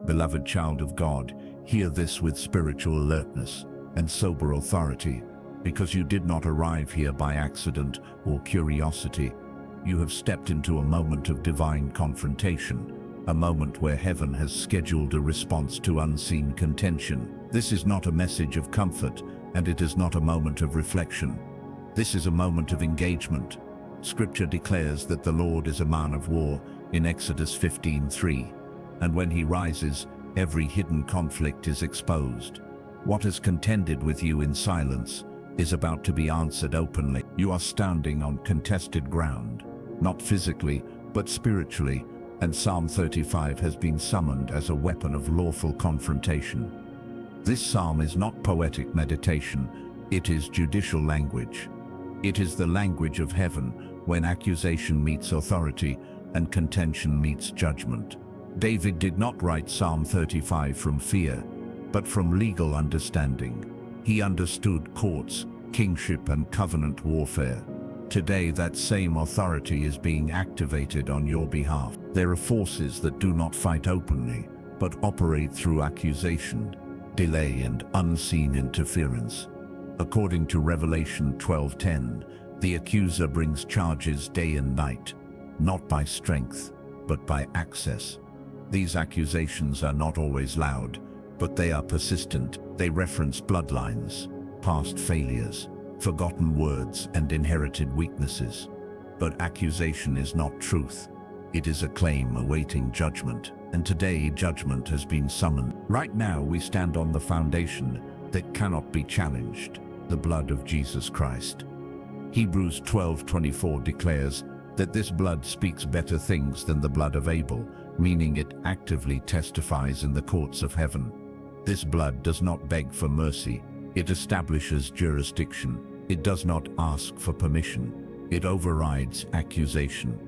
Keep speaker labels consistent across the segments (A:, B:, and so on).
A: Beloved child of God, hear this with spiritual alertness and sober authority, because you did not arrive here by accident or curiosity. You have stepped into a moment of divine confrontation, a moment where heaven has scheduled a response to unseen contention. This is not a message of comfort, and it is not a moment of reflection. This is a moment of engagement. Scripture declares that the Lord is a man of war in Exodus 15:3, and when he rises, every hidden conflict is exposed. What has contended with you in silence is about to be answered openly. You are standing on contested ground, not physically, but spiritually, and Psalm 35 has been summoned as a weapon of lawful confrontation. This psalm is not poetic meditation, it is judicial language. It is the language of heaven when accusation meets authority and contention meets judgment. David did not write Psalm 35 from fear, but from legal understanding. He understood courts, kingship, and covenant warfare. Today, that same authority is being activated on your behalf. There are forces that do not fight openly, but operate through accusation, delay, and unseen interference. According to Revelation 12:10, the accuser brings charges day and night, not by strength, but by access. These accusations are not always loud, but they are persistent. They reference bloodlines, past failures, forgotten words, and inherited weaknesses. But accusation is not truth. It is a claim awaiting judgment, and today judgment has been summoned. Right now we stand on the foundation that cannot be challenged, the blood of Jesus Christ. Hebrews 12:24 declares that this blood speaks better things than the blood of Abel, meaning it actively testifies in the courts of heaven. This blood does not beg for mercy, it establishes jurisdiction. It does not ask for permission, it overrides accusation.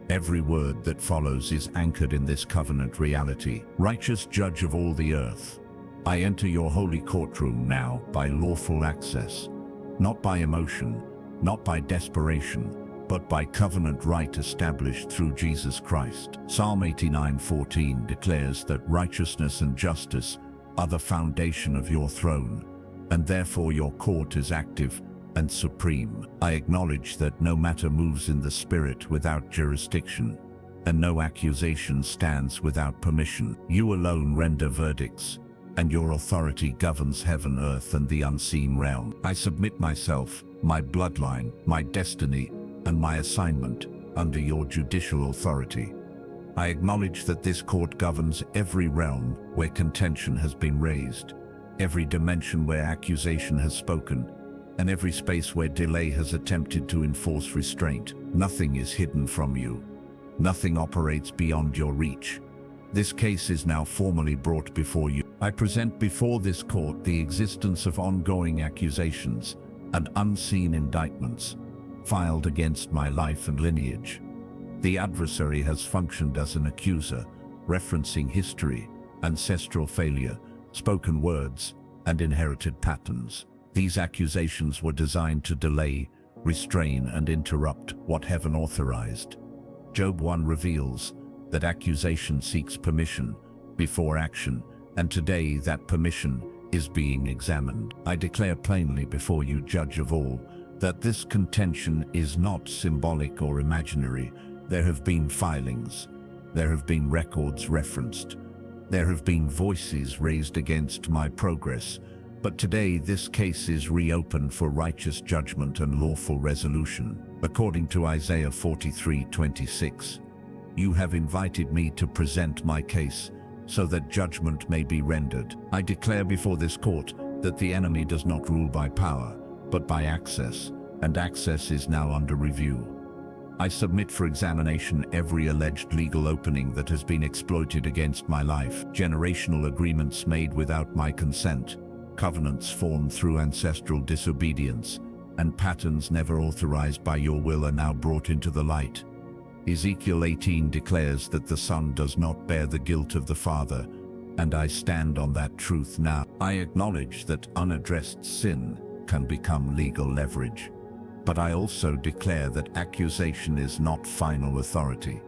A: Every word that follows is anchored in this covenant reality. Righteous judge of all the earth, I enter your holy courtroom now by lawful access, not by emotion, not by desperation, but by covenant right established through Jesus Christ. Psalm 89:14 declares that righteousness and justice are the foundation of your throne, and therefore your court is active and supreme. I acknowledge that no matter moves in the spirit without jurisdiction, and no accusation stands without permission. You alone render verdicts, and your authority governs heaven, earth, and the unseen realm. I submit myself, my bloodline, my destiny, and my assignment under your judicial authority. I acknowledge that this court governs every realm where contention has been raised, every dimension where accusation has spoken, and every space where delay has attempted to enforce restraint. Nothing is hidden from you. Nothing operates beyond your reach. This case is now formally brought before you. I present before this court the existence of ongoing accusations and unseen indictments filed against my life and lineage. The adversary has functioned as an accuser, referencing history, ancestral failure, spoken words, and inherited patterns. These accusations were designed to delay, restrain, and interrupt what heaven authorized. Job 1 reveals that accusation seeks permission before action, and today that permission is being examined. I declare plainly before you, Judge of all, that this contention is not symbolic or imaginary. There have been filings, there have been records referenced, there have been voices raised against my progress, but today this case is reopened for righteous judgment and lawful resolution. According to Isaiah 43:26, you have invited me to present my case so that judgment may be rendered. I declare before this court that the enemy does not rule by power, but by access, and access is now under review. I submit for examination every alleged legal opening that has been exploited against my life, generational agreements made without my consent, covenants formed through ancestral disobedience, and patterns never authorized by your will are now brought into the light. Ezekiel 18 declares that the Son does not bear the guilt of the Father, and I stand on that truth now. I acknowledge that unaddressed sin can become legal leverage, but I also declare that accusation is not final authority.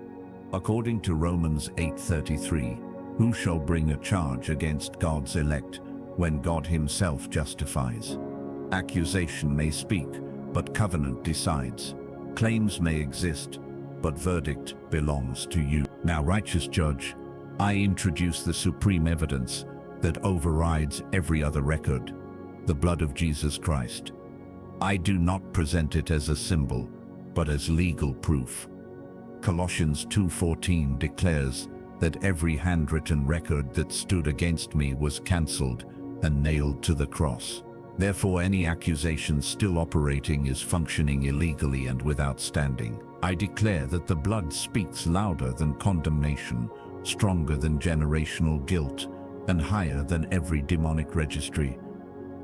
A: According to Romans 8:33, Who shall bring a charge against God's elect when God himself justifies? Accusation may speak, but covenant decides. Claims may exist, but verdict belongs to you. Now, righteous judge, I introduce the supreme evidence that overrides every other record, the blood of Jesus Christ. I do not present it as a symbol, but as legal proof. Colossians 2:14 declares that every handwritten record that stood against me was cancelled and nailed to the cross. Therefore, any accusation still operating is functioning illegally and without standing. I declare that the blood speaks louder than condemnation, stronger than generational guilt, and higher than every demonic registry.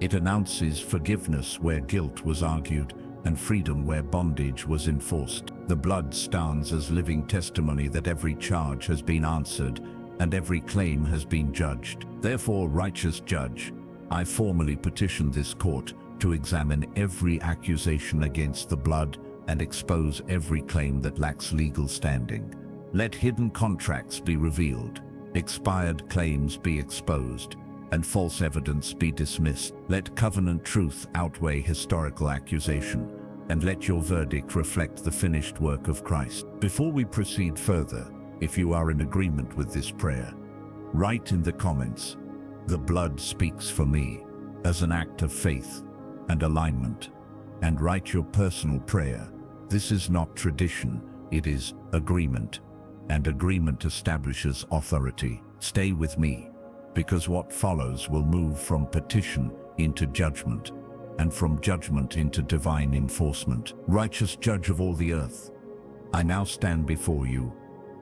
A: It announces forgiveness where guilt was argued and freedom where bondage was enforced. The blood stands as living testimony that every charge has been answered and every claim has been judged. Therefore, righteous judge, I formally petition this court to examine every accusation against the blood and expose every claim that lacks legal standing. Let hidden contracts be revealed, expired claims be exposed, and false evidence be dismissed. Let covenant truth outweigh historical accusation, and let your verdict reflect the finished work of Christ. Before we proceed further, if you are in agreement with this prayer, write in the comments, "The blood speaks for me," as an act of faith and alignment, and write your personal prayer. This is not tradition, it is agreement, and agreement establishes authority. Stay with me, because what follows will move from petition into judgment, and from judgment into divine enforcement. Righteous judge of all the earth, I now stand before you,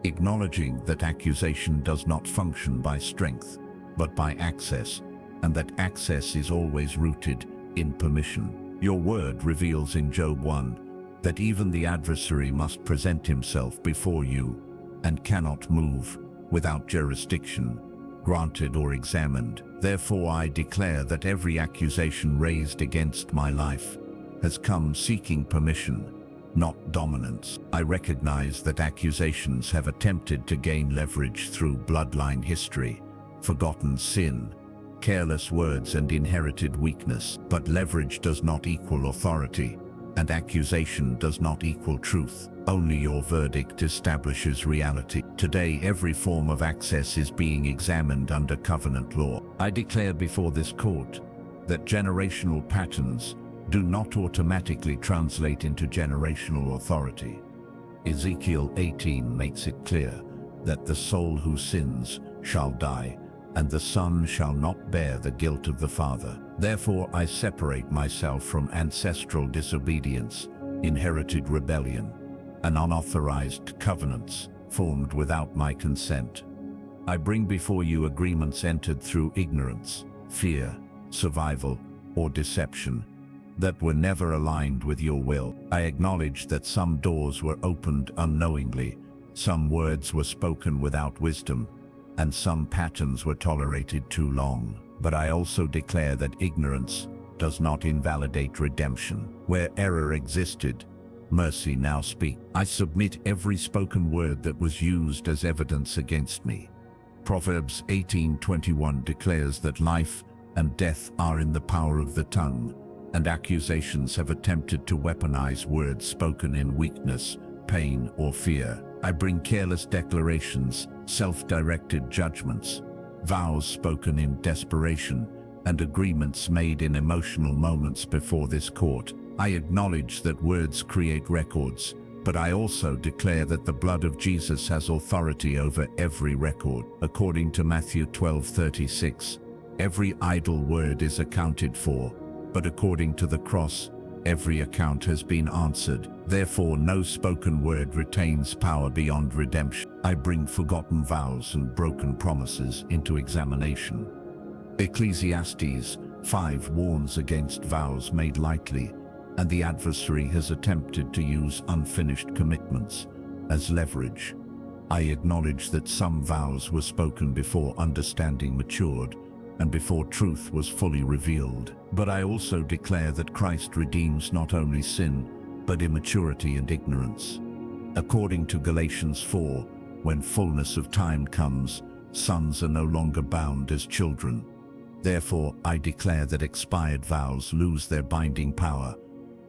A: acknowledging that accusation does not function by strength, but by access, and that access is always rooted in permission. Your word reveals in Job 1 that even the adversary must present himself before you and cannot move without jurisdiction granted or examined. Therefore, I declare that every accusation raised against my life has come seeking permission, not dominance. I recognize that accusations have attempted to gain leverage through bloodline history, forgotten sin, careless words, and inherited weakness. But leverage does not equal authority, and accusation does not equal truth. Only your verdict establishes reality. Today, every form of access is being examined under covenant law. I declare before this court that generational patterns do not automatically translate into generational authority. Ezekiel 18 makes it clear that the soul who sins shall die, and the son shall not bear the guilt of the father. Therefore, I separate myself from ancestral disobedience, inherited rebellion, and unauthorized covenants formed without my consent. I bring before you agreements entered through ignorance, fear, survival, or deception that were never aligned with your will. I acknowledge that some doors were opened unknowingly, some words were spoken without wisdom, and some patterns were tolerated too long. But I also declare that ignorance does not invalidate redemption. Where error existed, mercy now speaks. I submit every spoken word that was used as evidence against me. Proverbs 18:21 declares that life and death are in the power of the tongue, and accusations have attempted to weaponize words spoken in weakness, pain, or fear. I bring careless declarations, self-directed judgments, vows spoken in desperation, and agreements made in emotional moments before this court. I acknowledge that words create records, but I also declare that the blood of Jesus has authority over every record. According to Matthew 12:36, every idle word is accounted for, but according to the cross, every account has been answered. Therefore, no spoken word retains power beyond redemption. I bring forgotten vows and broken promises into examination. Ecclesiastes 5 warns against vows made lightly, and the adversary has attempted to use unfinished commitments as leverage. I acknowledge that some vows were spoken before understanding matured and before truth was fully revealed. But I also declare that Christ redeems not only sin, but immaturity and ignorance. According to Galatians 4, when fullness of time comes, Sons are no longer bound as children. Therefore, I declare that expired vows lose their binding power.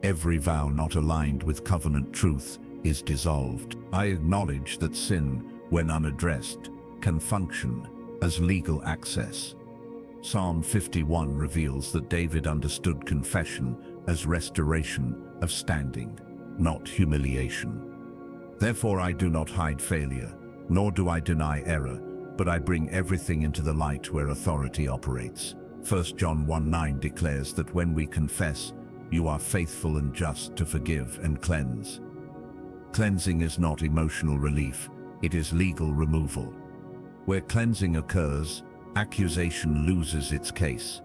A: Every vow not aligned with covenant truth is dissolved. I acknowledge that sin, when unaddressed, can function as legal access. Psalm 51 reveals that David understood confession as restoration of standing, not humiliation. Therefore, I do not hide failure, nor do I deny error, but I bring everything into the light where authority operates. 1 John 1:9 declares that when we confess, you are faithful and just to forgive and cleanse. Cleansing is not emotional relief, it is legal removal. Where cleansing occurs, accusation loses its case.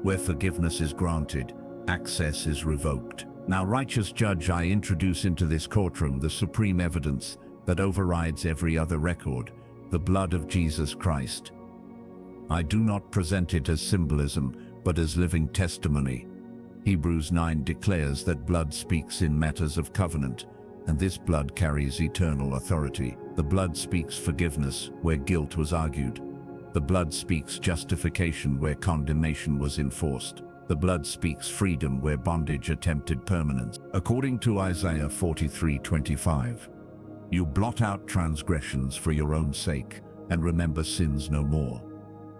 A: Where forgiveness is granted, access is revoked. Now, righteous judge, I introduce into this courtroom the supreme evidence that overrides every other record, the blood of Jesus Christ. I do not present it as symbolism, but as living testimony. Hebrews 9 declares that blood speaks in matters of covenant, and this blood carries eternal authority. The blood speaks forgiveness where guilt was argued. The blood speaks justification where condemnation was enforced. The blood speaks freedom where bondage attempted permanence. According to Isaiah 43:25, you blot out transgressions for your own sake and remember sins no more.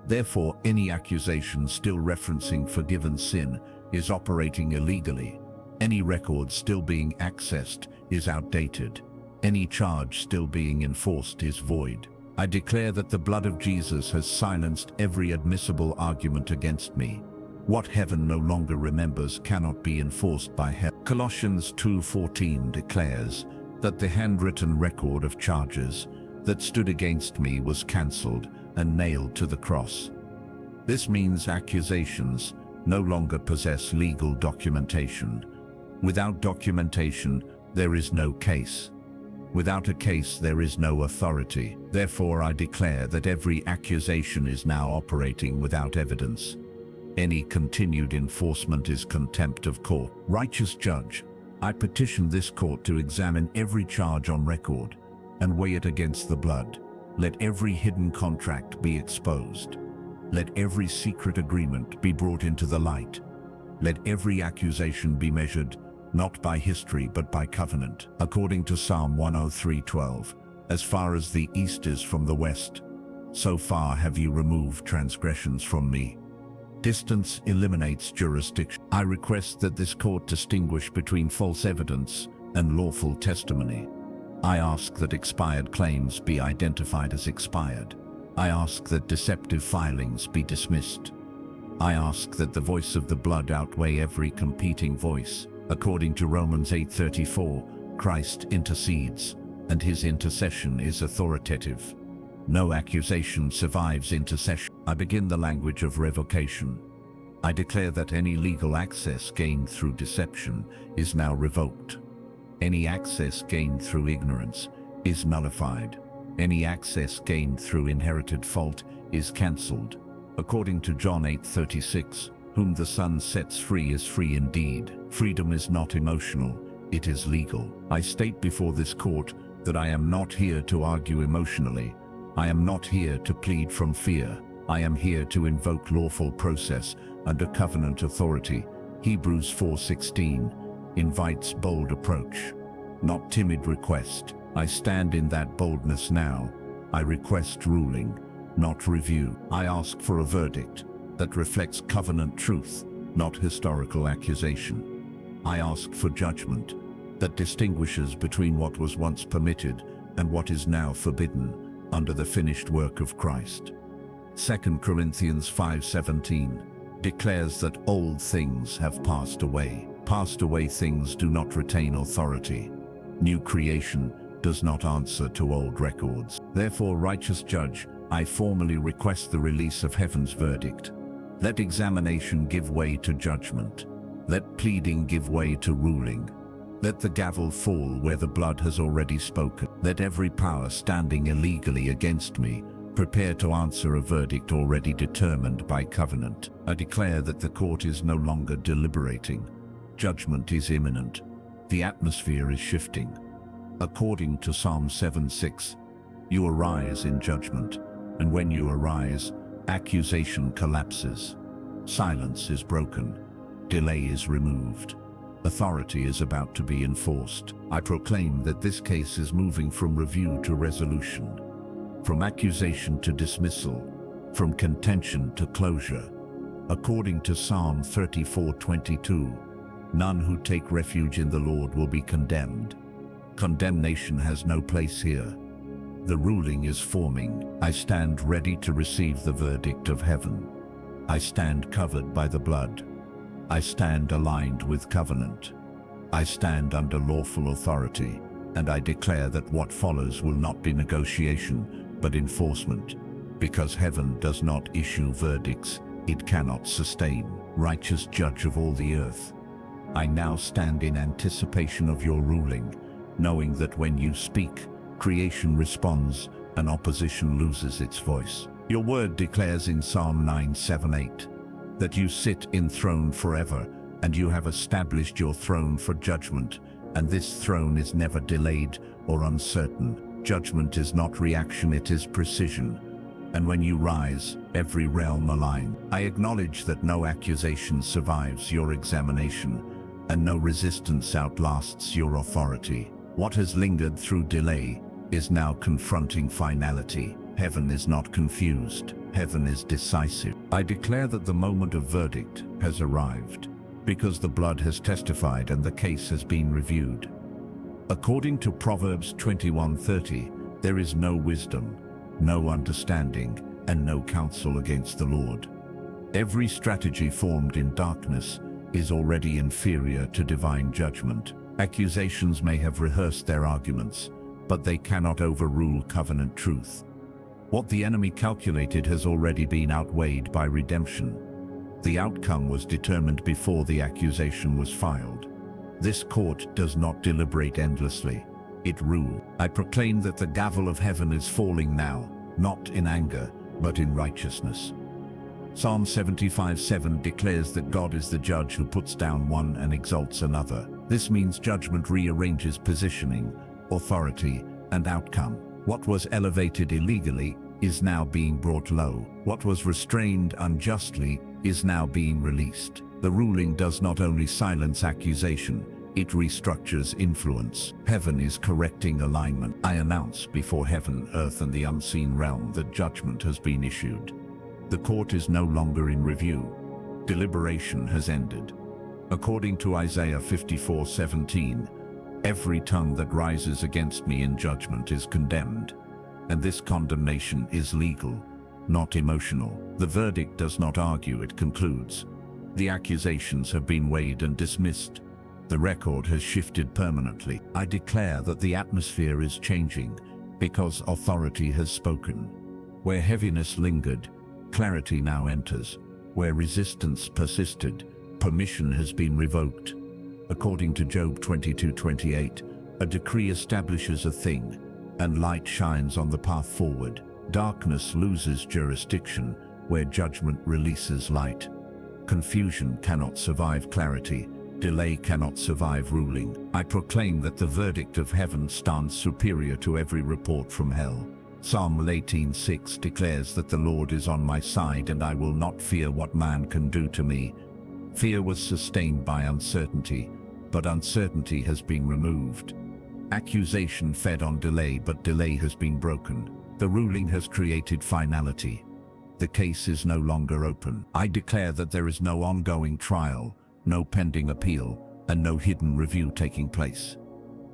A: Therefore, any accusation still referencing forgiven sin is operating illegally. Any record still being accessed is outdated. Any charge still being enforced is void. I declare that the blood of Jesus has silenced every admissible argument against me. What heaven no longer remembers cannot be enforced by hell. Colossians 2:14 declares that the handwritten record of charges that stood against me was cancelled and nailed to the cross. This means accusations no longer possess legal documentation. Without documentation, there is no case. Without a case, there is no authority. Therefore, I declare that every accusation is now operating without evidence. Any continued enforcement is contempt of court. Righteous judge, I petition this court to examine every charge on record and weigh it against the blood. Let every hidden contract be exposed. Let every secret agreement be brought into the light. Let every accusation be measured not by history but by covenant. According to Psalm 103:12, as far as the east is from the west, so far have you removed transgressions from me. Distance eliminates jurisdiction. I request that this court distinguish between false evidence and lawful testimony. I ask that expired claims be identified as expired. I ask that deceptive filings be dismissed. I ask that the voice of the blood outweigh every competing voice. According to Romans 8:34, Christ intercedes, and his intercession is authoritative. No accusation survives intercession. I begin the language of revocation. I declare that any legal access gained through deception is now revoked. Any access gained through ignorance is nullified. Any access gained through inherited fault is cancelled. According to John 8:36, whom the Son sets free is free indeed. Freedom is not emotional, it is legal. I state before this court that I am not here to argue emotionally. I am not here to plead from fear. I am here to invoke lawful process under covenant authority. Hebrews 4:16 invites bold approach, not timid request. I stand in that boldness now. I request ruling, not review. I ask for a verdict that reflects covenant truth, not historical accusation. I ask for judgment that distinguishes between what was once permitted and what is now forbidden under the finished work of Christ. 2 Corinthians 5:17 declares that old things have passed away. Passed away things do not retain authority. New creation does not answer to old records. Therefore, righteous judge, I formally request the release of heaven's verdict. Let examination give way to judgment. Let pleading give way to ruling. Let the gavel fall where the blood has already spoken. Let every power standing illegally against me prepare to answer a verdict already determined by covenant. I declare that the court is no longer deliberating. Judgment is imminent. The atmosphere is shifting. According to Psalm 7:6, you arise in judgment. And when you arise, accusation collapses. Silence is broken. Delay is removed. Authority is about to be enforced. I proclaim that this case is moving from review to resolution, from accusation to dismissal, from contention to closure. According to Psalm 34:22, none who take refuge in the Lord will be condemned. Condemnation has no place here. The ruling is forming. I stand ready to receive the verdict of heaven. I stand covered by the blood. I stand aligned with covenant. I stand under lawful authority, and I declare that what follows will not be negotiation, but enforcement. Because heaven does not issue verdicts, it cannot sustain. Righteous judge of all the earth, I now stand in anticipation of your ruling, knowing that when you speak, creation responds and opposition loses its voice. Your word declares in Psalm 9:7-8 that you sit enthroned forever, and you have established your throne for judgment, and this throne is never delayed or uncertain. Judgment is not reaction, it is precision. And when you rise, every realm aligns. I acknowledge that no accusation survives your examination, and no resistance outlasts your authority. What has lingered through delay is now confronting finality. Heaven is not confused. Heaven is decisive. I declare that the moment of verdict has arrived, because the blood has testified and the case has been reviewed. According to Proverbs 21:30, there is no wisdom, no understanding, and no counsel against the Lord. Every strategy formed in darkness is already inferior to divine judgment. Accusations may have rehearsed their arguments, but they cannot overrule covenant truth. What the enemy calculated has already been outweighed by redemption. The outcome was determined before the accusation was filed. This court does not deliberate endlessly. It rules. I proclaim that the gavel of heaven is falling now, not in anger, but in righteousness. Psalm 75:7 declares that God is the judge who puts down one and exalts another. This means judgment rearranges positioning, authority, and outcome. What was elevated illegally is now being brought low. What was restrained unjustly is now being released. The ruling does not only silence accusation, it restructures influence. Heaven is correcting alignment. I announce before heaven, earth, and the unseen realm that judgment has been issued. The court is no longer in review. Deliberation has ended. According to Isaiah 54:17, every tongue that rises against me in judgment is condemned, and this condemnation is legal, not emotional. The verdict does not argue, it concludes. The accusations have been weighed and dismissed. The record has shifted permanently. I declare that the atmosphere is changing because authority has spoken. Where heaviness lingered, clarity now enters. Where resistance persisted, permission has been revoked. According to Job 22:28, a decree establishes a thing, and light shines on the path forward. Darkness loses jurisdiction where judgment releases light. Confusion cannot survive clarity. Delay cannot survive ruling. I proclaim that the verdict of heaven stands superior to every report from hell. Psalm 18:6 declares that the Lord is on my side and I will not fear what man can do to me. Fear was sustained by uncertainty, but uncertainty has been removed. Accusation fed on delay, but delay has been broken. The ruling has created finality. The case is no longer open. I declare that there is no ongoing trial, no pending appeal, and no hidden review taking place.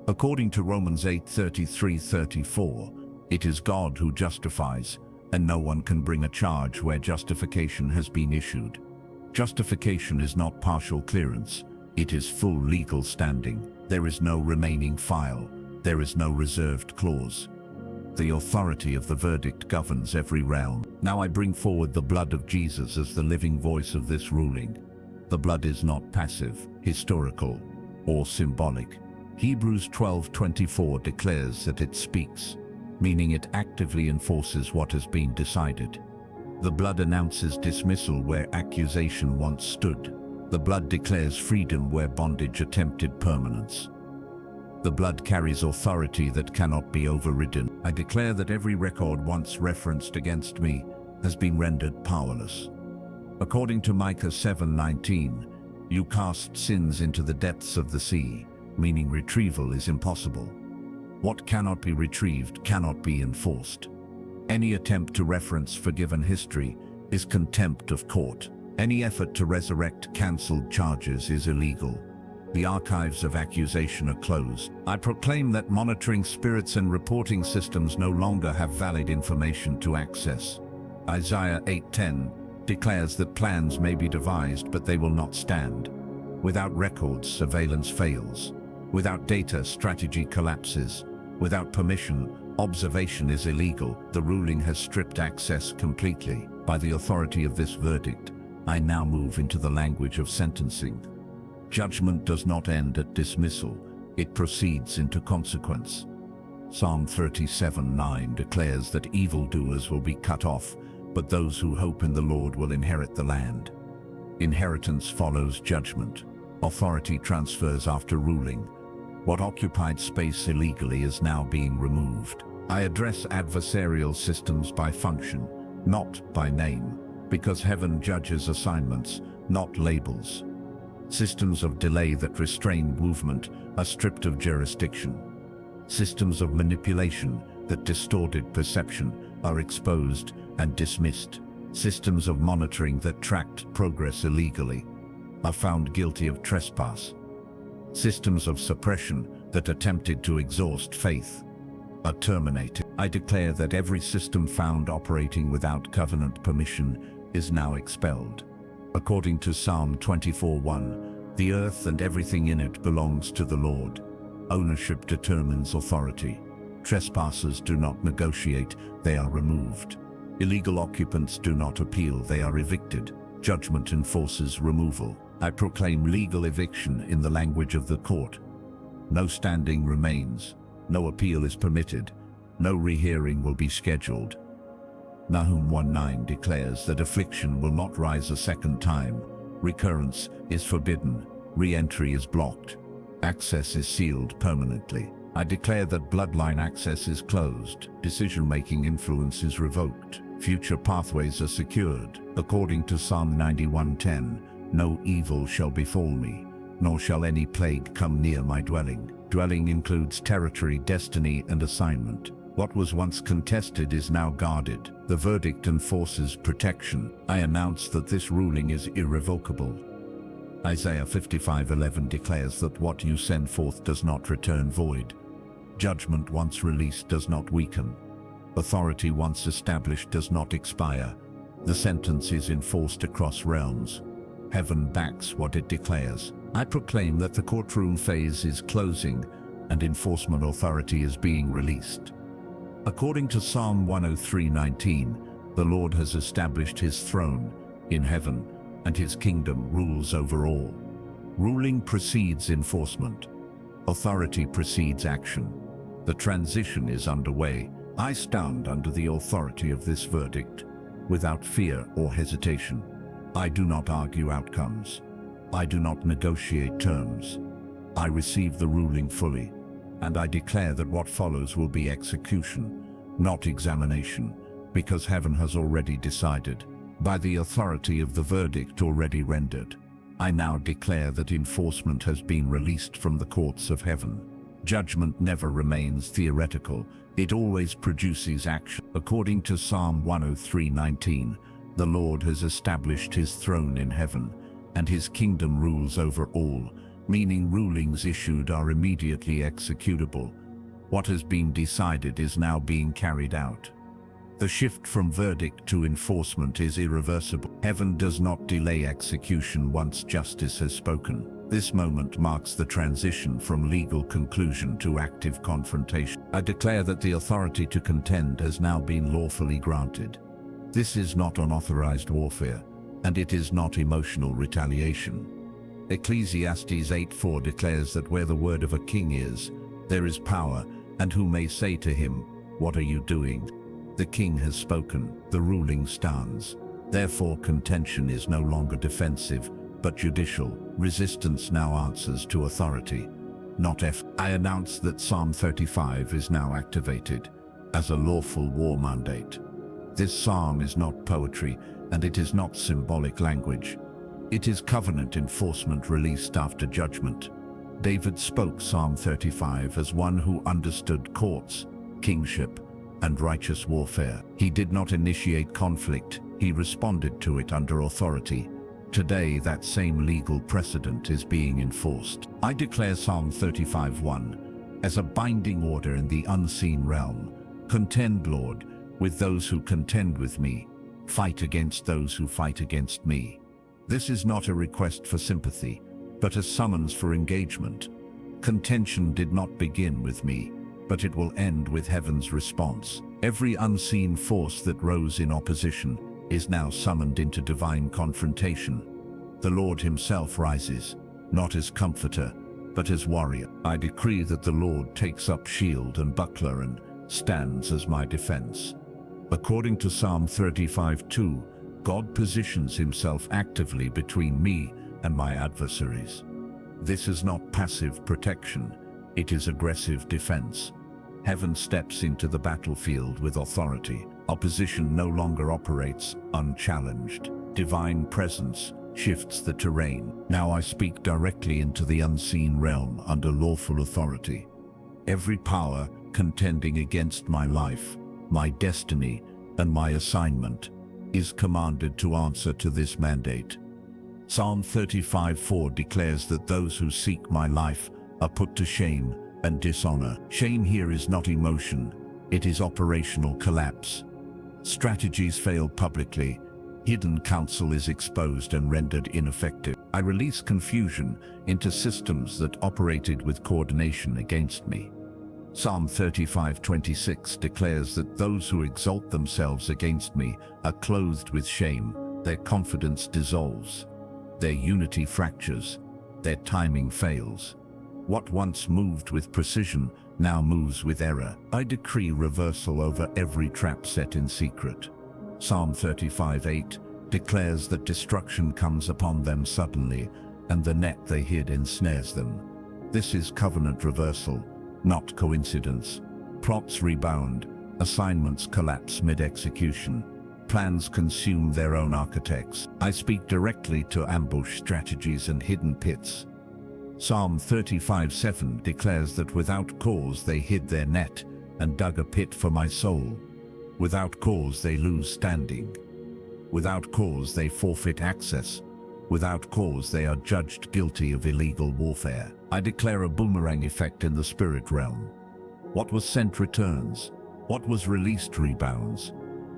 A: According to Romans 8:33-34, it is God who justifies, and no one can bring a charge where justification has been issued. Justification is not partial clearance, it is full legal standing. There is no remaining file, there is no reserved clause. The authority of the verdict governs every realm. Now I bring forward the blood of Jesus as the living voice of this ruling. The blood is not passive, historical, or symbolic. Hebrews 12:24 declares that it speaks, meaning it actively enforces what has been decided. The blood announces dismissal where accusation once stood. The blood declares freedom where bondage attempted permanence. The blood carries authority that cannot be overridden. I declare that every record once referenced against me has been rendered powerless. According to Micah 7:19, you cast sins into the depths of the sea, meaning retrieval is impossible. What cannot be retrieved cannot be enforced. Any attempt to reference forgiven history is contempt of court. Any effort to resurrect cancelled charges is illegal. The archives of accusation are closed. I proclaim that monitoring spirits and reporting systems no longer have valid information to access. Isaiah 8:10 declares that plans may be devised, but they will not stand. Without records, surveillance fails. Without data, strategy collapses. Without permission, observation is illegal. The ruling has stripped access completely. By the authority of this verdict, I now move into the language of sentencing. Judgment does not end at dismissal, it proceeds into consequence. Psalm 37:9 declares that evildoers will be cut off, but those who hope in the Lord will inherit the land. Inheritance follows judgment. Authority transfers after ruling. What occupied space illegally is now being removed. I address adversarial systems by function, not by name, because heaven judges assignments, not labels. Systems of delay that restrain movement are stripped of jurisdiction. Systems of manipulation that distorted perception are exposed and dismissed. Systems of monitoring that tracked progress illegally are found guilty of trespass. Systems of suppression that attempted to exhaust faith are terminated. I declare that every system found operating without covenant permission is now expelled. According to Psalm 24:1, the earth and everything in it belongs to the Lord. Ownership determines authority. Trespassers do not negotiate, they are removed. Illegal occupants do not appeal, they are evicted. Judgment enforces removal. I proclaim legal eviction in the language of the court. No standing remains, no appeal is permitted, no rehearing will be scheduled. Nahum 1:9 declares that affliction will not rise a second time. Recurrence is forbidden, re-entry is blocked, access is sealed permanently. I declare that bloodline access is closed, decision-making influence is revoked, future pathways are secured. According to Psalm 91:10, no evil shall befall me, nor shall any plague come near my dwelling. Dwelling includes territory, destiny, and assignment. What was once contested is now guarded. The verdict enforces protection. I announce that this ruling is irrevocable. Isaiah 55:11 declares that what you send forth does not return void. Judgment once released does not weaken. Authority once established does not expire. The sentence is enforced across realms. Heaven backs what it declares. I proclaim that the courtroom phase is closing and enforcement authority is being released. According to Psalm 103:19, the Lord has established his throne in heaven, and his kingdom rules over all. Ruling precedes enforcement. Authority precedes action. The transition is underway. I stand under the authority of this verdict, without fear or hesitation. I do not argue outcomes. I do not negotiate terms. I receive the ruling fully, and I declare that what follows will be execution, not examination, because heaven has already decided. By the authority of the verdict already rendered, I now declare that enforcement has been released from the courts of heaven. Judgment never remains theoretical, it always produces action. According to Psalm 103:19, the Lord has established his throne in heaven, and his kingdom rules over all, meaning rulings issued are immediately executable. What has been decided is now being carried out. The shift from verdict to enforcement is irreversible. Heaven does not delay execution once justice has spoken. This moment marks the transition from legal conclusion to active confrontation. I declare that the authority to contend has now been lawfully granted. This is not unauthorized warfare, and it is not emotional retaliation. Ecclesiastes 8:4 declares that where the word of a king is, there is power, and who may say to him, "What are you doing?" The king has spoken, the ruling stands. Therefore, contention is no longer defensive, but judicial. Resistance now answers to authority. not F. I announce that Psalm 35 is now activated as a lawful war mandate. This psalm is not poetry, and it is not symbolic language. It is covenant enforcement released after judgment. David spoke Psalm 35 as one who understood courts, kingship, and righteous warfare. He did not initiate conflict, he responded to it under authority. Today, that same legal precedent is being enforced. I declare Psalm 35:1 as a binding order in the unseen realm. Contend, Lord, with those who contend with me. Fight against those who fight against me. This is not a request for sympathy, but a summons for engagement. Contention did not begin with me, but it will end with heaven's response. Every unseen force that rose in opposition is now summoned into divine confrontation. The Lord himself rises, not as comforter, but as warrior. I decree that the Lord takes up shield and buckler and stands as my defense. According to Psalm 35:2, God positions himself actively between me and my adversaries. This is not passive protection, it is aggressive defense. Heaven steps into the battlefield with authority. Opposition no longer operates unchallenged. Divine presence shifts the terrain. Now I speak directly into the unseen realm under lawful authority. Every power contending against my life, my destiny, and my assignment is commanded to answer to this mandate. Psalm 35:4 declares that those who seek my life are put to shame and dishonor. Shame here is not emotion, it is operational collapse. Strategies fail publicly, hidden counsel is exposed and rendered ineffective. I release confusion into systems that operated with coordination against me. Psalm 35:26 declares that those who exalt themselves against me are clothed with shame. Their confidence dissolves, their unity fractures, their timing fails. What once moved with precision now moves with error. I decree reversal over every trap set in secret. Psalm 35:8 declares that destruction comes upon them suddenly, and the net they hid ensnares them. This is covenant reversal, not coincidence. Plots rebound, assignments collapse mid-execution, plans consume their own architects. I speak directly to ambush strategies and hidden pits. Psalm 35:7 declares that without cause they hid their net and dug a pit for my soul. Without cause they lose standing. Without cause they forfeit access. Without cause they are judged guilty of illegal warfare. I declare a boomerang effect in the spirit realm. What was sent returns. What was released rebounds.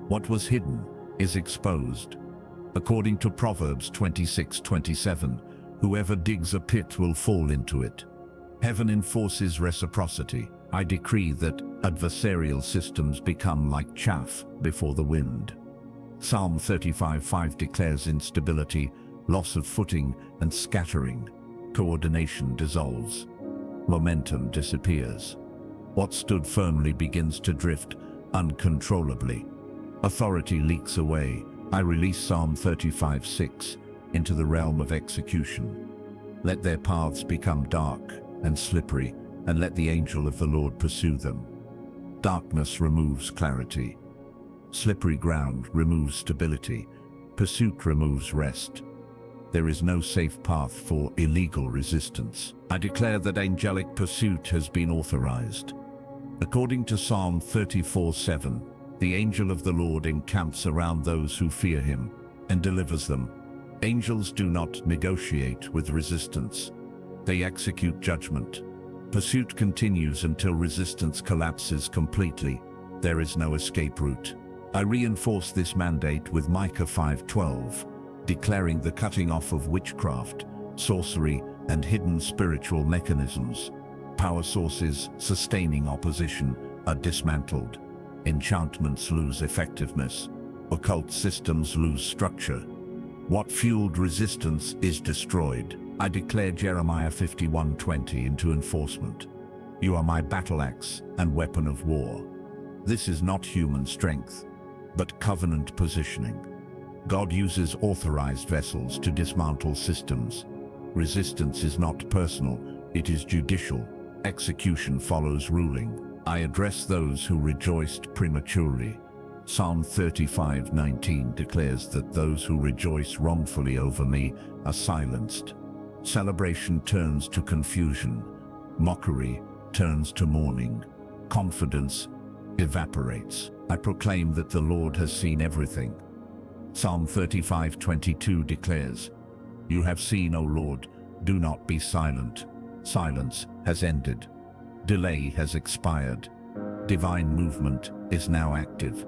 A: What was hidden is exposed. According to Proverbs 26:27, whoever digs a pit will fall into it. Heaven enforces reciprocity. I decree that adversarial systems become like chaff before the wind. Psalm 35:5 declares instability, loss of footing, and scattering. Coordination dissolves. Momentum disappears. What stood firmly begins to drift uncontrollably. Authority leaks away. I release Psalm 35:6 into the realm of execution. Let their paths become dark and slippery, and let the angel of the Lord pursue them. Darkness removes clarity. Slippery ground removes stability. Pursuit removes rest. There is no safe path for illegal resistance. I declare that angelic pursuit has been authorized. According to Psalm 34:7, the angel of the Lord encamps around those who fear him and delivers them. Angels do not negotiate with resistance. They execute judgment. Pursuit continues until resistance collapses completely. There is no escape route. I reinforce this mandate with Micah 5:12, declaring the cutting off of witchcraft, sorcery, and hidden spiritual mechanisms. Power sources sustaining opposition are dismantled. Enchantments lose effectiveness. Occult systems lose structure. What fueled resistance is destroyed. I declare Jeremiah 51:20 into enforcement. You are my battle axe and weapon of war. This is not human strength, but covenant positioning. God uses authorized vessels to dismantle systems. Resistance is not personal, It is judicial. Execution follows ruling. I address those who rejoiced prematurely. Psalm 35:19 declares that those who rejoice wrongfully over me are silenced. Celebration turns to confusion. Mockery turns to mourning. Confidence evaporates. I proclaim that the Lord has seen everything. Psalm 35:22 declares, "You have seen, O Lord, do not be silent." Silence has ended. Delay has expired. Divine movement is now active.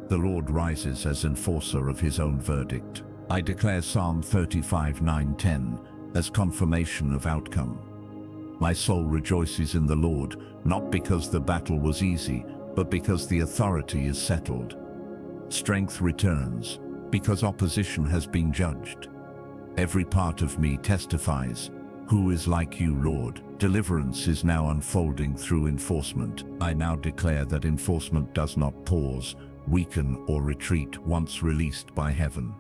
A: The Lord rises as enforcer of his own verdict. I declare Psalm 35:9-10 as confirmation of outcome. My soul rejoices in the Lord, not because the battle was easy, but because the authority is settled. Strength returns, because opposition has been judged. Every part of me testifies, "Who is like you, Lord?" Deliverance is now unfolding through enforcement. I now declare that enforcement does not pause, weaken, or retreat once released by heaven.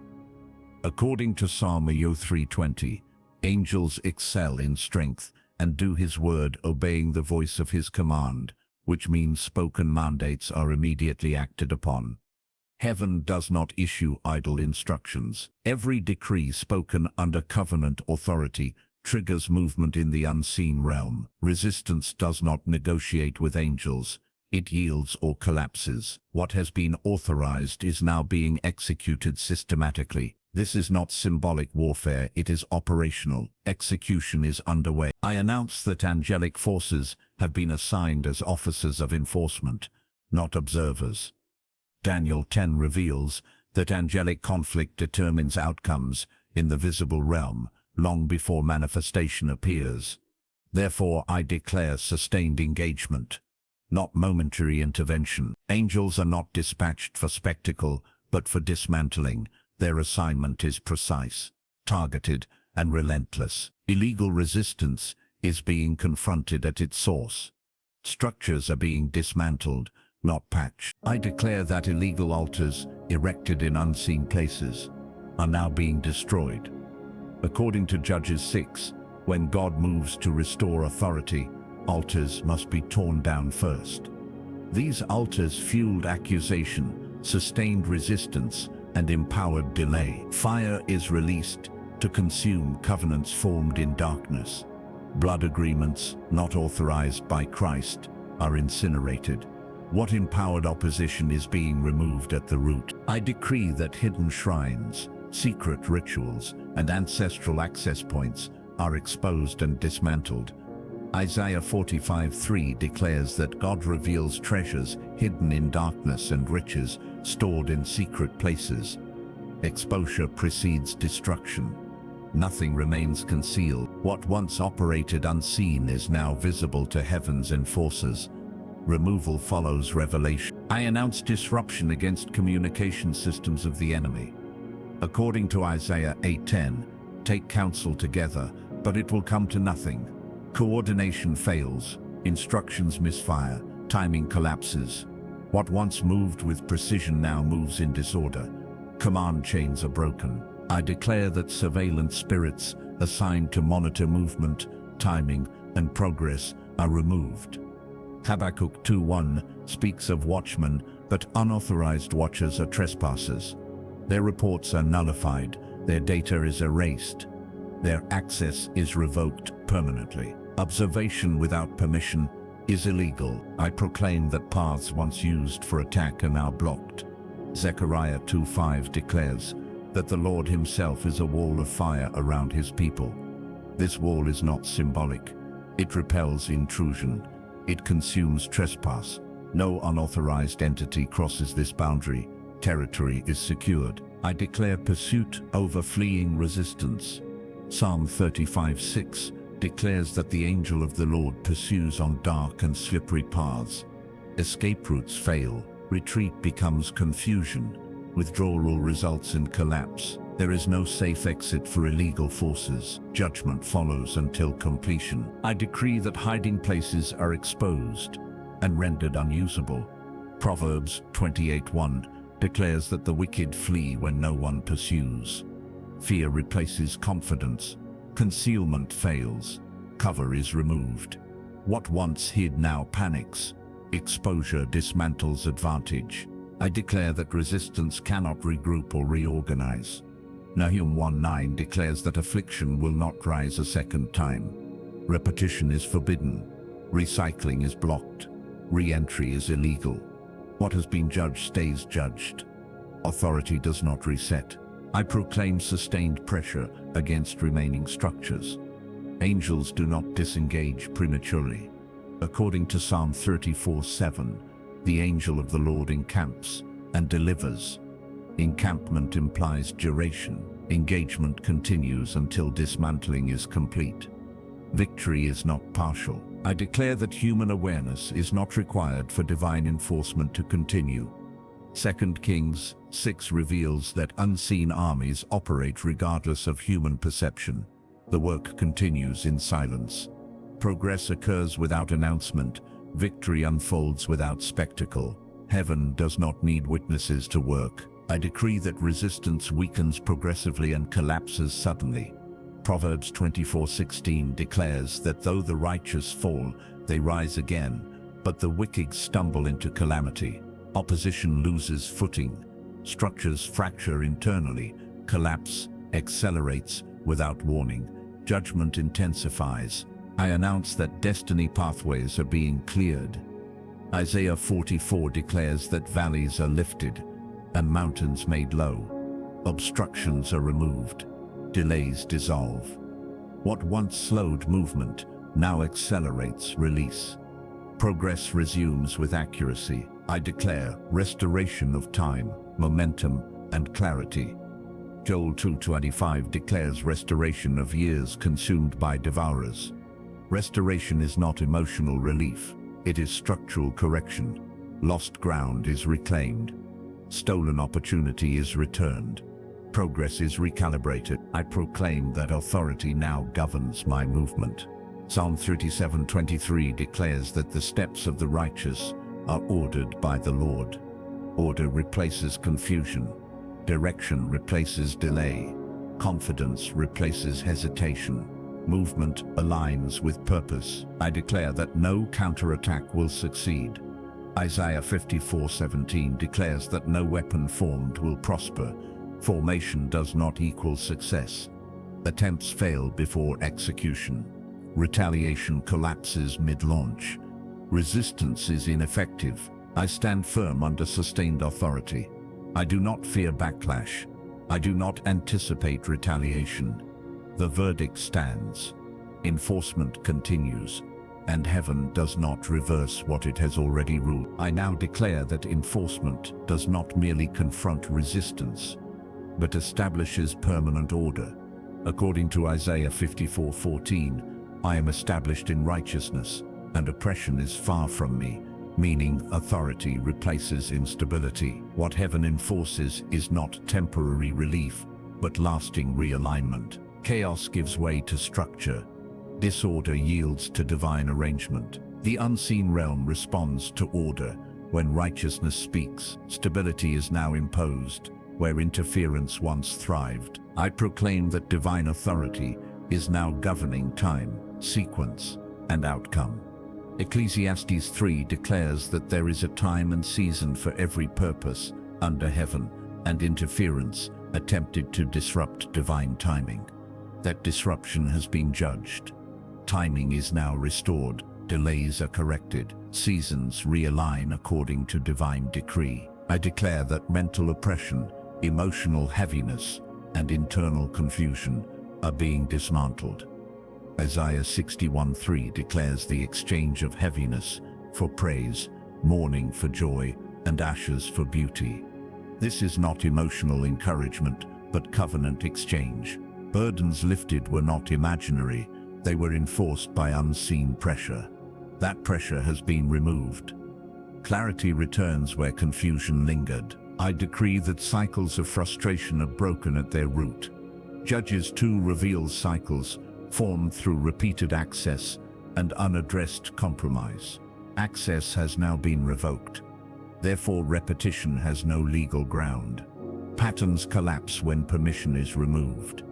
A: According to Psalm 3:20, angels excel in strength and do his word, obeying the voice of his command, which means spoken mandates are immediately acted upon. Heaven does not issue idle instructions. Every decree spoken under covenant authority triggers movement in the unseen realm. Resistance does not negotiate with angels. It yields or collapses. What has been authorized is now being executed systematically. This is not symbolic warfare, it is operational. Execution is underway. I announce that angelic forces have been assigned as officers of enforcement, not observers. Daniel 10 reveals that angelic conflict determines outcomes in the visible realm long before manifestation appears. Therefore, I declare sustained engagement, not momentary intervention. Angels are not dispatched for spectacle, but for dismantling. Their assignment is precise, targeted, and relentless. Illegal resistance is being confronted at its source. Structures are being dismantled, not patched. I declare that illegal altars, erected in unseen places, are now being destroyed. According to Judges 6, when God moves to restore authority, altars must be torn down first. These altars fueled accusation, sustained resistance, and empowered delay. Fire is released to consume covenants formed in darkness. Blood agreements, not authorized by Christ, are incinerated. What empowered opposition is being removed at the root. I decree that hidden shrines, secret rituals, and ancestral access points are exposed and dismantled. Isaiah 45:3 declares that God reveals treasures hidden in darkness and riches stored in secret places. Exposure precedes destruction. Nothing remains concealed. What once operated unseen is now visible to heaven's enforcers. Removal follows revelation. I announce disruption against communication systems of the enemy. According to Isaiah 8:10, take counsel together, but it will come to nothing. Coordination fails, instructions misfire, timing collapses. What once moved with precision now moves in disorder. Command chains are broken. I declare that surveillance spirits assigned to monitor movement, timing, and progress are removed. Habakkuk 2:1 speaks of watchmen, but unauthorized watchers are trespassers. Their reports are nullified, their data is erased, their access is revoked permanently. Observation without permission is illegal. I proclaim that paths once used for attack are now blocked. Zechariah 2:5 declares that the Lord himself is a wall of fire around his people. This wall is not symbolic. It repels intrusion. It consumes trespass. No unauthorized entity crosses this boundary. Territory is secured. I declare pursuit over fleeing resistance. Psalm 35:6 declares that the angel of the Lord pursues on dark and slippery paths. Escape routes fail. Retreat becomes confusion. Withdrawal results in collapse. There is no safe exit for illegal forces. Judgment follows until completion. I decree that hiding places are exposed and rendered unusable. Proverbs 28:1 declares that the wicked flee when no one pursues. Fear replaces confidence. Concealment fails. cover is removed. What once hid now panics. Exposure dismantles advantage. I declare that resistance cannot regroup or reorganize. Nahum 1:9 declares that affliction will not rise a second time. Repetition is forbidden. Recycling is blocked. Re-entry is illegal. What has been judged stays judged. Authority does not reset. I proclaim sustained pressure against remaining structures. Angels do not disengage prematurely. According to Psalm 34:7, the angel of the Lord encamps and delivers. Encampment implies duration. Engagement continues until dismantling is complete. Victory is not partial. I declare that human awareness is not required for divine enforcement to continue. 2 Kings 6 reveals that unseen armies operate regardless of human perception. The work continues in silence. Progress occurs without announcement. Victory unfolds without spectacle. Heaven does not need witnesses to work. I decree that resistance weakens progressively and collapses suddenly. Proverbs 24:16 declares that though the righteous fall, they rise again, but the wicked stumble into calamity. Opposition loses footing. Structures fracture internally. Collapse accelerates without warning. Judgment intensifies. I announce that destiny pathways are being cleared. Isaiah 44 declares that valleys are lifted and mountains made low. Obstructions are removed. Delays dissolve. What once slowed movement now accelerates release. Progress resumes with accuracy. I declare restoration of time, momentum, and clarity. Joel 2:25 declares restoration of years consumed by devourers. Restoration is not emotional relief. It is structural correction. Lost ground is reclaimed. Stolen opportunity is returned. Progress is recalibrated. I proclaim that authority now governs my movement. Psalm 37:23 declares that the steps of the righteous are ordered by the Lord. Order replaces confusion. Direction replaces delay. Confidence replaces hesitation. Movement aligns with purpose. I declare that no counterattack will succeed. Isaiah 54:17 declares that no weapon formed will prosper. Formation does not equal success. Attempts fail before execution. Retaliation collapses mid-launch. Resistance is ineffective. I stand firm under sustained authority. I do not fear backlash. I do not anticipate retaliation. The verdict stands. Enforcement continues, and heaven does not reverse what it has already ruled. I now declare that enforcement does not merely confront resistance, but establishes permanent order. According to Isaiah 54:14, I am established in righteousness, and oppression is far from me, meaning authority replaces instability. What heaven enforces is not temporary relief, but lasting realignment. Chaos gives way to structure. Disorder yields to divine arrangement. The unseen realm responds to order. When righteousness speaks, stability is now imposed. Where interference once thrived, I proclaim that divine authority is now governing time, sequence, and outcome. Ecclesiastes 3 declares that there is a time and season for every purpose under heaven, and interference attempted to disrupt divine timing. That disruption has been judged. Timing is now restored, delays are corrected, seasons realign according to divine decree. I declare that mental oppression, emotional heaviness, and internal confusion are being dismantled. Isaiah 61:3 declares the exchange of heaviness for praise, mourning for joy, and ashes for beauty. This is not emotional encouragement, but covenant exchange. Burdens lifted were not imaginary, they were enforced by unseen pressure. That pressure has been removed. Clarity returns where confusion lingered. I decree that cycles of frustration are broken at their root. Judges 2 reveals cycles formed through repeated access and unaddressed compromise. Access has now been revoked. Therefore, repetition has no legal ground. Patterns collapse when permission is removed.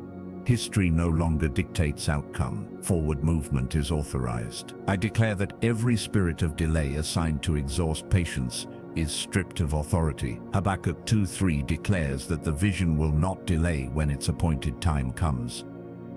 A: History no longer dictates outcome. Forward movement is authorized. I declare that every spirit of delay assigned to exhaust patience is stripped of authority. Habakkuk 2:3 declares that the vision will not delay when its appointed time comes.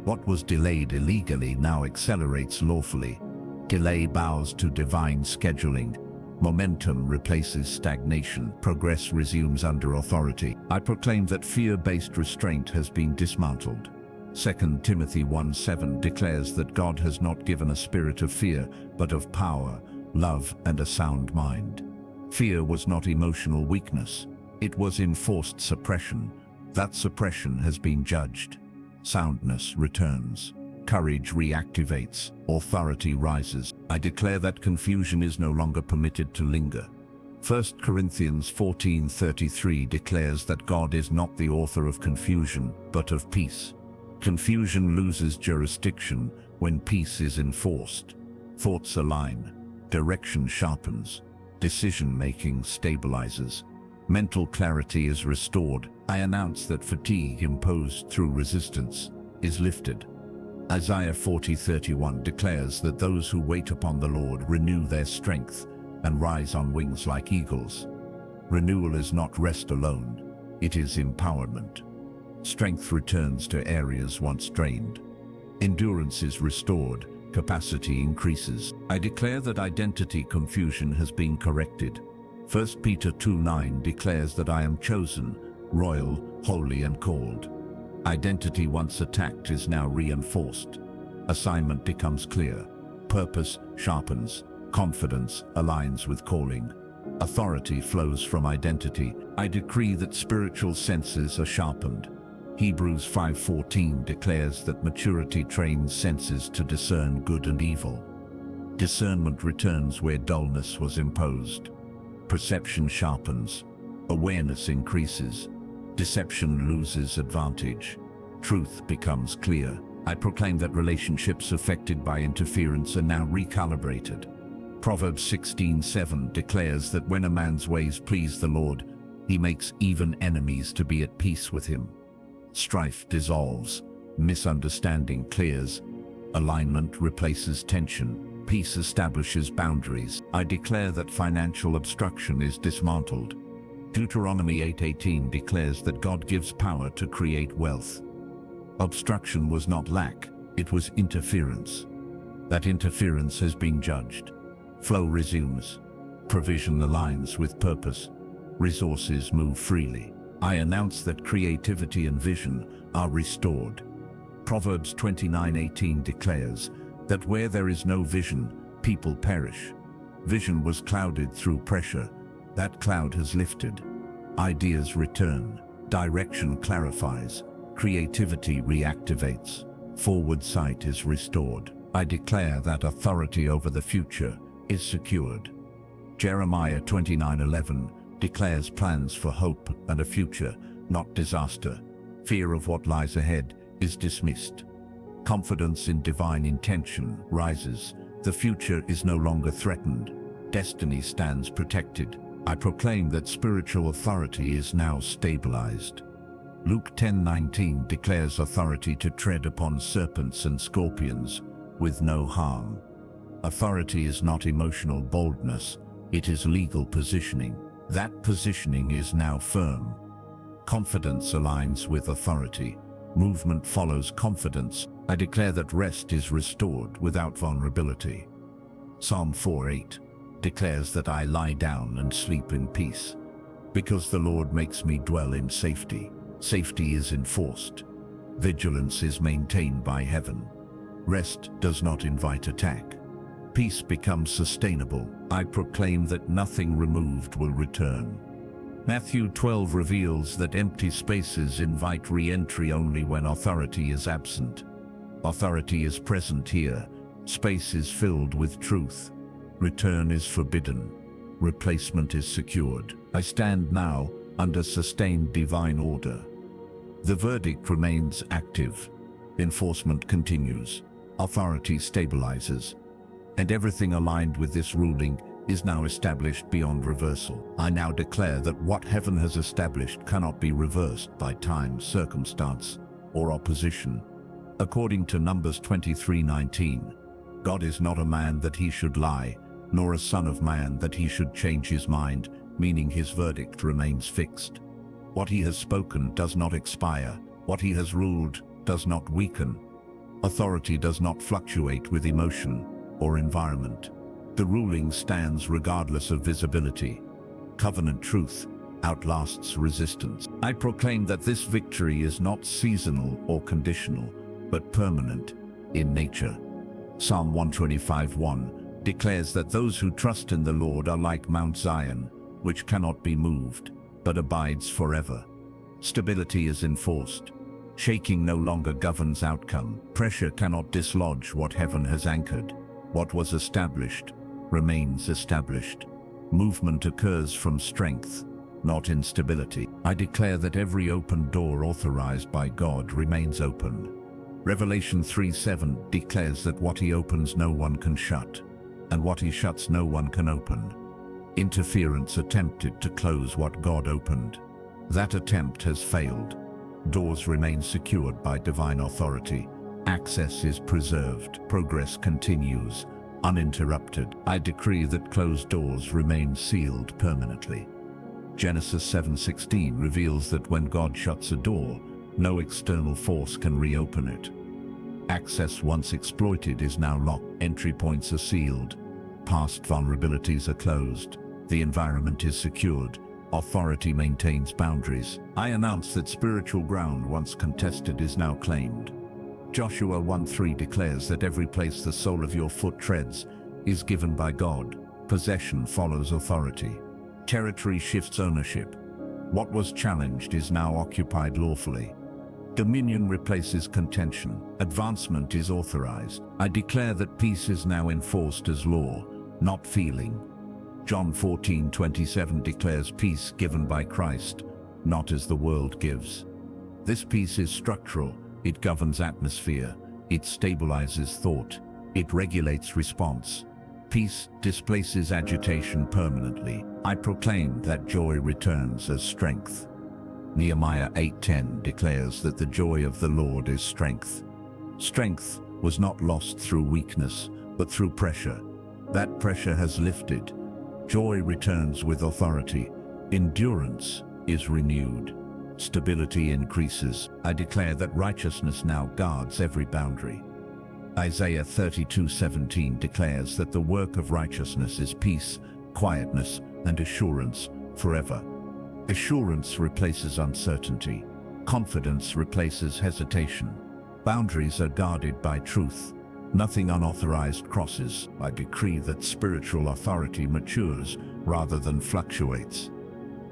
A: What was delayed illegally now accelerates lawfully. Delay bows to divine scheduling. Momentum replaces stagnation. Progress resumes under authority. I proclaim that fear-based restraint has been dismantled. 2 Timothy 1:7 declares that God has not given a spirit of fear, but of power, love, and a sound mind. Fear was not emotional weakness. It was enforced suppression. That suppression has been judged. Soundness returns. Courage reactivates. Authority rises. I declare that confusion is no longer permitted to linger. 1 Corinthians 14:33 declares that God is not the author of confusion, but of peace. Confusion loses jurisdiction when peace is enforced. Thoughts align. Direction sharpens. Decision-making stabilizes. Mental clarity is restored. I announce that fatigue imposed through resistance is lifted. Isaiah 40:31 declares that those who wait upon the Lord renew their strength and rise on wings like eagles. Renewal is not rest alone, it is empowerment. Strength returns to areas once drained. Endurance is restored, capacity increases. I declare that identity confusion has been corrected. 1 Peter 2:9 declares that I am chosen, royal, holy, and called. Identity once attacked is now reinforced. Assignment becomes clear. Purpose sharpens. Confidence aligns with calling. Authority flows from identity. I decree that spiritual senses are sharpened. Hebrews 5:14 declares that maturity trains senses to discern good and evil. Discernment returns where dullness was imposed. Perception sharpens. Awareness increases. Deception loses advantage. Truth becomes clear. I proclaim that relationships affected by interference are now recalibrated. Proverbs 16:7 declares that when a man's ways please the Lord, he makes even enemies to be at peace with him. Strife dissolves. Misunderstanding clears. Alignment replaces tension. Peace establishes boundaries. I declare that financial obstruction is dismantled. Deuteronomy 8:18 declares that God gives power to create wealth. Obstruction was not lack, it was interference. That interference has been judged. Flow resumes. Provision aligns with purpose. Resources move freely. I announce that creativity and vision are restored. Proverbs 29:18 declares that where there is no vision, people perish. Vision was clouded through pressure. That cloud has lifted. Ideas return. Direction clarifies. Creativity reactivates. Forward sight is restored. I declare that authority over the future is secured. Jeremiah 29:11 declares plans for hope and a future, not disaster. Fear of what lies ahead is dismissed. Confidence in divine intention rises. The future is no longer threatened. Destiny stands protected. I proclaim that spiritual authority is now stabilized. Luke 10:19 declares authority to tread upon serpents and scorpions with no harm. Authority is not emotional boldness, it is legal positioning. That positioning is now firm. Confidence aligns with authority. Movement follows confidence. I declare that rest is restored without vulnerability. Psalm 4:8 declares that I lie down and sleep in peace. Because the Lord makes me dwell in safety. Safety is enforced. Vigilance is maintained by heaven. Rest does not invite attack. Peace becomes sustainable. I proclaim that nothing removed will return. Matthew 12 reveals that empty spaces invite re-entry only when authority is absent. Authority is present here. Space is filled with truth. Return is forbidden. Replacement is secured. I stand now under sustained divine order. The verdict remains active. Enforcement continues. Authority stabilizes. And everything aligned with this ruling is now established beyond reversal. I now declare that what heaven has established cannot be reversed by time, circumstance, or opposition. According to Numbers 23:19, God is not a man that he should lie, nor a son of man that he should change his mind, meaning his verdict remains fixed. What he has spoken does not expire. What he has ruled does not weaken. Authority does not fluctuate with emotion or environment. The ruling stands regardless of visibility. Covenant truth outlasts resistance. I proclaim that this victory is not seasonal or conditional, but permanent in nature. Psalm 125:1 declares that those who trust in the Lord are like Mount Zion, which cannot be moved, but abides forever. Stability is enforced. Shaking no longer governs outcome. Pressure cannot dislodge what heaven has anchored. What was established remains established. Movement occurs from strength, not instability. I declare that every open door authorized by God remains open. Revelation 3:7 declares that what he opens no one can shut, and what he shuts no one can open. Interference attempted to close what God opened. That attempt has failed. Doors remain secured by divine authority. Access is preserved. Progress continues, uninterrupted. I decree that closed doors remain sealed permanently. Genesis 7:16 reveals that when God shuts a door, no external force can reopen it. Access once exploited is now locked. Entry points are sealed. Past vulnerabilities are closed. The environment is secured. Authority maintains boundaries. I announce that spiritual ground once contested is now claimed. Joshua 1:3 declares that every place the sole of your foot treads is given by God. Possession follows authority. Territory shifts ownership. What was challenged is now occupied lawfully. Dominion replaces contention. Advancement is authorized. I declare that peace is now enforced as law, not feeling. John 14:27 declares peace given by Christ, not as the world gives. This peace is structural. It governs atmosphere. It stabilizes thought. It regulates response. Peace displaces agitation permanently. I proclaim that joy returns as strength. Nehemiah 8:10 declares that the joy of the Lord is strength. Strength was not lost through weakness, but through pressure. That pressure has lifted. Joy returns with authority. Endurance is renewed. Stability increases. I declare that righteousness now guards every boundary. Isaiah 32:17 declares that the work of righteousness is peace, quietness, and assurance forever. Assurance replaces uncertainty. Confidence replaces hesitation. Boundaries are guarded by truth. Nothing unauthorized crosses. I decree that spiritual authority matures rather than fluctuates.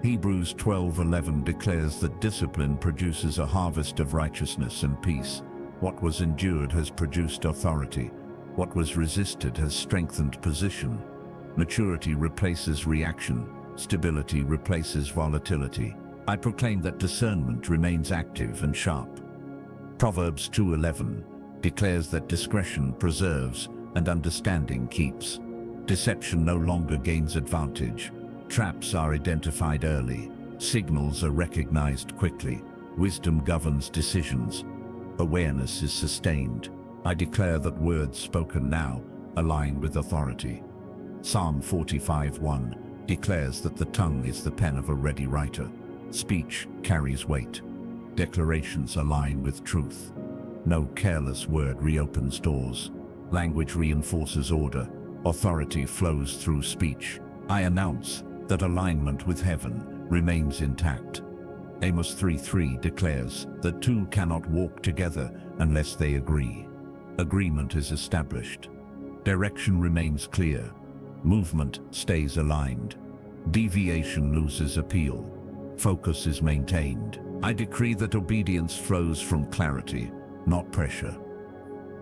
A: Hebrews 12:11 declares that discipline produces a harvest of righteousness and peace. What was endured has produced authority. What was resisted has strengthened position. Maturity replaces reaction. Stability replaces volatility. I proclaim that discernment remains active and sharp. Proverbs 2:11 declares that discretion preserves and understanding keeps. Deception no longer gains advantage. Traps are identified early. Signals are recognized quickly. Wisdom governs decisions. Awareness is sustained. I declare that words spoken now align with authority. Psalm 45:1 declares that the tongue is the pen of a ready writer. Speech carries weight. Declarations align with truth. No careless word reopens doors. Language reinforces order. Authority flows through speech. I announce that alignment with heaven remains intact. Amos 3:3 declares that two cannot walk together unless they agree. Agreement is established. Direction remains clear. Movement stays aligned. Deviation loses appeal. Focus is maintained. I decree that obedience flows from clarity, not pressure.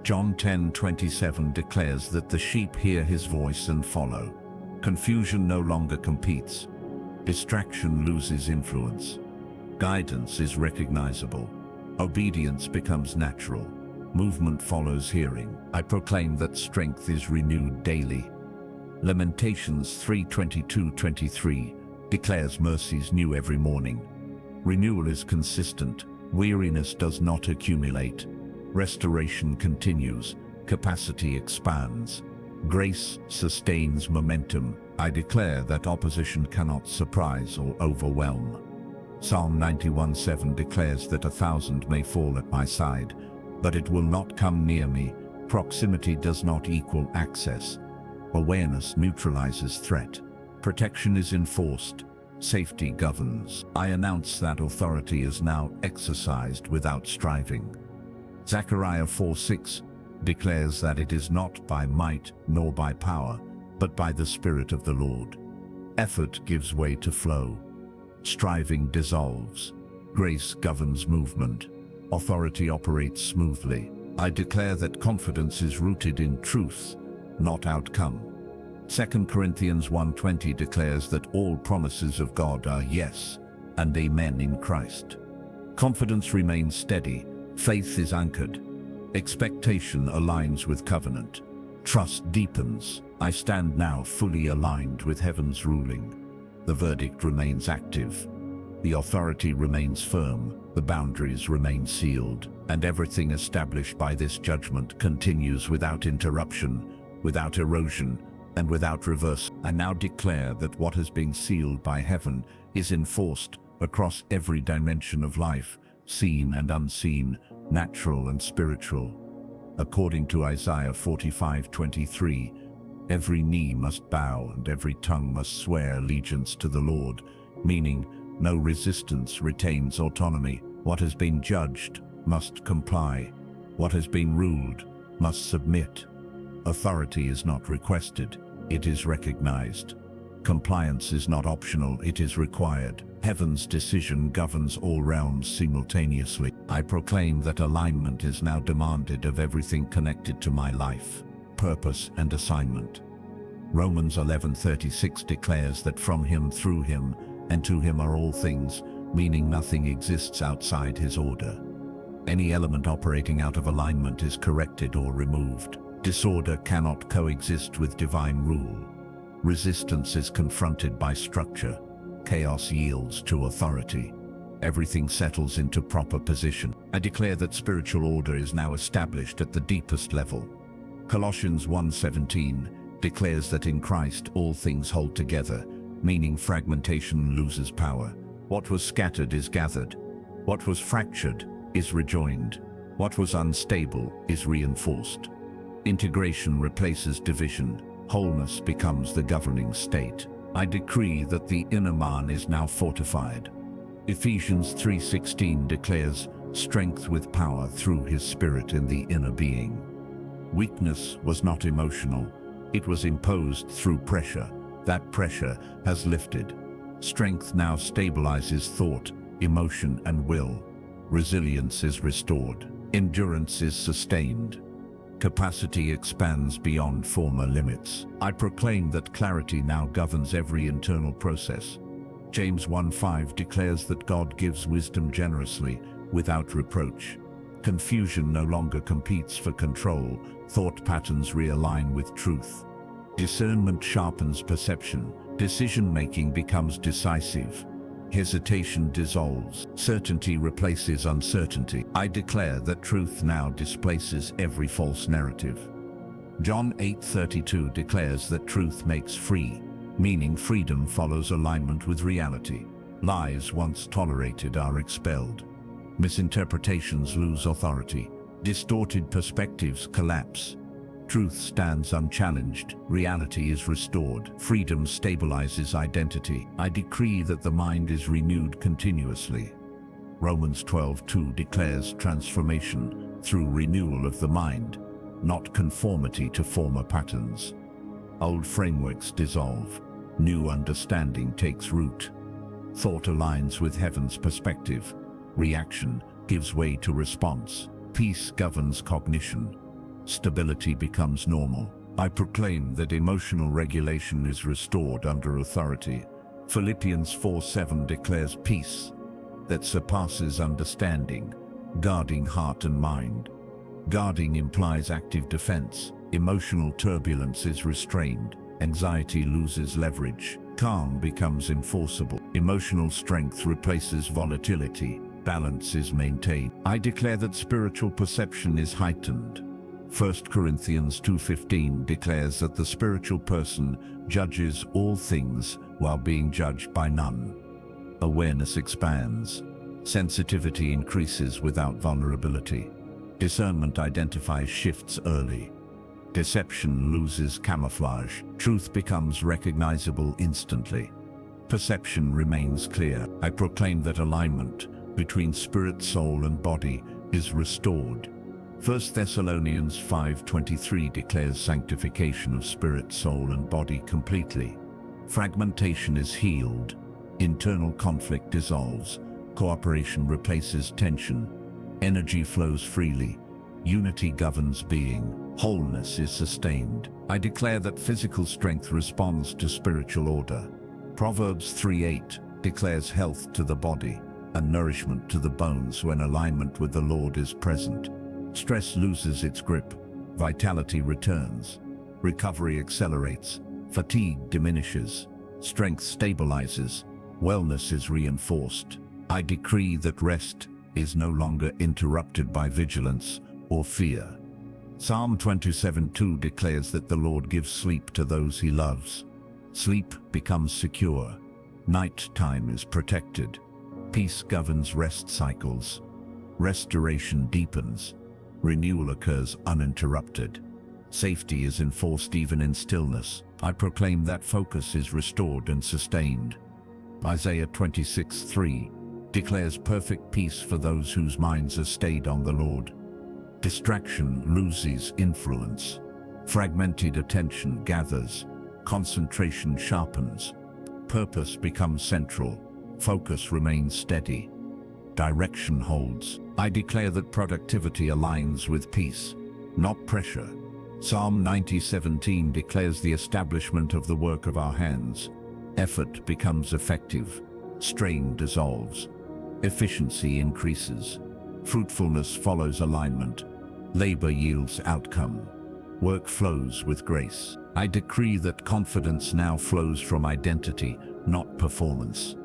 A: John 10:27 declares that the sheep hear his voice and follow. Confusion no longer competes. Distraction loses influence. Guidance is recognizable. Obedience becomes natural. Movement follows hearing. I proclaim that strength is renewed daily. Lamentations 3:22-23 declares mercies new every morning. Renewal is consistent. Weariness does not accumulate. Restoration continues. Capacity expands. Grace sustains momentum. I declare that opposition cannot surprise or overwhelm. Psalm 91:7 declares that 1,000 may fall at my side, but it will not come near me. Proximity does not equal access. Awareness neutralizes threat. Protection is enforced. Safety governs. I announce that authority is now exercised without striving. Zechariah 4:6 declares that it is not by might nor by power, but by the Spirit of the Lord. Effort gives way to flow. Striving dissolves. Grace governs movement. Authority operates smoothly. I declare that confidence is rooted in truth, not outcome. 2 Corinthians 1:20 declares that all promises of God are yes and amen in Christ. Confidence remains steady. Faith is anchored. Expectation aligns with covenant. Trust deepens. I stand now fully aligned with heaven's ruling. The verdict remains active. The authority remains firm. The boundaries remain sealed. And everything established by this judgment continues without interruption, without erosion, and without reverse. I now declare that what has been sealed by heaven is enforced across every dimension of life, seen and unseen, natural and spiritual. According to Isaiah 45:23, every knee must bow and every tongue must swear allegiance to the Lord, meaning no resistance retains autonomy. What has been judged must comply. What has been ruled must submit. Authority is not requested, it is recognized. Compliance is not optional, it is required. Heaven's decision governs all realms simultaneously. I proclaim that alignment is now demanded of everything connected to my life, purpose, and assignment. Romans 11:36 declares that from him, through him, and to him are all things, meaning nothing exists outside his order. Any element operating out of alignment is corrected or removed. Disorder cannot coexist with divine rule. Resistance is confronted by structure. Chaos yields to authority. Everything settles into proper position. I declare that spiritual order is now established at the deepest level. Colossians 1:17 declares that in Christ all things hold together, meaning fragmentation loses power. What was scattered is gathered. What was fractured is rejoined. What was unstable is reinforced. Integration replaces division. Wholeness becomes the governing state. I decree that the inner man is now fortified. Ephesians 3:16 declares strength with power through his spirit in the inner being. Weakness was not emotional. It was imposed through pressure. That pressure has lifted. Strength now stabilizes thought, emotion, and will. Resilience is restored. Endurance is sustained. Capacity expands beyond former limits. I proclaim that clarity now governs every internal process. James 1:5 declares that God gives wisdom generously, without reproach. Confusion no longer competes for control. Thought patterns realign with truth. Discernment sharpens perception. Decision-making becomes decisive. Hesitation dissolves. Certainty replaces uncertainty. I declare that truth now displaces every false narrative. John 8:32 declares that truth makes free, meaning freedom follows alignment with reality. Lies once tolerated are expelled. Misinterpretations lose authority. Distorted perspectives collapse. Truth stands unchallenged. Reality is restored. Freedom stabilizes identity. I decree that the mind is renewed continuously. Romans 12:2 declares transformation through renewal of the mind, not conformity to former patterns. Old frameworks dissolve. New understanding takes root. Thought aligns with heaven's perspective. Reaction gives way to response. Peace governs cognition. Stability becomes normal. I proclaim that emotional regulation is restored under authority. Philippians 4:7 declares peace that surpasses understanding, guarding heart and mind. Guarding implies active defense. Emotional turbulence is restrained. Anxiety loses leverage. Calm becomes enforceable. Emotional strength replaces volatility. balance is maintained. I declare that spiritual perception is heightened. 1 Corinthians 2:15 declares that the spiritual person judges all things while being judged by none. Awareness expands. Sensitivity increases without vulnerability. Discernment identifies shifts early. Deception loses camouflage. Truth becomes recognizable instantly. Perception remains clear. I proclaim that alignment between spirit, soul, and body is restored. 1 Thessalonians 5:23 declares sanctification of spirit, soul, and body completely. Fragmentation is healed. Internal conflict dissolves. Cooperation replaces tension. Energy flows freely. Unity governs being. Wholeness is sustained. I declare that physical strength responds to spiritual order. Proverbs 3:8 declares health to the body and nourishment to the bones when alignment with the Lord is present. Stress loses its grip. Vitality returns. Recovery accelerates. Fatigue diminishes. Strength stabilizes. Wellness is reinforced. I decree that rest is no longer interrupted by vigilance or fear. Psalm 27:2 declares that the Lord gives sleep to those he loves. Sleep becomes secure. Night time is protected. Peace governs rest cycles. Restoration deepens. Renewal occurs uninterrupted. Safety is enforced even in stillness. I proclaim that focus is restored and sustained. Isaiah 26:3 declares perfect peace for those whose minds are stayed on the Lord. Distraction loses influence. Fragmented attention gathers. Concentration sharpens. Purpose becomes central. Focus remains steady. Direction holds. I declare that productivity aligns with peace, not pressure. Psalm 90:17 declares the establishment of the work of our hands. Effort becomes effective. Strain dissolves. Efficiency increases. Fruitfulness follows alignment. Labor yields outcome. Work flows with grace. I decree that confidence now flows from identity, not performance.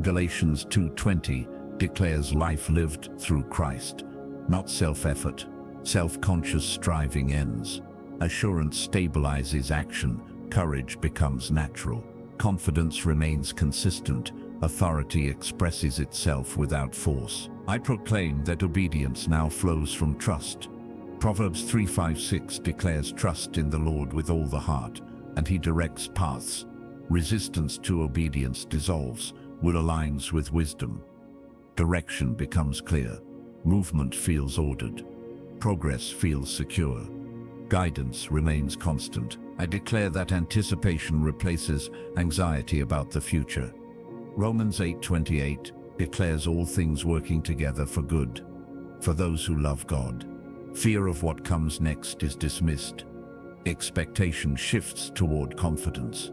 A: Galatians 2:20 declares life lived through Christ, not self-effort. Self-conscious striving ends. Assurance stabilizes action. Courage becomes natural. Confidence remains consistent. Authority expresses itself without force. I proclaim that obedience now flows from trust. Proverbs 3:5-6 declares trust in the Lord with all the heart, and he directs paths. Resistance to obedience dissolves. Will aligns with wisdom. Direction becomes clear. Movement feels ordered. Progress feels secure. Guidance remains constant. I declare that anticipation replaces anxiety about the future. Romans 8:28 declares all things working together for good, for those who love God. Fear of what comes next is dismissed. Expectation shifts toward confidence.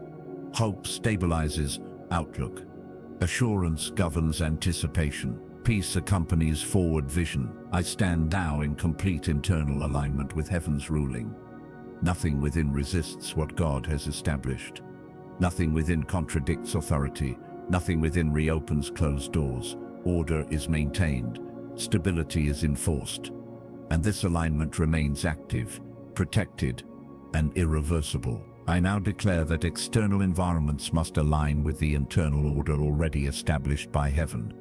A: Hope stabilizes outlook. Assurance governs anticipation. Peace accompanies forward vision. I stand now in complete internal alignment with heaven's ruling. Nothing within resists what God has established. Nothing within contradicts authority. Nothing within reopens closed doors. Order is maintained. Stability is enforced. And this alignment remains active, protected, and irreversible. I now declare that external environments must align with the internal order already established by heaven.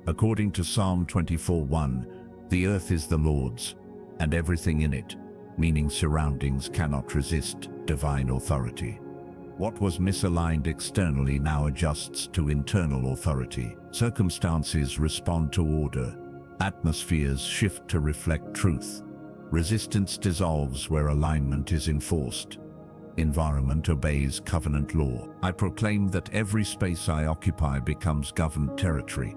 A: According to Psalm 24:1, the earth is the Lord's, and everything in it, meaning surroundings, cannot resist divine authority. What was misaligned externally now adjusts to internal authority. Circumstances respond to order. Atmospheres shift to reflect truth. Resistance dissolves where alignment is enforced. Environment obeys covenant law. I proclaim that every space I occupy becomes governed territory.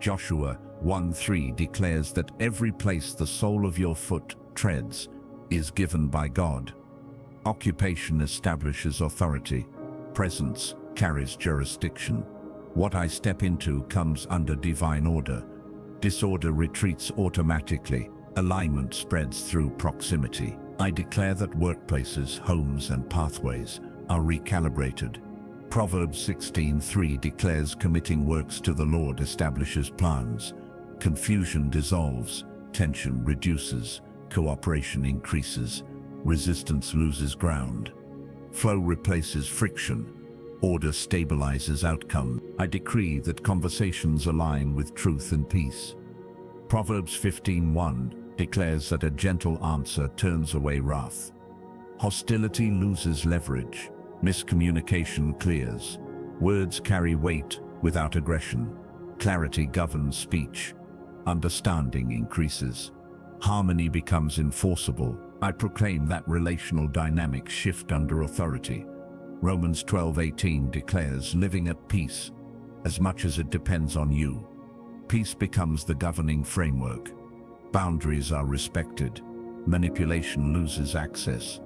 A: Joshua 1:3 declares that every place the sole of your foot treads is given by God. Occupation establishes authority. Presence carries jurisdiction. What I step into comes under divine order. Disorder retreats automatically. Alignment spreads through proximity. I declare that workplaces, homes, and pathways are recalibrated. Proverbs 16:3 declares committing works to the Lord establishes plans. Confusion dissolves, tension reduces, cooperation increases, resistance loses ground. Flow replaces friction, order stabilizes outcome. I decree that conversations align with truth and peace. Proverbs 15:1 declares that a gentle answer turns away wrath. Hostility loses leverage, miscommunication clears. Words carry weight without aggression. Clarity governs speech. Understanding increases. Harmony becomes enforceable. I proclaim that relational dynamics shift under authority. Romans 12:18 declares living at peace, as much as it depends on you. Peace becomes the governing framework. Boundaries are respected. Manipulation loses access.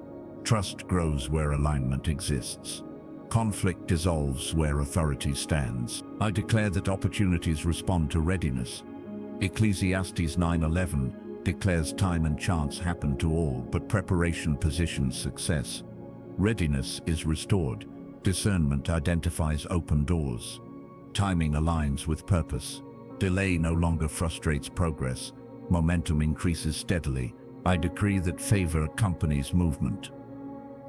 A: Trust grows where alignment exists. Conflict dissolves where authority stands. I declare that opportunities respond to readiness. Ecclesiastes 9:11 declares time and chance happen to all, but preparation positions success. Readiness is restored. Discernment identifies open doors. Timing aligns with purpose. Delay no longer frustrates progress. Momentum increases steadily. I decree that favor accompanies movement.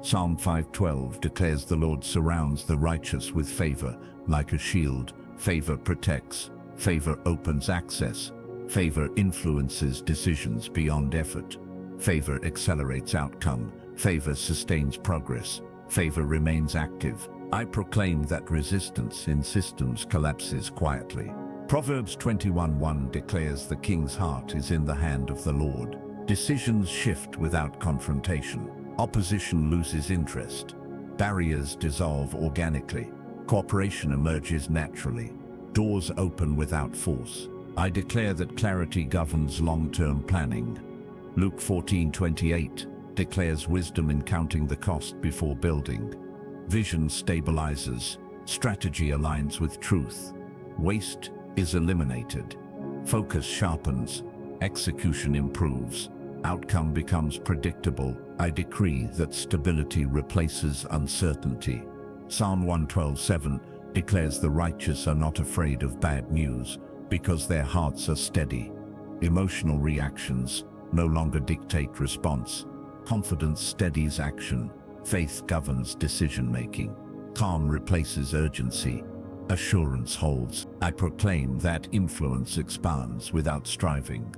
A: Psalm 5:12 declares the Lord surrounds the righteous with favor, like a shield. Favor protects. Favor opens access. Favor influences decisions beyond effort. Favor accelerates outcome. Favor sustains progress. Favor remains active. I proclaim that resistance in systems collapses quietly. Proverbs 21:1 declares the king's heart is in the hand of the Lord. Decisions shift without confrontation. Opposition loses interest. Barriers dissolve organically. Cooperation emerges naturally. Doors open without force. I declare that clarity governs long-term planning. Luke 14:28 declares wisdom in counting the cost before building. Vision stabilizes. Strategy aligns with truth. Waste is eliminated. Focus sharpens. Execution improves. Outcome becomes predictable. I decree that stability replaces uncertainty. Psalm 112:7 declares the righteous are not afraid of bad news because their hearts are steady. Emotional reactions no longer dictate response. Confidence steadies action. Faith governs decision-making. Calm replaces urgency. Assurance holds. I proclaim that influence expands without striving.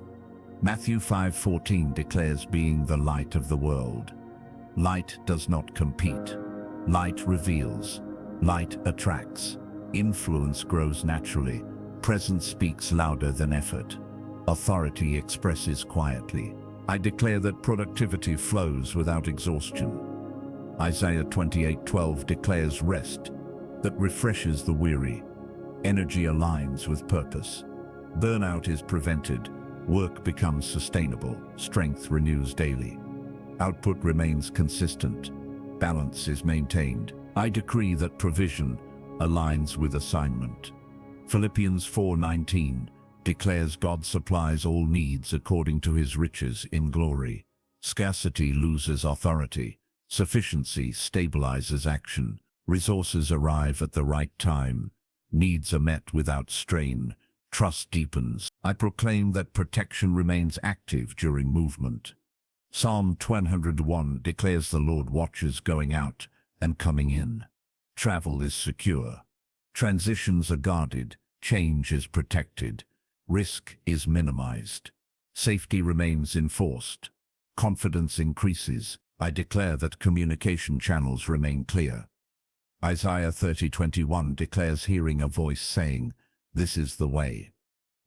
A: Matthew 5:14 declares being the light of the world. Light does not compete. Light reveals. Light attracts. Influence grows naturally. Presence speaks louder than effort. Authority expresses quietly. I declare that productivity flows without exhaustion. Isaiah 28:12 declares rest that refreshes the weary. Energy aligns with purpose. Burnout is prevented. Work becomes sustainable. Strength renews daily. Output remains consistent. Balance is maintained. I decree that provision aligns with assignment. Philippians 4:19 declares God supplies all needs according to his riches in glory. Scarcity loses authority. Sufficiency stabilizes action. Resources arrive at the right time. Needs are met without strain. Trust deepens. I proclaim that protection remains active during movement. Psalm 101 declares the Lord watches going out and coming in. Travel is secure. Transitions are guarded. Change is protected. Risk is minimized. Safety remains enforced. Confidence increases. I declare that communication channels remain clear. Isaiah 30:21 declares hearing a voice saying, "This is the way."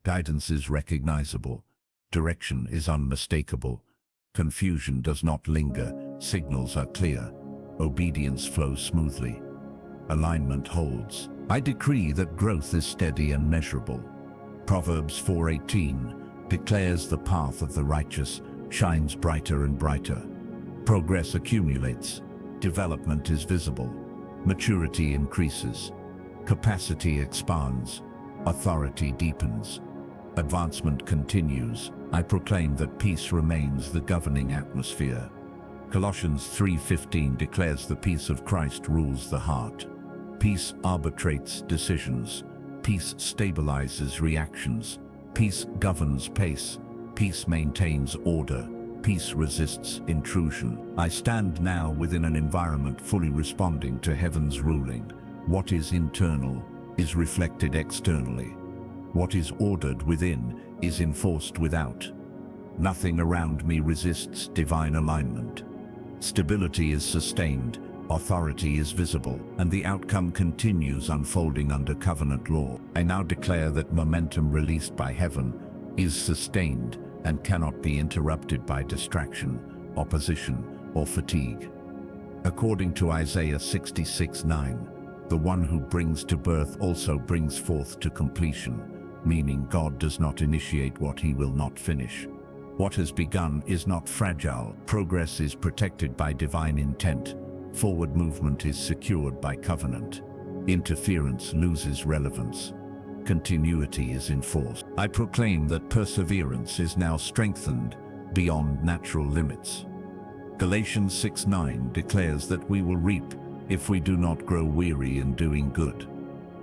A: Guidance is recognizable. Direction is unmistakable. Confusion does not linger. Signals are clear. Obedience flows smoothly. Alignment holds. I decree that growth is steady and measurable. Proverbs 4:18 declares the path of the righteous shines brighter and brighter. Progress accumulates. Development is visible. Maturity increases. Capacity expands. Authority deepens. Advancement continues. I proclaim that peace remains the governing atmosphere. Colossians 3:15 declares the peace of Christ rules the heart. Peace arbitrates decisions. Peace stabilizes reactions. Peace governs pace. Peace maintains order. Peace resists intrusion. I stand now within an environment fully responding to heaven's ruling. What is internal is reflected externally. What is ordered within is enforced without. Nothing around me resists divine alignment. Stability is sustained, authority is visible, and the outcome continues unfolding under covenant law. I now declare that momentum released by heaven is sustained and cannot be interrupted by distraction, opposition, or fatigue. According to Isaiah 66:9, the one who brings to birth also brings forth to completion, meaning God does not initiate what he will not finish. What has begun is not fragile. Progress is protected by divine intent. Forward movement is secured by covenant. Interference loses relevance. Continuity is enforced. I proclaim that perseverance is now strengthened beyond natural limits. Galatians 6:9 declares that we will reap if we do not grow weary in doing good.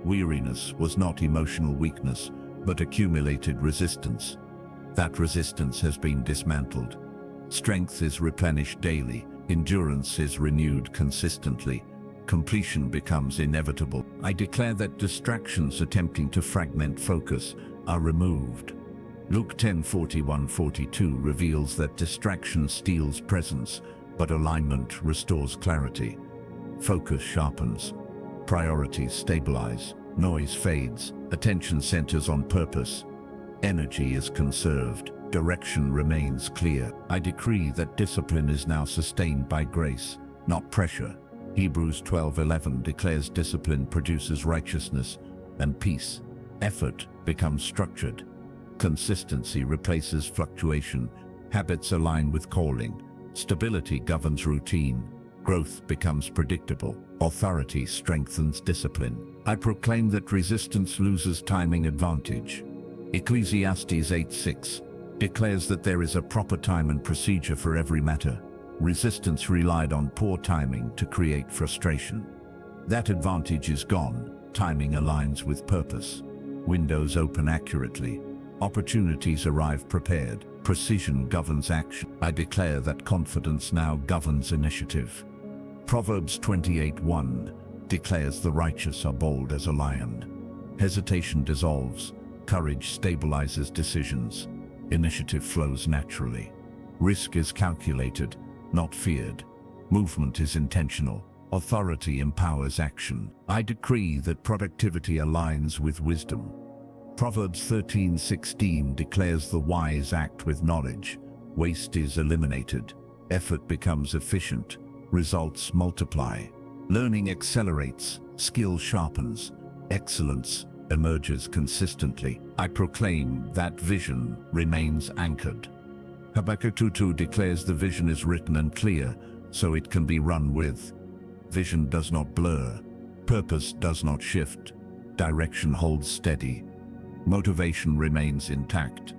A: Weariness was not emotional weakness, but accumulated resistance. That resistance has been dismantled. Strength is replenished daily. Endurance is renewed consistently. Completion becomes inevitable. I declare that distractions attempting to fragment focus are removed. Luke 10:41-42 reveals that distraction steals presence, but alignment restores clarity. Focus sharpens. Priorities stabilize. Noise fades. Attention centers on purpose. Energy is conserved. Direction remains clear. I decree that discipline is now sustained by grace, not pressure. Hebrews 12:11 declares discipline produces righteousness and peace. Effort becomes structured. Consistency replaces fluctuation. Habits align with calling. Stability governs routine. Growth becomes predictable. Authority strengthens discipline. I proclaim that resistance loses timing advantage. Ecclesiastes 8:6 declares that there is a proper time and procedure for every matter. Resistance relied on poor timing to create frustration. That advantage is gone. Timing aligns with purpose. Windows open accurately. Opportunities arrive prepared. Precision governs action. I declare that confidence now governs initiative. Proverbs 28:1 declares the righteous are bold as a lion. Hesitation dissolves. Courage stabilizes decisions. Initiative flows naturally. Risk is calculated, not feared. Movement is intentional. Authority empowers action. I decree that productivity aligns with wisdom. Proverbs 13:16 declares the wise act with knowledge. Waste is eliminated. Effort becomes efficient. Results multiply. Learning accelerates. Skill sharpens. Excellence emerges consistently. I proclaim that vision remains anchored. Habakkuk 2:2 declares the vision is written and clear, so it can be run with. Vision does not blur. Purpose does not shift. Direction holds steady. Motivation remains intact.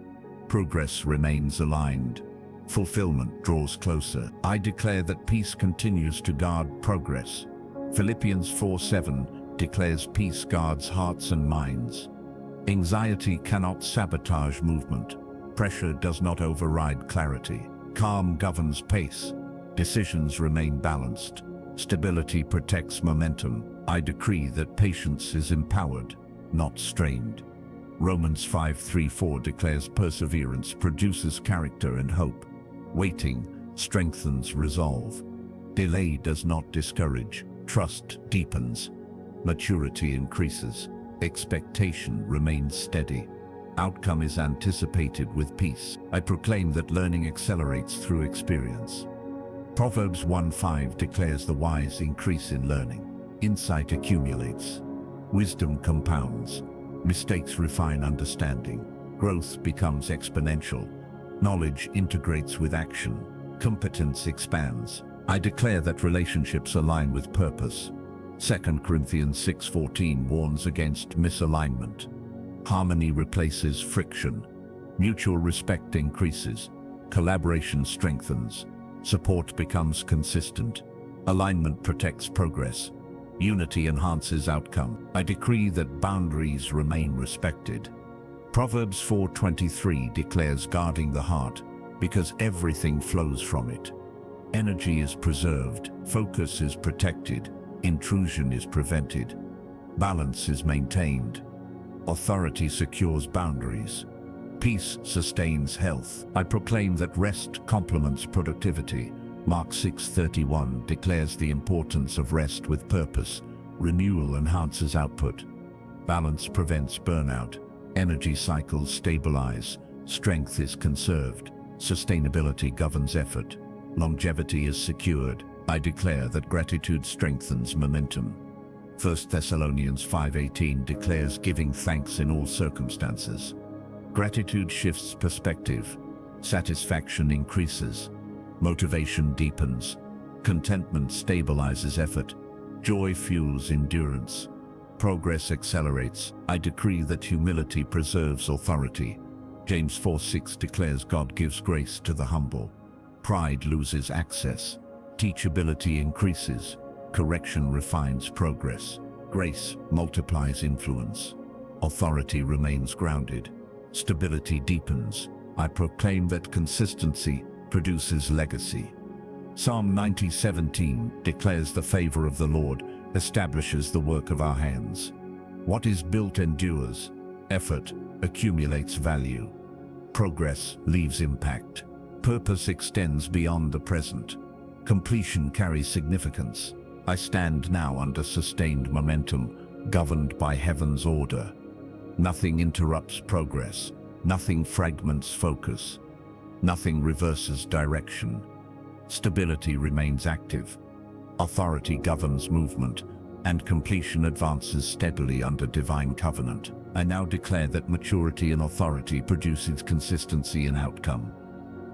A: Progress remains aligned. Fulfillment draws closer. I declare that peace continues to guard progress. Philippians 4:7 declares peace guards hearts and minds. Anxiety cannot sabotage movement. Pressure does not override clarity. Calm governs pace. Decisions remain balanced. Stability protects momentum. I decree that patience is empowered, not strained. Romans 5:3-4 declares perseverance produces character and hope. Waiting strengthens resolve. Delay does not discourage. Trust deepens. Maturity increases. Expectation remains steady. Outcome is anticipated with peace. I proclaim that learning accelerates through experience. Proverbs 1:5 declares the wise increase in learning. Insight accumulates. Wisdom compounds. Mistakes refine understanding. Growth becomes exponential. Knowledge integrates with action. Competence expands. I declare that relationships align with purpose. 2 Corinthians 6:14 warns against misalignment. Harmony replaces friction. Mutual respect increases. Collaboration strengthens. Support becomes consistent. Alignment protects progress. Unity enhances outcome. I decree that boundaries remain respected. Proverbs 4:23 declares guarding the heart, because everything flows from it. Energy is preserved, focus is protected, intrusion is prevented, balance is maintained, authority secures boundaries, peace sustains health. I proclaim that rest complements productivity. Mark 6:31 declares the importance of rest with purpose. Renewal enhances output. Balance prevents burnout. Energy cycles stabilize. Strength is conserved. Sustainability governs effort. Longevity is secured. I declare that gratitude strengthens momentum. 1 Thessalonians 5:18 declares giving thanks in all circumstances. Gratitude shifts perspective. Satisfaction increases. Motivation deepens. Contentment stabilizes effort. Joy fuels endurance. Progress accelerates. I decree that humility preserves authority. James 4:6 declares God gives grace to the humble. Pride loses access. Teachability increases. Correction refines progress. Grace multiplies influence. Authority remains grounded. Stability deepens. I proclaim that consistency produces legacy. Psalm 90:17 declares the favor of the Lord establishes the work of our hands. What is built endures. Effort accumulates value. Progress leaves impact. Purpose extends beyond the present. Completion carries significance. I stand now under sustained momentum, governed by heaven's order. Nothing interrupts progress. Nothing fragments focus. Nothing reverses direction. Stability remains active. Authority governs movement, and completion advances steadily under divine covenant. I now declare that maturity and authority produces consistency in outcome,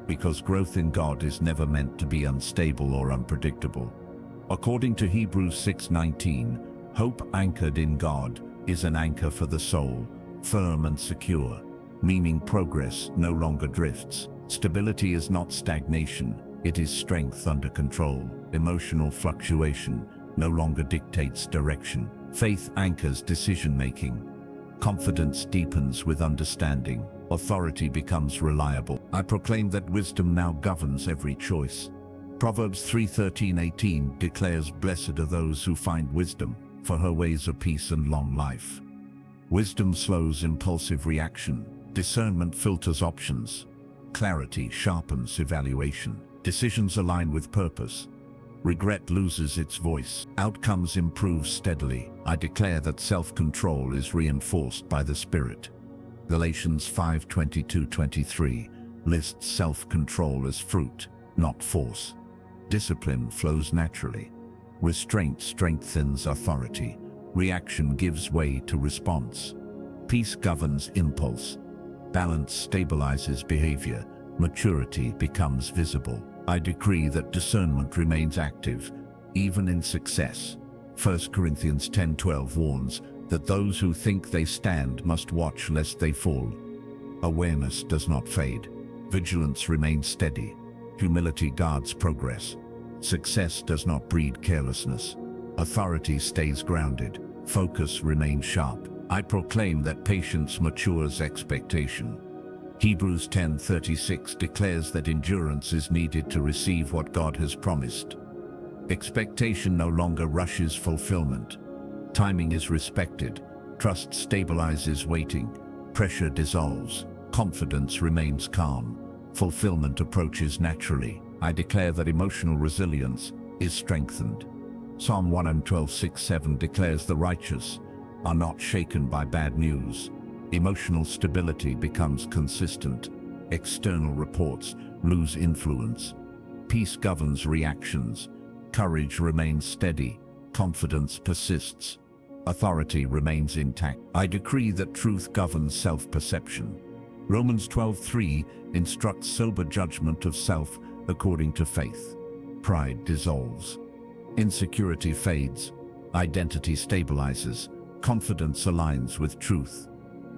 A: because growth in God is never meant to be unstable or unpredictable. According to Hebrews 6:19, hope anchored in God is an anchor for the soul, firm and secure, meaning progress no longer drifts. Stability is not stagnation, it is strength under control. Emotional fluctuation no longer dictates direction. Faith anchors decision-making. Confidence deepens with understanding. Authority becomes reliable. I proclaim that wisdom now governs every choice. Proverbs 3:13-18 declares, "Blessed are those who find wisdom, for her ways are peace and long life." Wisdom slows impulsive reaction. Discernment filters options. Clarity sharpens evaluation. Decisions align with purpose. Regret loses its voice. Outcomes improve steadily. I declare that self-control is reinforced by the Spirit. Galatians 5:22-23 lists self-control as fruit, not force. Discipline flows naturally. Restraint strengthens authority. Reaction gives way to response. Peace governs impulse. Balance stabilizes behavior. Maturity becomes visible. I decree that discernment remains active, even in success. 1 Corinthians 10:12 warns that those who think they stand must watch lest they fall. Awareness does not fade. Vigilance remains steady. Humility guards progress. Success does not breed carelessness. Authority stays grounded. Focus remains sharp. I proclaim that patience matures expectation. Hebrews 10:36 declares that endurance is needed to receive what God has promised. Expectation no longer rushes fulfillment. Timing is respected. Trust stabilizes waiting. Pressure dissolves. Confidence remains calm. Fulfillment approaches naturally. I declare that emotional resilience is strengthened. Psalm 112:6-7 declares the righteous are not shaken by bad news. Emotional stability becomes consistent. External reports lose influence. Peace governs reactions. Courage remains steady. Confidence persists. Authority remains intact. I decree that truth governs self-perception. Romans 12:3 instructs sober judgment of self according to faith. Pride dissolves. Insecurity fades. Identity stabilizes. Confidence aligns with truth.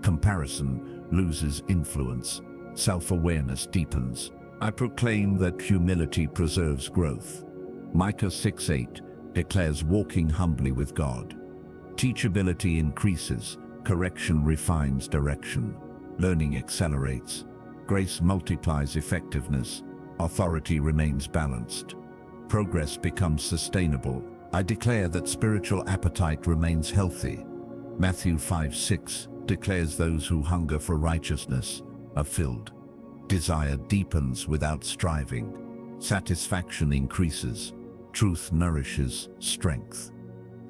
A: Comparison loses influence. Self-awareness deepens. I proclaim that humility preserves growth. Micah 6:8 declares walking humbly with God. Teachability increases. Correction refines direction. Learning accelerates. Grace multiplies effectiveness. Authority remains balanced. Progress becomes sustainable. I declare that spiritual appetite remains healthy. Matthew 5:6 declares those who hunger for righteousness are filled. Desire deepens without striving. Satisfaction increases. Truth nourishes strength.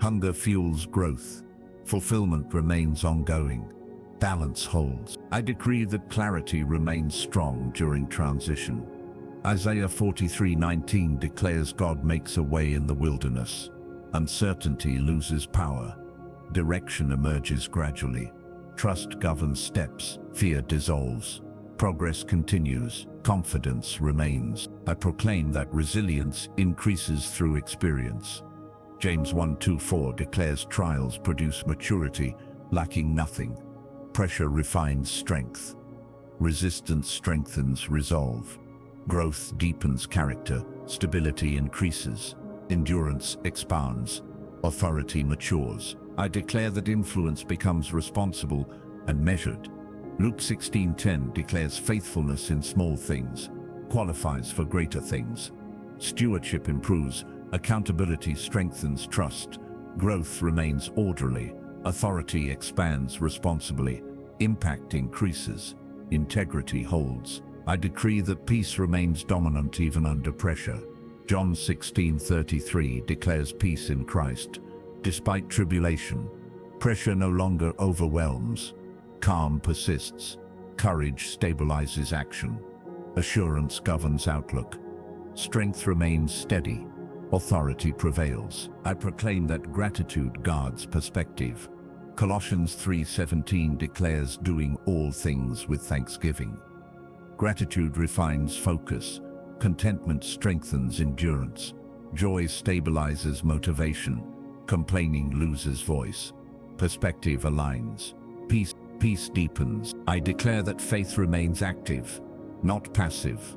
A: Hunger fuels growth. Fulfillment remains ongoing. Balance holds. I decree that clarity remains strong during transition. Isaiah 43:19 declares God makes a way in the wilderness. Uncertainty loses power. Direction emerges gradually. Trust governs steps. Fear dissolves. Progress continues. Confidence remains. I proclaim that resilience increases through experience. James 1:2-4 declares trials produce maturity, lacking nothing. Pressure refines strength. Resistance strengthens resolve. Growth deepens character. Stability increases. Endurance expands. Authority matures. I declare that influence becomes responsible and measured. Luke 16:10 declares faithfulness in small things qualifies for greater things. Stewardship improves. Accountability strengthens trust. Growth remains orderly. Authority expands responsibly. Impact increases. Integrity holds. I decree that peace remains dominant even under pressure. John 16:33 declares peace in Christ. Despite tribulation, pressure no longer overwhelms. Calm persists. Courage stabilizes action. Assurance governs outlook. Strength remains steady. Authority prevails. I proclaim that gratitude guards perspective. Colossians 3:17 declares doing all things with thanksgiving. Gratitude refines focus. Contentment strengthens endurance. Joy stabilizes motivation. Complaining loses voice. Perspective aligns. Peace deepens. I declare that faith remains active, not passive.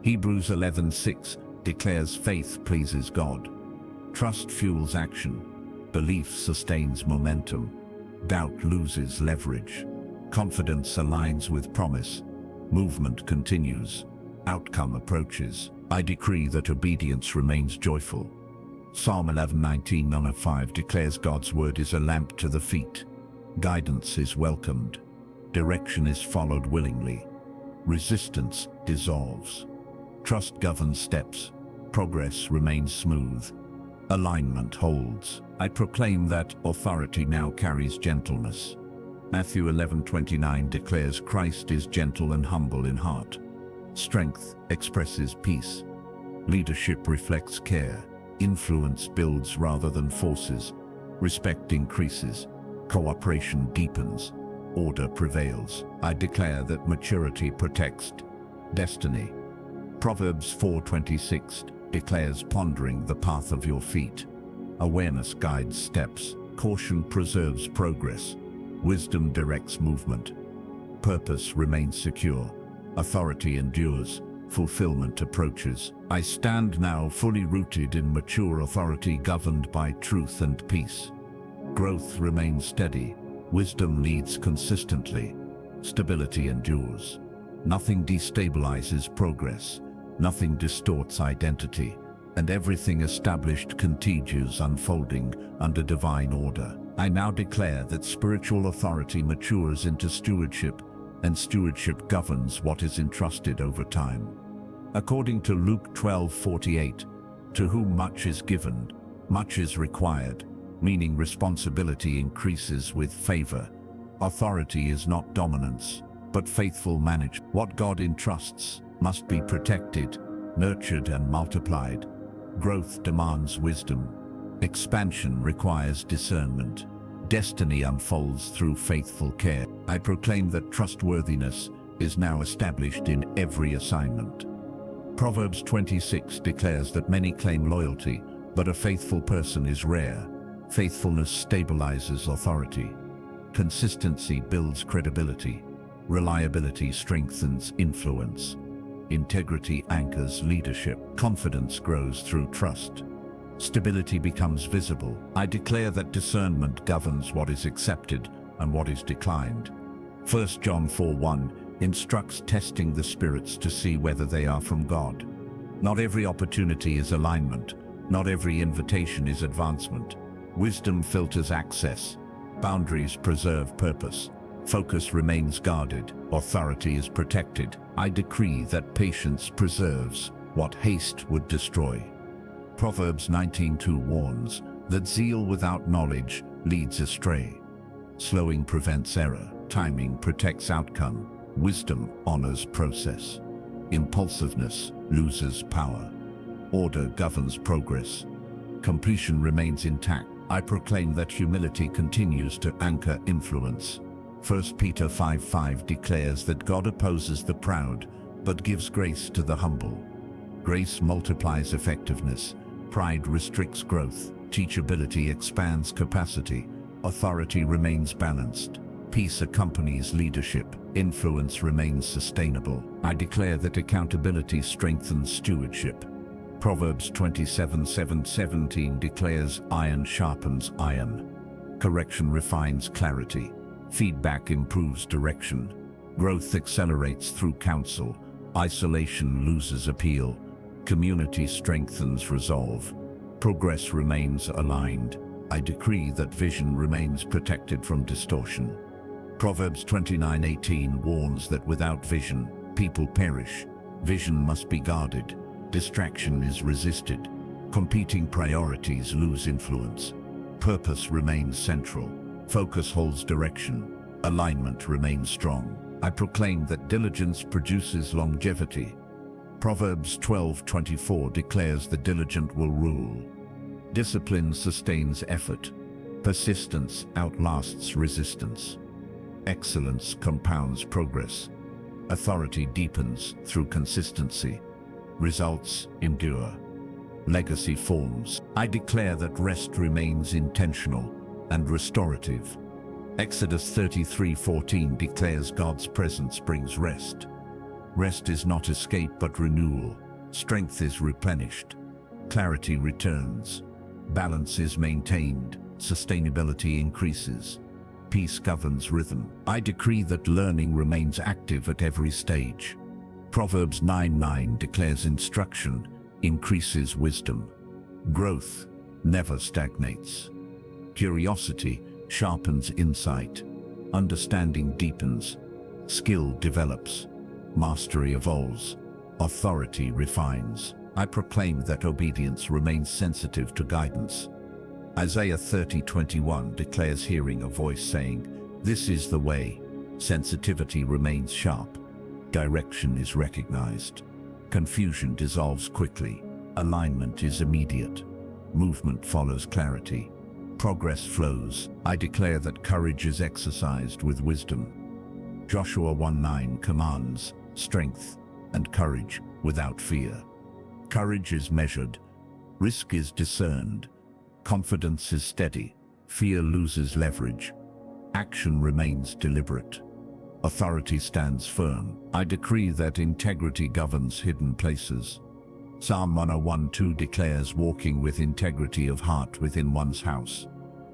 A: Hebrews 11:6 declares faith pleases God. Trust fuels action. Belief sustains momentum. Doubt loses leverage. Confidence aligns with promise. Movement continues. Outcome approaches. I decree that obedience remains joyful. Psalm 11:19-5 declares God's word is a lamp to the feet. Guidance is welcomed. Direction is followed willingly. Resistance dissolves. Trust governs steps. Progress remains smooth. Alignment holds. I proclaim that authority now carries gentleness. Matthew 11:29 declares Christ is gentle and humble in heart. Strength expresses peace. Leadership reflects care. Influence builds rather than forces. Respect increases. Cooperation deepens. Order prevails. I declare that maturity protects destiny. Proverbs 4:26 declares pondering the path of your feet. Awareness guides steps. Caution preserves progress. Wisdom directs movement. Purpose remains secure. Authority endures. Fulfillment approaches. I stand now fully rooted in mature authority governed by truth and peace. Growth remains steady. Wisdom leads consistently. Stability endures. Nothing destabilizes progress. Nothing distorts identity. And everything established continues unfolding under divine order. I now declare that spiritual authority matures into stewardship, and stewardship governs what is entrusted over time. According to Luke 12:48, to whom much is given, much is required, meaning responsibility increases with favor. Authority is not dominance, but faithful management. What God entrusts must be protected, nurtured, and multiplied. Growth demands wisdom. Expansion requires discernment. Destiny unfolds through faithful care. I proclaim that trustworthiness is now established in every assignment. Proverbs 26 declares that many claim loyalty, but a faithful person is rare. Faithfulness stabilizes authority. Consistency builds credibility. Reliability strengthens influence. Integrity anchors leadership. Confidence grows through trust. Stability becomes visible. I declare that discernment governs what is accepted and what is declined. 1 John 4:1 instructs testing the spirits to see whether they are from God. Not every opportunity is alignment. Not every invitation is advancement. Wisdom filters access. Boundaries preserve purpose. Focus remains guarded. Authority is protected. I decree that patience preserves what haste would destroy. Proverbs 19:2 warns that zeal without knowledge leads astray. Slowing prevents error. Timing protects outcome. Wisdom honors process. Impulsiveness loses power. Order governs progress. Completion remains intact. I proclaim that humility continues to anchor influence. 1 Peter 5:5 declares that God opposes the proud, but gives grace to the humble. Grace multiplies effectiveness. Pride restricts growth. Teachability expands capacity. Authority remains balanced. Peace accompanies leadership. Influence remains sustainable. I declare that accountability strengthens stewardship. Proverbs 27:17 declares iron sharpens iron. Correction refines clarity. Feedback improves direction. Growth accelerates through counsel. Isolation loses appeal. Community strengthens resolve. Progress remains aligned. I decree that vision remains protected from distortion. Proverbs 29:18 warns that without vision, people perish. Vision must be guarded. Distraction is resisted. Competing priorities lose influence. Purpose remains central. Focus holds direction. Alignment remains strong. I proclaim that diligence produces longevity. Proverbs 12:24 declares the diligent will rule. Discipline sustains effort. Persistence outlasts resistance. Excellence compounds progress. Authority deepens through consistency. Results endure. Legacy forms. I declare that rest remains intentional and restorative. Exodus 33:14 declares God's presence brings rest. Rest is not escape but renewal. Strength is replenished. Clarity returns. Balance is maintained. Sustainability increases. Peace governs rhythm. I decree that learning remains active at every stage. Proverbs 9:9 declares instruction increases wisdom. Growth never stagnates. Curiosity sharpens insight. Understanding deepens. Skill develops. Mastery evolves. Authority refines. I proclaim that obedience remains sensitive to guidance. Isaiah 30:21 declares hearing a voice saying, "This is the way." Sensitivity remains sharp. Direction is recognized. Confusion dissolves quickly. Alignment is immediate. Movement follows clarity. Progress flows. I declare that courage is exercised with wisdom. Joshua 1:9 commands strength and courage without fear. Courage is measured. Risk is discerned. Confidence is steady. Fear loses leverage. Action remains deliberate. Authority stands firm. I decree that integrity governs hidden places. Psalm 101:2 declares walking with integrity of heart within one's house.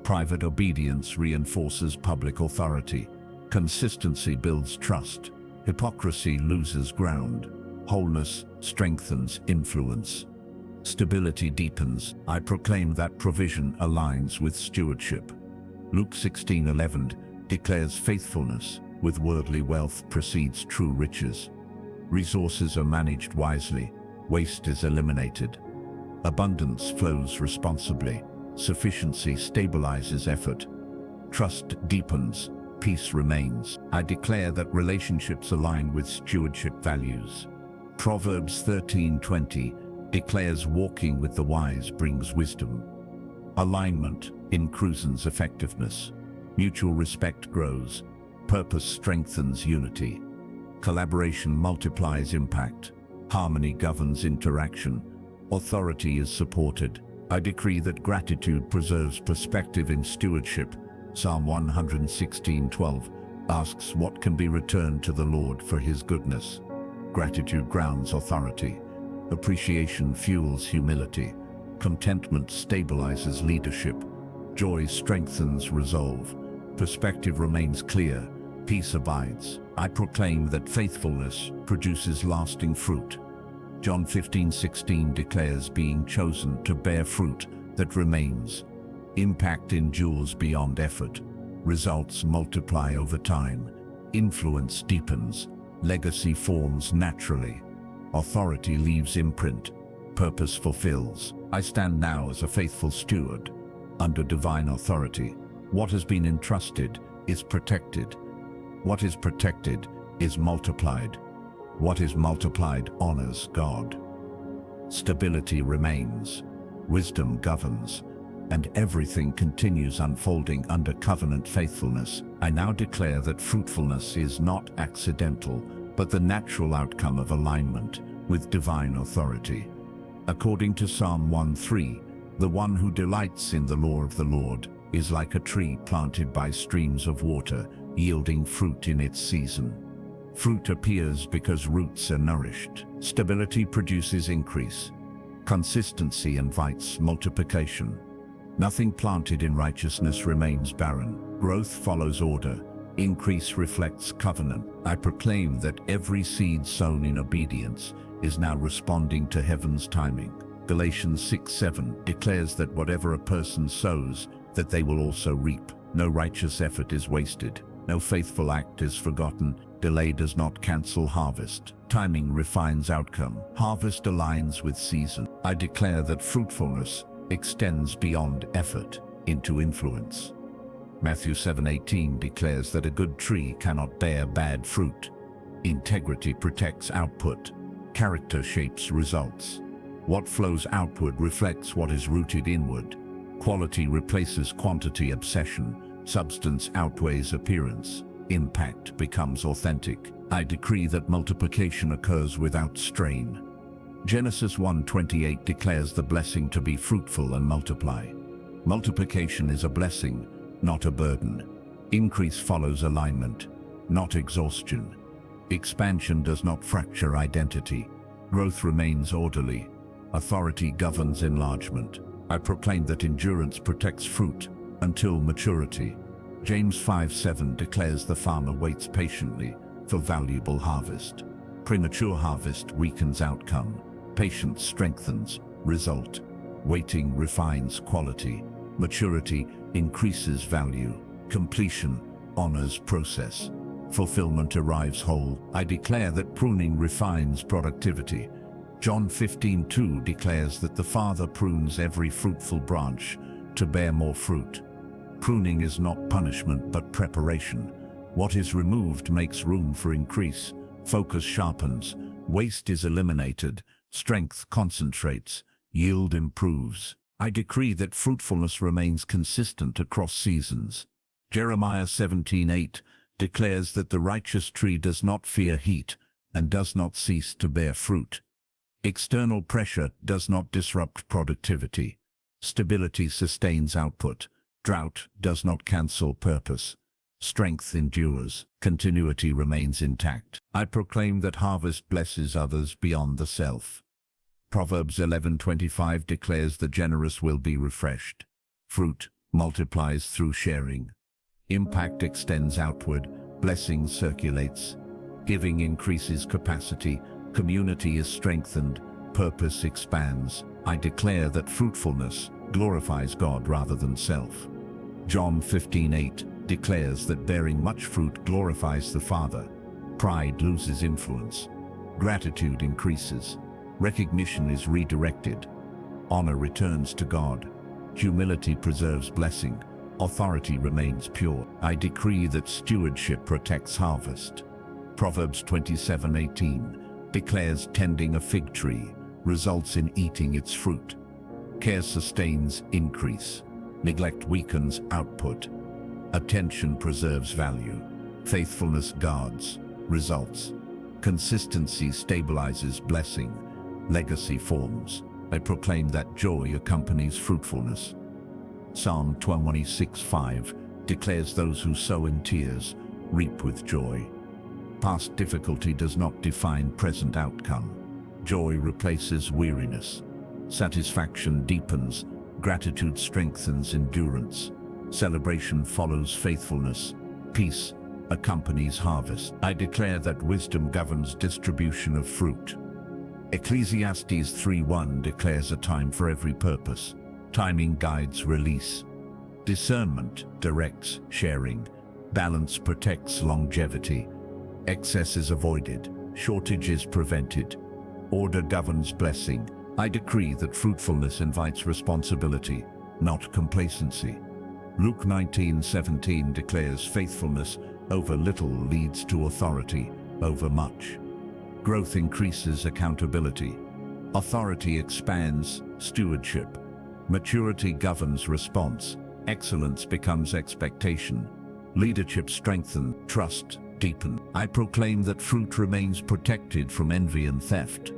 A: Private obedience reinforces public authority. Consistency builds trust. Hypocrisy loses ground. Wholeness strengthens influence. Stability deepens. I proclaim that provision aligns with stewardship. Luke 16:11 declares faithfulness with worldly wealth precedes true riches. Resources are managed wisely. Waste is eliminated. Abundance flows responsibly. Sufficiency stabilizes effort. Trust deepens. Peace remains. I declare that relationships align with stewardship values. Proverbs 13:20 declares walking with the wise brings wisdom. Alignment increases effectiveness. Mutual respect grows. Purpose strengthens unity. Collaboration multiplies impact. Harmony governs interaction. Authority is supported. I decree that gratitude preserves perspective in stewardship. Psalm 116:12 asks what can be returned to the Lord for his goodness. Gratitude grounds authority. Appreciation fuels humility. Contentment stabilizes leadership. Joy strengthens resolve. Perspective remains clear. peace abides. I proclaim that faithfulness produces lasting fruit. John 15:16 declares being chosen to bear fruit that remains. Impact endures beyond effort. Results multiply over time. Influence deepens. Legacy forms naturally. Authority leaves imprint. Purpose fulfills. I stand now as a faithful steward, under divine authority. What has been entrusted is protected. What is protected is multiplied. What is multiplied honors God. Stability remains. Wisdom governs. And everything continues unfolding under covenant faithfulness. I now declare that fruitfulness is not accidental, but the natural outcome of alignment with divine authority. According to Psalm 1:3, the one who delights in the law of the Lord is like a tree planted by streams of water, yielding fruit in its season. Fruit appears because roots are nourished. Stability produces increase. Consistency invites multiplication. Nothing planted in righteousness remains barren. Growth follows order. Increase reflects covenant. I proclaim that every seed sown in obedience is now responding to heaven's timing. Galatians 6:7 declares that whatever a person sows, that they will also reap. No righteous effort is wasted. No faithful act is forgotten. Delay does not cancel harvest. Timing refines outcome. Harvest aligns with season. I declare that fruitfulness extends beyond effort into influence. Matthew 7:18 declares that a good tree cannot bear bad fruit. Integrity protects output. Character shapes results. What flows outward reflects what is rooted inward. Quality replaces quantity obsession. Substance outweighs appearance. Impact becomes authentic. I decree that multiplication occurs without strain. Genesis 1:28 declares the blessing to be fruitful and multiply. Multiplication is a blessing, not a burden. Increase follows alignment, not exhaustion. Expansion does not fracture identity. Growth remains orderly. Authority governs enlargement. I proclaim that endurance protects fruit until maturity. James 5:7 declares the farmer waits patiently for valuable harvest. Premature harvest weakens outcome. Patience strengthens result. Waiting refines quality. Maturity increases value. Completion honors process. Fulfillment arrives whole. I declare that pruning refines productivity. John 15:2 declares that the Father prunes every fruitful branch to bear more fruit. Pruning is not punishment but preparation. What is removed makes room for increase. Focus sharpens. Waste is eliminated. Strength concentrates. Yield improves. I decree that fruitfulness remains consistent across seasons. Jeremiah 17:8 declares that the righteous tree does not fear heat and does not cease to bear fruit. External pressure does not disrupt productivity. Stability sustains output. Drought does not cancel purpose. Strength endures. Continuity remains intact. I proclaim that harvest blesses others beyond the self. Proverbs 11:25 declares the generous will be refreshed. Fruit multiplies through sharing. Impact extends outward. Blessing circulates. Giving increases capacity. Community is strengthened. Purpose expands. I declare that fruitfulness glorifies God rather than self. John 15:8 declares that bearing much fruit glorifies the Father. Pride loses influence. Gratitude increases. Recognition is redirected. Honor returns to God. Humility preserves blessing. Authority remains pure. I decree that stewardship protects harvest. Proverbs 27:18 declares tending a fig tree results in eating its fruit. Care sustains increase. Neglect weakens output. Attention preserves value. Faithfulness guards results. Consistency stabilizes blessing. Legacy forms. I proclaim that joy accompanies fruitfulness. Psalm 26:5 declares those who sow in tears reap with joy. Past difficulty does not define present outcome. Joy replaces weariness. Satisfaction deepens. Gratitude strengthens endurance. Celebration follows faithfulness. Peace accompanies harvest. I declare that wisdom governs distribution of fruit. Ecclesiastes 3:1 declares a time for every purpose. Timing guides release. Discernment directs sharing. Balance protects longevity. Excess is avoided. Shortage is prevented. Order governs blessing. I decree that fruitfulness invites responsibility, not complacency. Luke 19:17 declares faithfulness over little leads to authority over much. Growth increases accountability. Authority expands stewardship. Maturity governs response. Excellence becomes expectation. Leadership strengthens trust. Deepen. I proclaim that fruit remains protected from envy and theft.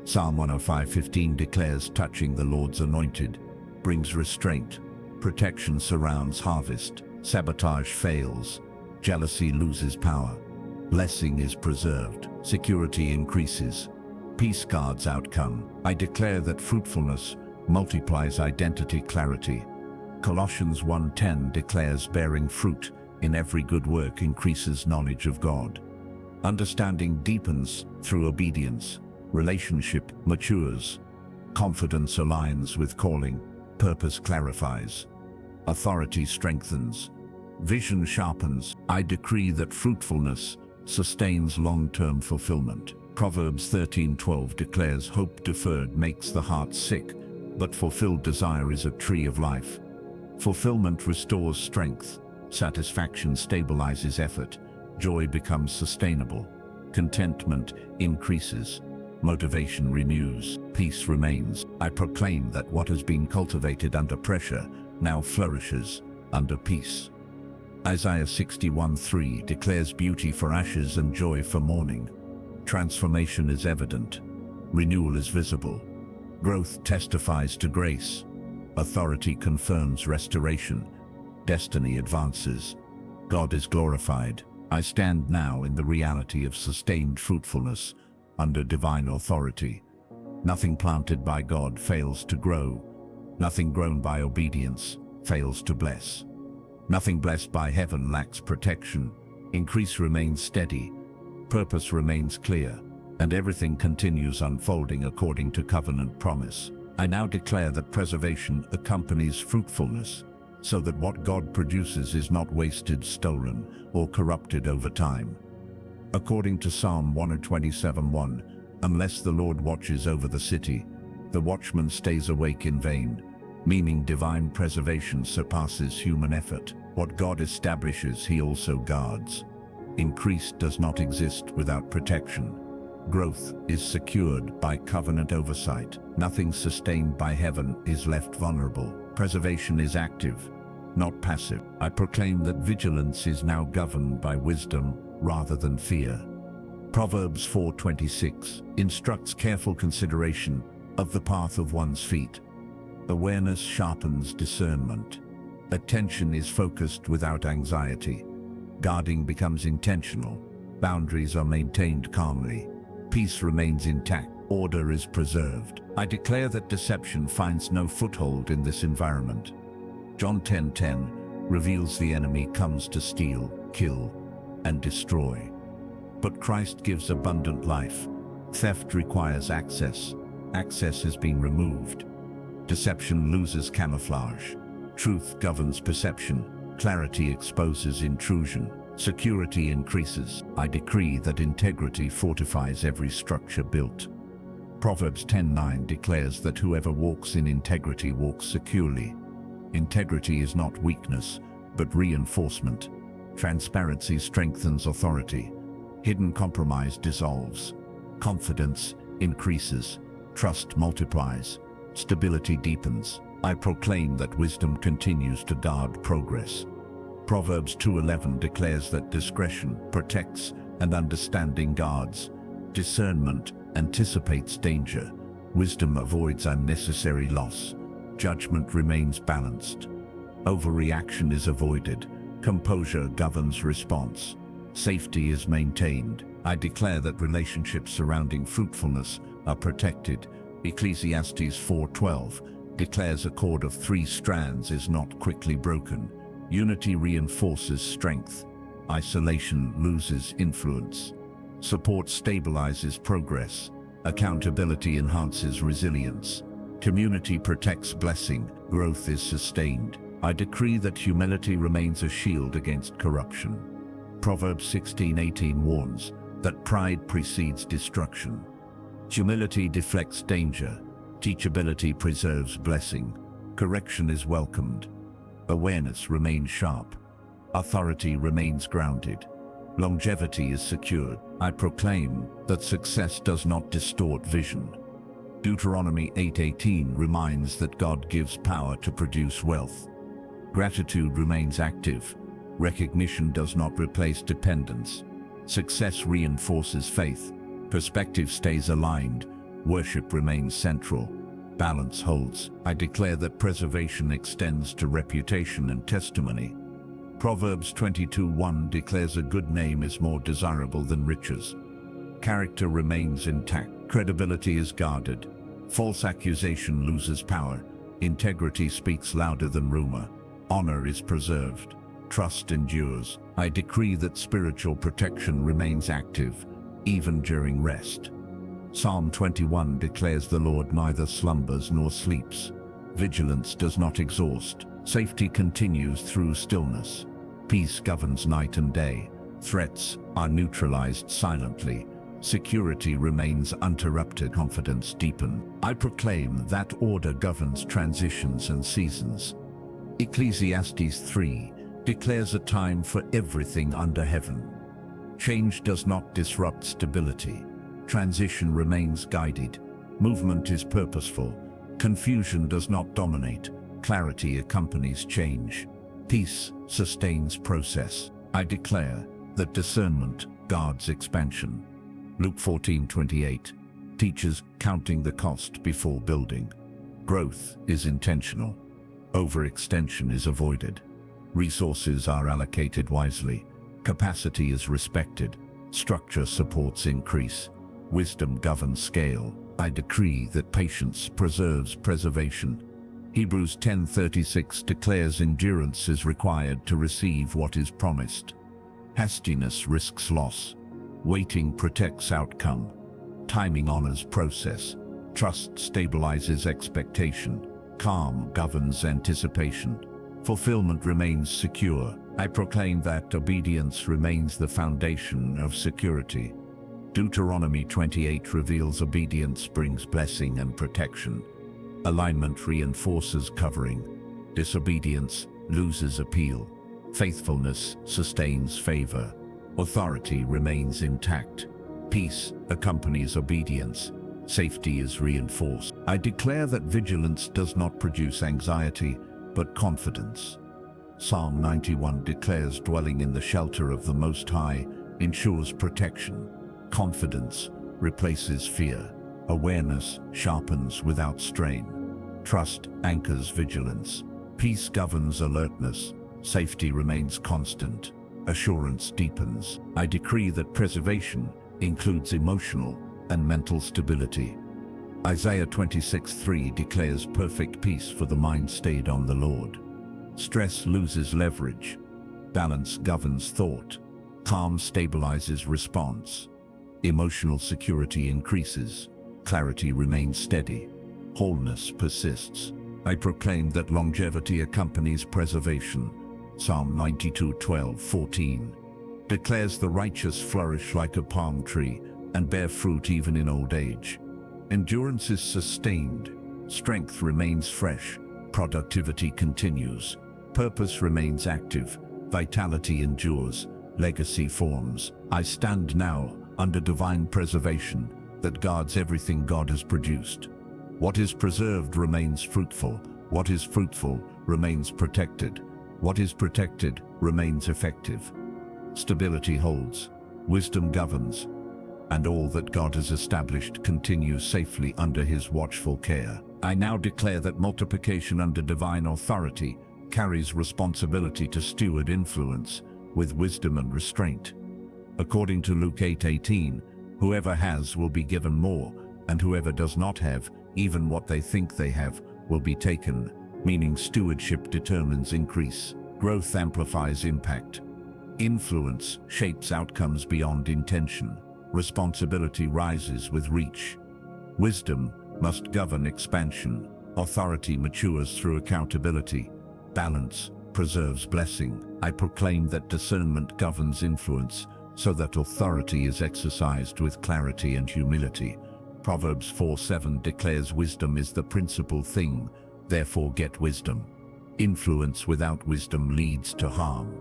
A: Psalm 105:15 declares touching the Lord's anointed brings restraint. Protection surrounds harvest. Sabotage fails. Jealousy loses power. Blessing is preserved. Security increases. Peace guards outcome. I declare that fruitfulness multiplies identity clarity. Colossians 1:10 declares bearing fruit in every good work increases knowledge of God. Understanding deepens through obedience. Relationship matures. Confidence aligns with calling. Purpose clarifies. Authority strengthens. Vision sharpens. I decree that fruitfulness sustains long-term fulfillment. Proverbs 13:12 declares hope deferred makes the heart sick, but fulfilled desire is a tree of life. Fulfillment restores strength. Satisfaction stabilizes effort. Joy becomes sustainable. Contentment increases. Motivation renews. Peace remains. I proclaim that what has been cultivated under pressure now flourishes under peace. Isaiah 61:3 declares beauty for ashes and joy for mourning. Transformation is evident. Renewal is visible. Growth testifies to grace. Authority confirms restoration. Destiny advances. God is glorified. I stand now in the reality of sustained fruitfulness under divine authority. Nothing planted by God fails to grow. Nothing grown by obedience fails to bless. Nothing blessed by heaven lacks protection. Increase remains steady. Purpose remains clear. And everything continues unfolding according to covenant promise. I now declare that preservation accompanies fruitfulness, so that what God produces is not wasted, stolen, or corrupted over time. According to Psalm 127:1, unless the Lord watches over the city, the watchman stays awake in vain, meaning divine preservation surpasses human effort. What God establishes, he also guards. Increase does not exist without protection. Growth is secured by covenant oversight. Nothing sustained by heaven is left vulnerable. Preservation is active, not passive. I proclaim that vigilance is now governed by wisdom rather than fear. Proverbs 4:26 instructs careful consideration of the path of one's feet. Awareness sharpens discernment. Attention is focused without anxiety. Guarding becomes intentional. Boundaries are maintained calmly. Peace remains intact. Order is preserved. I declare that deception finds no foothold in this environment. John 10:10 reveals the enemy comes to steal, kill, and destroy. But Christ gives abundant life. Theft requires access. Access has been removed. Deception loses camouflage. Truth governs perception. Clarity exposes intrusion. Security increases. I decree that integrity fortifies every structure built. Proverbs 10:9 declares that whoever walks in integrity walks securely. Integrity is not weakness, but reinforcement. Transparency strengthens authority. Hidden compromise dissolves. Confidence increases. Trust multiplies. Stability deepens. I proclaim that wisdom continues to guard progress. Proverbs 2:11 declares that discretion protects and understanding guards. Discernment anticipates danger. Wisdom avoids unnecessary loss. Judgment remains balanced. Overreaction is avoided. Composure governs response. Safety is maintained. I declare that relationships surrounding fruitfulness are protected. Ecclesiastes 4:12 declares a cord of 3 strands is not quickly broken. Unity reinforces strength. Isolation loses influence. Support stabilizes progress. Accountability enhances resilience. Community protects blessing. Growth is sustained. I decree that humility remains a shield against corruption. Proverbs 16:18 warns that pride precedes destruction. Humility deflects danger. Teachability preserves blessing. Correction is welcomed. Awareness remains sharp. Authority remains grounded. Longevity is secured. I proclaim that success does not distort vision. Deuteronomy 8:18 reminds that God gives power to produce wealth. Gratitude remains active. Recognition does not replace dependence. Success reinforces faith. Perspective stays aligned. Worship remains central. Balance holds. I declare that preservation extends to reputation and testimony. Proverbs 22:1 declares a good name is more desirable than riches. Character remains intact. Credibility is guarded. False accusation loses power. Integrity speaks louder than rumor. Honor is preserved. Trust endures. I decree that spiritual protection remains active, even during rest. Psalm 21 declares the Lord neither slumbers nor sleeps. Vigilance does not exhaust. Safety continues through stillness. Peace governs night and day. Threats are neutralized silently. Security remains uninterrupted. Confidence deepens. I proclaim that order governs transitions and seasons. Ecclesiastes 3 declares a time for everything under heaven. Change does not disrupt stability. Transition remains guided. Movement is purposeful. Confusion does not dominate. Clarity accompanies change. Peace sustains process. I declare that discernment guards expansion. Luke 14:28 teaches counting the cost before building. Growth is intentional. Overextension is avoided. Resources are allocated wisely. Capacity is respected. Structure supports increase. Wisdom governs scale. I decree that patience preserves preservation. Hebrews 10:36 declares endurance is required to receive what is promised. Hastiness risks loss. Waiting protects outcome. Timing honors process. Trust stabilizes expectation. Calm governs anticipation. Fulfillment remains secure. I proclaim that obedience remains the foundation of security. Deuteronomy 28 reveals obedience brings blessing and protection. Alignment reinforces covering. Disobedience loses appeal. Faithfulness sustains favor. Authority remains intact. Peace accompanies obedience. Safety is reinforced. I declare that vigilance does not produce anxiety, but confidence. Psalm 91 declares dwelling in the shelter of the Most High ensures protection. Confidence replaces fear. Awareness sharpens without strain. Trust anchors vigilance. Peace governs alertness. Safety remains constant. Assurance deepens. I decree that preservation includes emotional and mental stability. Isaiah 26:3 declares perfect peace for the mind stayed on the Lord. Stress loses leverage. Balance governs thought. Calm stabilizes response. Emotional security increases. Clarity remains steady. Wholeness persists. I proclaim that longevity accompanies preservation. Psalm 92:12-14 declares the righteous flourish like a palm tree and bear fruit even in old age. Endurance is sustained. Strength remains fresh. Productivity continues. Purpose remains active. Vitality endures. Legacy forms. I stand now under divine preservation that guards everything God has produced. What is preserved remains fruitful. What is fruitful remains protected. What is protected remains effective. Stability holds. Wisdom governs. And all that God has established continues safely under his watchful care. I now declare that multiplication under divine authority carries responsibility to steward influence with wisdom and restraint. According to Luke 8:18, whoever has will be given more, and whoever does not have, even what they think they have, will be taken, meaning stewardship determines increase. Growth amplifies impact. Influence shapes outcomes beyond intention. Responsibility rises with reach. Wisdom must govern expansion. Authority matures through accountability. Balance preserves blessing. I proclaim that discernment governs influence, so that authority is exercised with clarity and humility. Proverbs 4:7 declares wisdom is the principal thing, therefore get wisdom. Influence without wisdom leads to harm.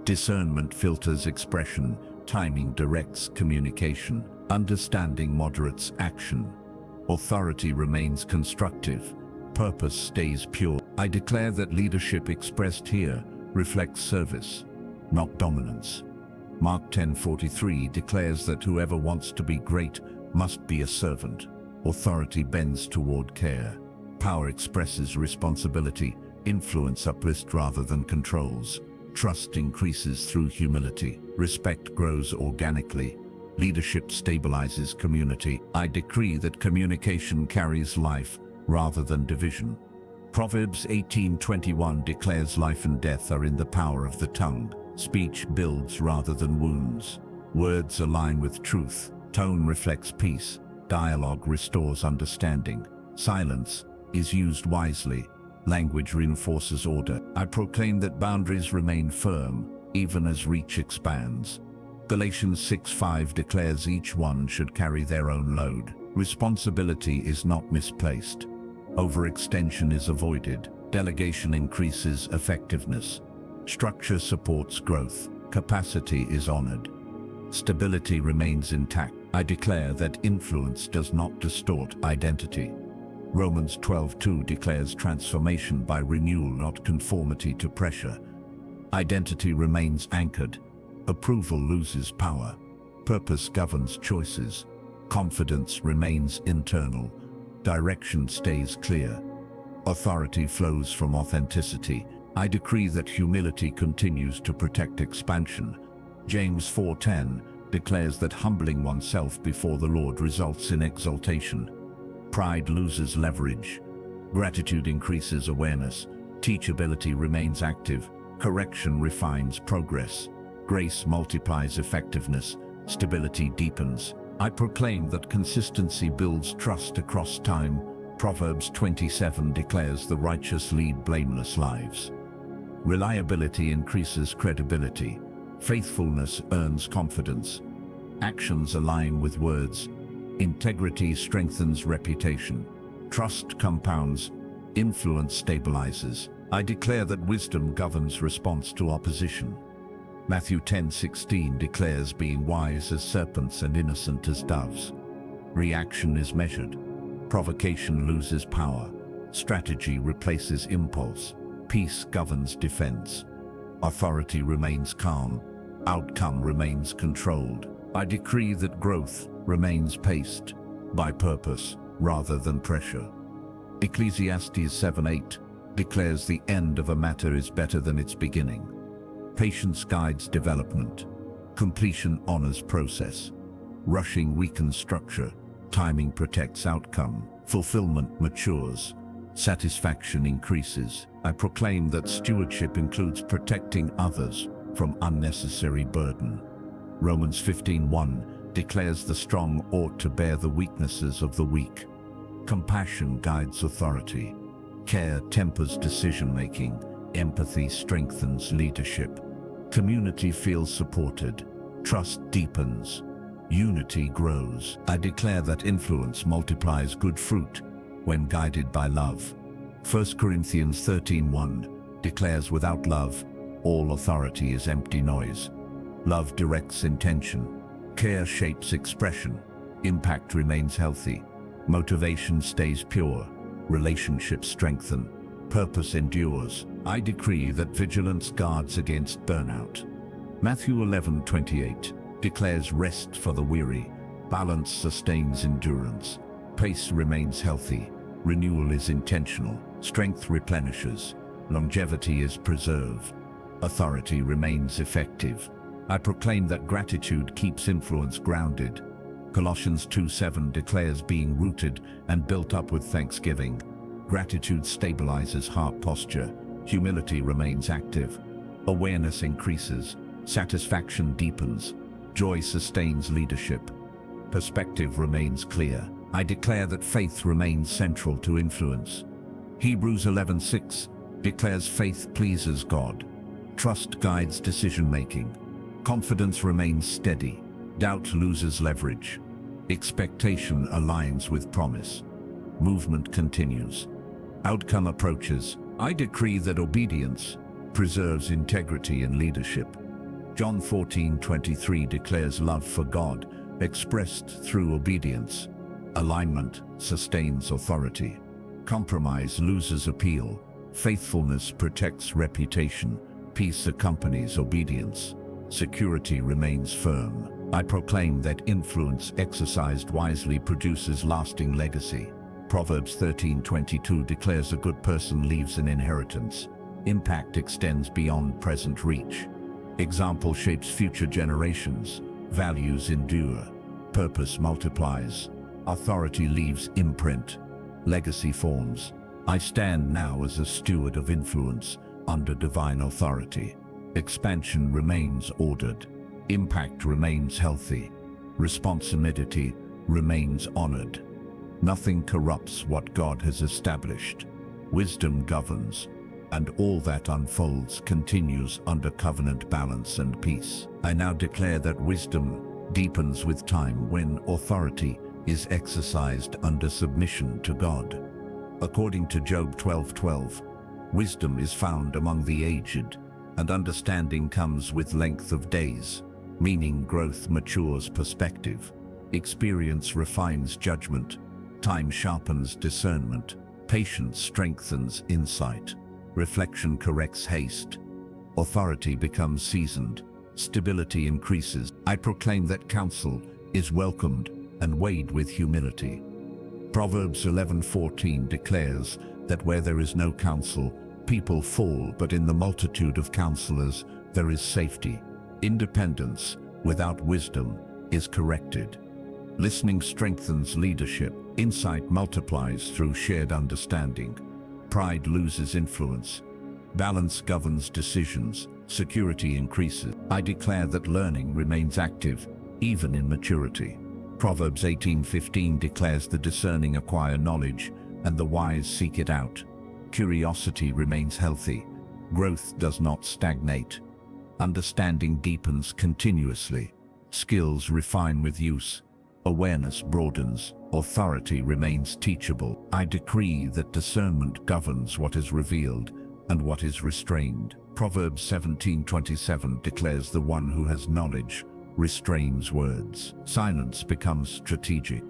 A: Discernment filters expression, timing directs communication, understanding moderates action. Authority remains constructive, purpose stays pure. I declare that leadership expressed here reflects service, not dominance. Mark 10:43 declares that whoever wants to be great must be a servant. Authority bends toward care. Power expresses responsibility. Influence uplifts rather than controls. Trust increases through humility. Respect grows organically. Leadership stabilizes community. I decree that communication carries life rather than division. Proverbs 18:21 declares life and death are in the power of the tongue. Speech builds rather than wounds. Words align with truth. Tone reflects peace. Dialogue restores understanding. Silence is used wisely. Language reinforces order. I proclaim that boundaries remain firm, even as reach expands. Galatians 6:5 declares each one should carry their own load. Responsibility is not misplaced. Overextension is avoided. Delegation increases effectiveness. Structure supports growth. Capacity is honored. Stability remains intact. I declare that influence does not distort identity. Romans 12:2 declares transformation by renewal, not conformity to pressure. Identity remains anchored. Approval loses power. Purpose governs choices. Confidence remains internal. Direction stays clear. Authority flows from authenticity. I decree that humility continues to protect expansion. James 4:10 declares that humbling oneself before the Lord results in exaltation. Pride loses leverage. Gratitude increases awareness. Teachability remains active. Correction refines progress. Grace multiplies effectiveness. Stability deepens. I proclaim that consistency builds trust across time. Proverbs 27 declares the righteous lead blameless lives. Reliability increases credibility. Faithfulness earns confidence. Actions align with words. Integrity strengthens reputation. Trust compounds. Influence stabilizes. I declare that wisdom governs response to opposition. Matthew 10:16 declares being wise as serpents and innocent as doves. Reaction is measured. Provocation loses power. Strategy replaces impulse. Peace governs defense. Authority remains calm. Outcome remains controlled. I decree that growth remains paced by purpose rather than pressure. Ecclesiastes 7:8 declares the end of a matter is better than its beginning. Patience guides development. Completion honors process. Rushing weakens structure. Timing protects outcome. Fulfillment matures. Satisfaction increases. I proclaim that stewardship includes protecting others from unnecessary burden. Romans 15:1 declares the strong ought to bear the weaknesses of the weak. Compassion guides authority. Care tempers decision-making. Empathy strengthens leadership. Community feels supported. Trust deepens. Unity grows. I declare that influence multiplies good fruit when guided by love. 1 Corinthians 13:1 declares without love, all authority is empty noise. Love directs intention. Care shapes expression. Impact remains healthy. Motivation stays pure. Relationships strengthen. Purpose endures. I decree that vigilance guards against burnout. Matthew 11:28 declares rest for the weary. Balance sustains endurance. Pace remains healthy. Renewal is intentional. Strength replenishes. Longevity is preserved. Authority remains effective. I proclaim that gratitude keeps influence grounded. Colossians 2:7 declares being rooted and built up with thanksgiving. Gratitude stabilizes heart posture. Humility remains active. Awareness increases. Satisfaction deepens. Joy sustains leadership. Perspective remains clear. I declare that faith remains central to influence. Hebrews 11:6 declares faith pleases God. Trust guides decision-making. Confidence remains steady. Doubt loses leverage. Expectation aligns with promise. Movement continues. Outcome approaches. I decree that obedience preserves integrity and leadership. John 14:23 declares love for God expressed through obedience. Alignment sustains authority. Compromise loses appeal. Faithfulness protects reputation. Peace accompanies obedience. Security remains firm. I proclaim that influence exercised wisely produces lasting legacy. Proverbs 13:22 declares a good person leaves an inheritance. Impact extends beyond present reach. Example shapes future generations. Values endure. Purpose multiplies. Authority leaves imprint. Legacy forms. I stand now as a steward of influence under divine authority. Expansion remains ordered. Impact remains healthy. Responsibility remains honored. Nothing corrupts what God has established. Wisdom governs, and all that unfolds continues under covenant balance and peace. I now declare that wisdom deepens with time when authority is exercised under submission to God. According to Job 12:12, wisdom is found among the aged, and understanding comes with length of days, meaning growth matures perspective. Experience refines judgment. Time sharpens discernment. Patience strengthens insight. Reflection corrects haste. Authority becomes seasoned. Stability increases. I proclaim that counsel is welcomed and weighed with humility. Proverbs 11:14 declares that where there is no counsel, people fall, but in the multitude of counselors there is safety. Independence without wisdom is corrected. Listening strengthens leadership. Insight multiplies through shared understanding. Pride loses influence. Balance governs decisions. Security increases. I declare that learning remains active, even in maturity. Proverbs 18:15 declares the discerning acquire knowledge, and the wise seek it out. Curiosity remains healthy. Growth does not stagnate. Understanding deepens continuously. Skills refine with use. Awareness broadens. Authority remains teachable. I decree that discernment governs what is revealed and what is restrained. Proverbs 17:27 declares the one who has knowledge restrains words. Silence becomes strategic.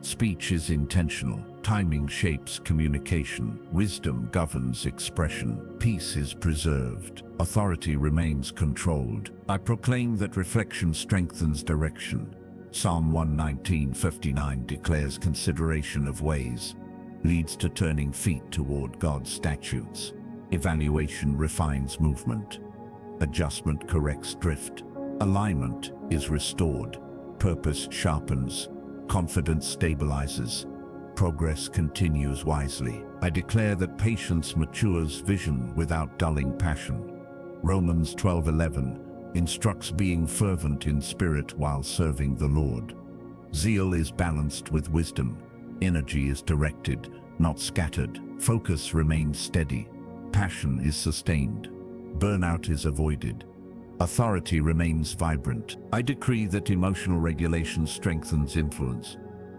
A: Speech is intentional. Timing shapes communication. Wisdom governs expression. Peace is preserved. Authority remains controlled. I proclaim that reflection strengthens direction. Psalm 119:59 declares consideration of ways leads to turning feet toward God's statutes. Evaluation refines movement. Adjustment corrects drift. Alignment is restored. Purpose sharpens. Confidence stabilizes. Progress continues wisely. I declare that patience matures vision without dulling passion. Romans 12:11 instructs being fervent in spirit while serving the Lord. Zeal is balanced with wisdom. Energy is directed, not scattered. Focus remains steady. Passion is sustained. Burnout is avoided. Authority remains vibrant. I decree that emotional regulation strengthens influence.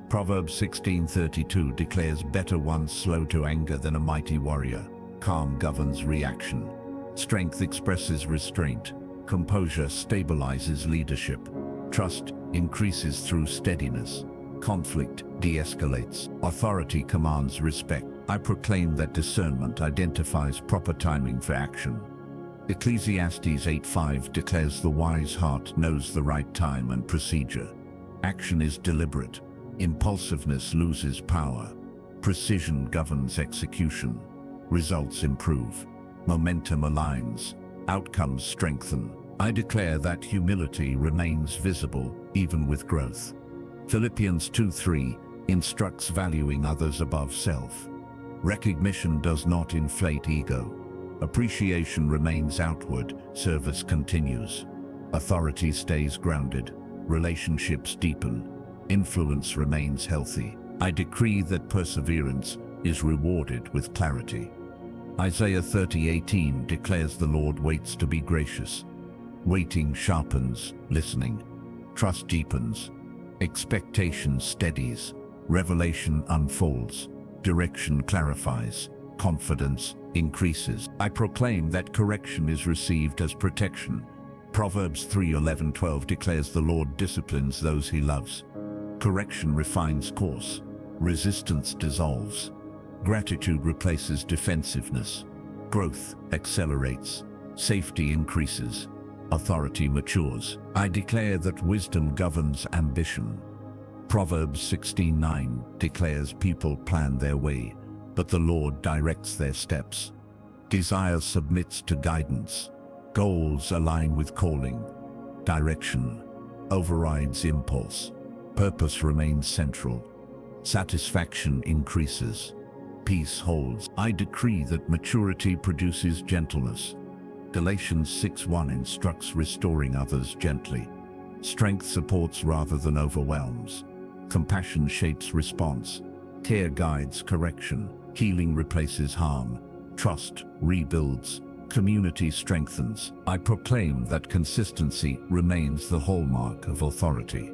A: Proverbs 16:32 declares better one slow to anger than a mighty warrior. Calm governs reaction. Strength expresses restraint. Composure stabilizes leadership. Trust increases through steadiness. Conflict de-escalates. Authority commands respect. I proclaim that discernment identifies proper timing for action. Ecclesiastes 8:5 declares the wise heart knows the right time and procedure. Action is deliberate. Impulsiveness loses power. Precision governs execution. Results improve. Momentum aligns. Outcomes strengthen. I declare that humility remains visible even with growth. Philippians 2:3 instructs valuing others above self. Recognition does not inflate ego. Appreciation remains outward. Service continues. Authority stays grounded. Relationships deepen. Influence remains healthy. I decree that perseverance is rewarded with clarity. Isaiah 30:18 declares the Lord waits to be gracious. Waiting sharpens listening. Trust deepens. Expectation steadies. Revelation unfolds. Direction clarifies. Confidence increases. I proclaim that correction is received as protection. Proverbs 3:11-12 declares the Lord disciplines those he loves. Correction refines course. Resistance dissolves. Gratitude replaces defensiveness. Growth accelerates. Safety increases. Authority matures. I declare that wisdom governs ambition. Proverbs 16:9 declares people plan their way, but the Lord directs their steps. Desire submits to guidance. Goals align with calling. Direction overrides impulse. Purpose remains central. Satisfaction increases. Peace holds. I decree that maturity produces gentleness. Galatians 6:1 instructs restoring others gently. Strength supports rather than overwhelms. Compassion shapes response. Care guides correction. Healing replaces harm. Trust rebuilds. Community strengthens. I proclaim that consistency remains the hallmark of authority.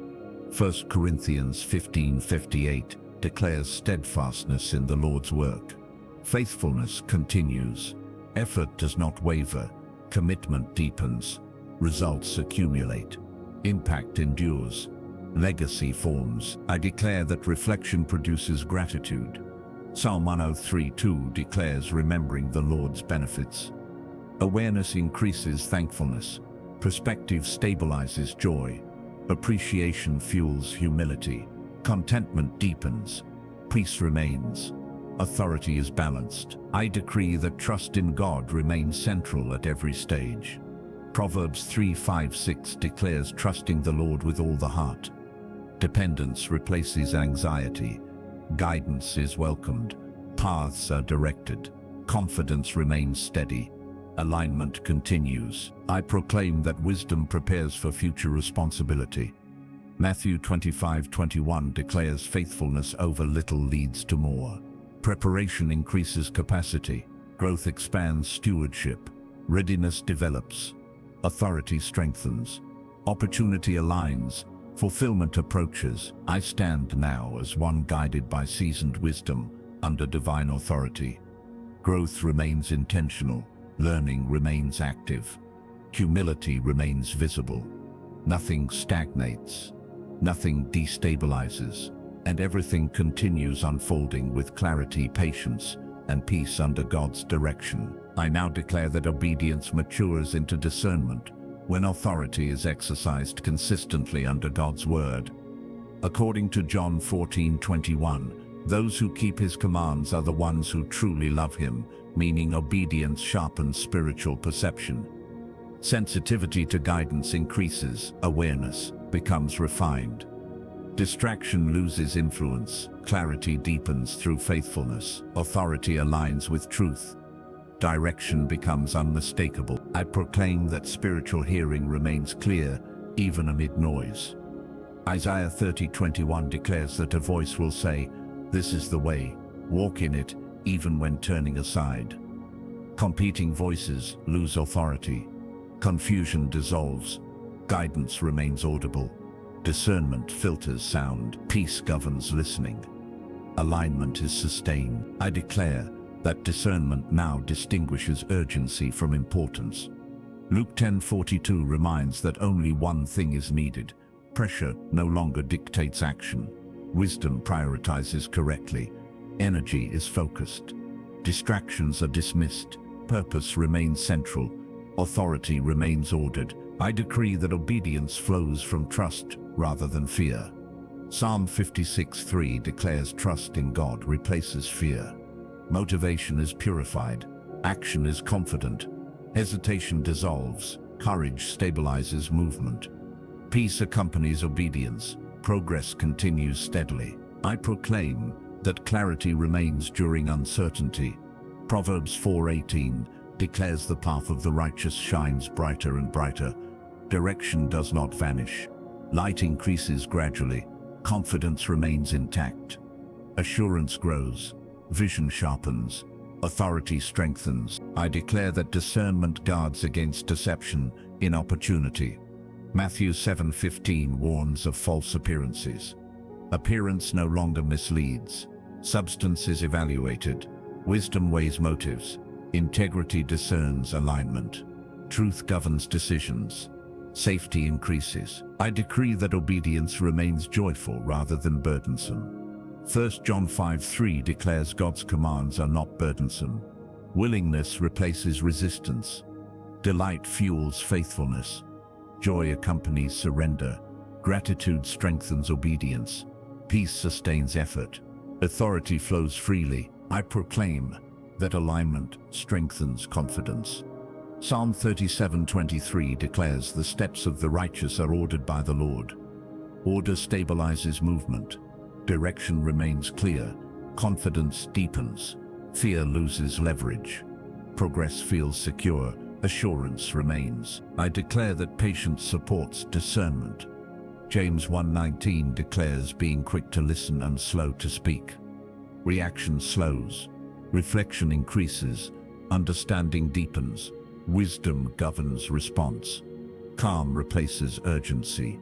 A: 1 Corinthians 15:58 declares steadfastness in the Lord's work. Faithfulness continues. Effort does not waver. Commitment deepens. Results accumulate. Impact endures. Legacy forms. I declare that reflection produces gratitude. Psalm 103:2 declares remembering the Lord's benefits. Awareness increases thankfulness. Perspective stabilizes joy. Appreciation fuels humility. Contentment deepens. Peace remains. Authority is balanced. I decree that trust in God remains central at every stage. Proverbs 3:5-6 declares trusting the Lord with all the heart. Dependence replaces anxiety. Guidance is welcomed. Paths are directed. Confidence remains steady. Alignment continues. I proclaim that wisdom prepares for future responsibility. Matthew 25:21 declares faithfulness over little leads to more. Preparation increases capacity. Growth expands stewardship. Readiness develops. Authority strengthens. Opportunity aligns. Fulfillment approaches. I stand now as one guided by seasoned wisdom under divine authority. Growth remains intentional. Learning remains active. Humility remains visible. Nothing stagnates. Nothing destabilizes. And everything continues unfolding with clarity, patience, and peace under God's direction. I now declare that obedience matures into discernment when authority is exercised consistently under God's word. According to John 14:21, those who keep his commands are the ones who truly love him, meaning obedience sharpens spiritual perception. Sensitivity to guidance increases. Awareness becomes refined. Distraction loses influence. Clarity deepens through faithfulness. Authority aligns with truth. Direction becomes unmistakable. I proclaim that spiritual hearing remains clear, even amid noise. Isaiah 30:21 declares that a voice will say, "This is the way, walk in it," even when turning aside. Competing voices lose authority. Confusion dissolves. Guidance remains audible. Discernment filters sound. Peace governs listening. Alignment is sustained. I declare that discernment now distinguishes urgency from importance. Luke 10:42 reminds that only one thing is needed. Pressure no longer dictates action. Wisdom prioritizes correctly. Energy is focused. Distractions are dismissed. Purpose remains central. Authority remains ordered. I decree that obedience flows from trust rather than fear. Psalm 56:3 declares trust in God replaces fear. Motivation is purified. Action is confident. Hesitation dissolves. Courage stabilizes movement. Peace accompanies obedience. Progress continues steadily. I proclaim that clarity remains during uncertainty. Proverbs 4:18 declares the path of the righteous shines brighter and brighter. Direction does not vanish. Light increases gradually. Confidence remains intact. Assurance grows. Vision sharpens. Authority strengthens. I declare that discernment guards against deception in opportunity. Matthew 7:15 warns of false appearances. Appearance no longer misleads. Substance is evaluated. Wisdom weighs motives. Integrity discerns alignment. Truth governs decisions. Safety increases. I decree that obedience remains joyful rather than burdensome. 1 John 5:3 declares God's commands are not burdensome. Willingness replaces resistance. Delight fuels faithfulness. Joy accompanies surrender. Gratitude strengthens obedience. Peace sustains effort. Authority flows freely. I proclaim that alignment strengthens confidence. Psalm 37:23 declares the steps of the righteous are ordered by the Lord. Order stabilizes movement. Direction remains clear. Confidence deepens. Fear loses leverage. Progress feels secure. Assurance remains. I declare that patience supports discernment. James 1:19 declares being quick to listen and slow to speak. Reaction slows. Reflection increases. Understanding deepens. Wisdom governs response. Calm replaces urgency.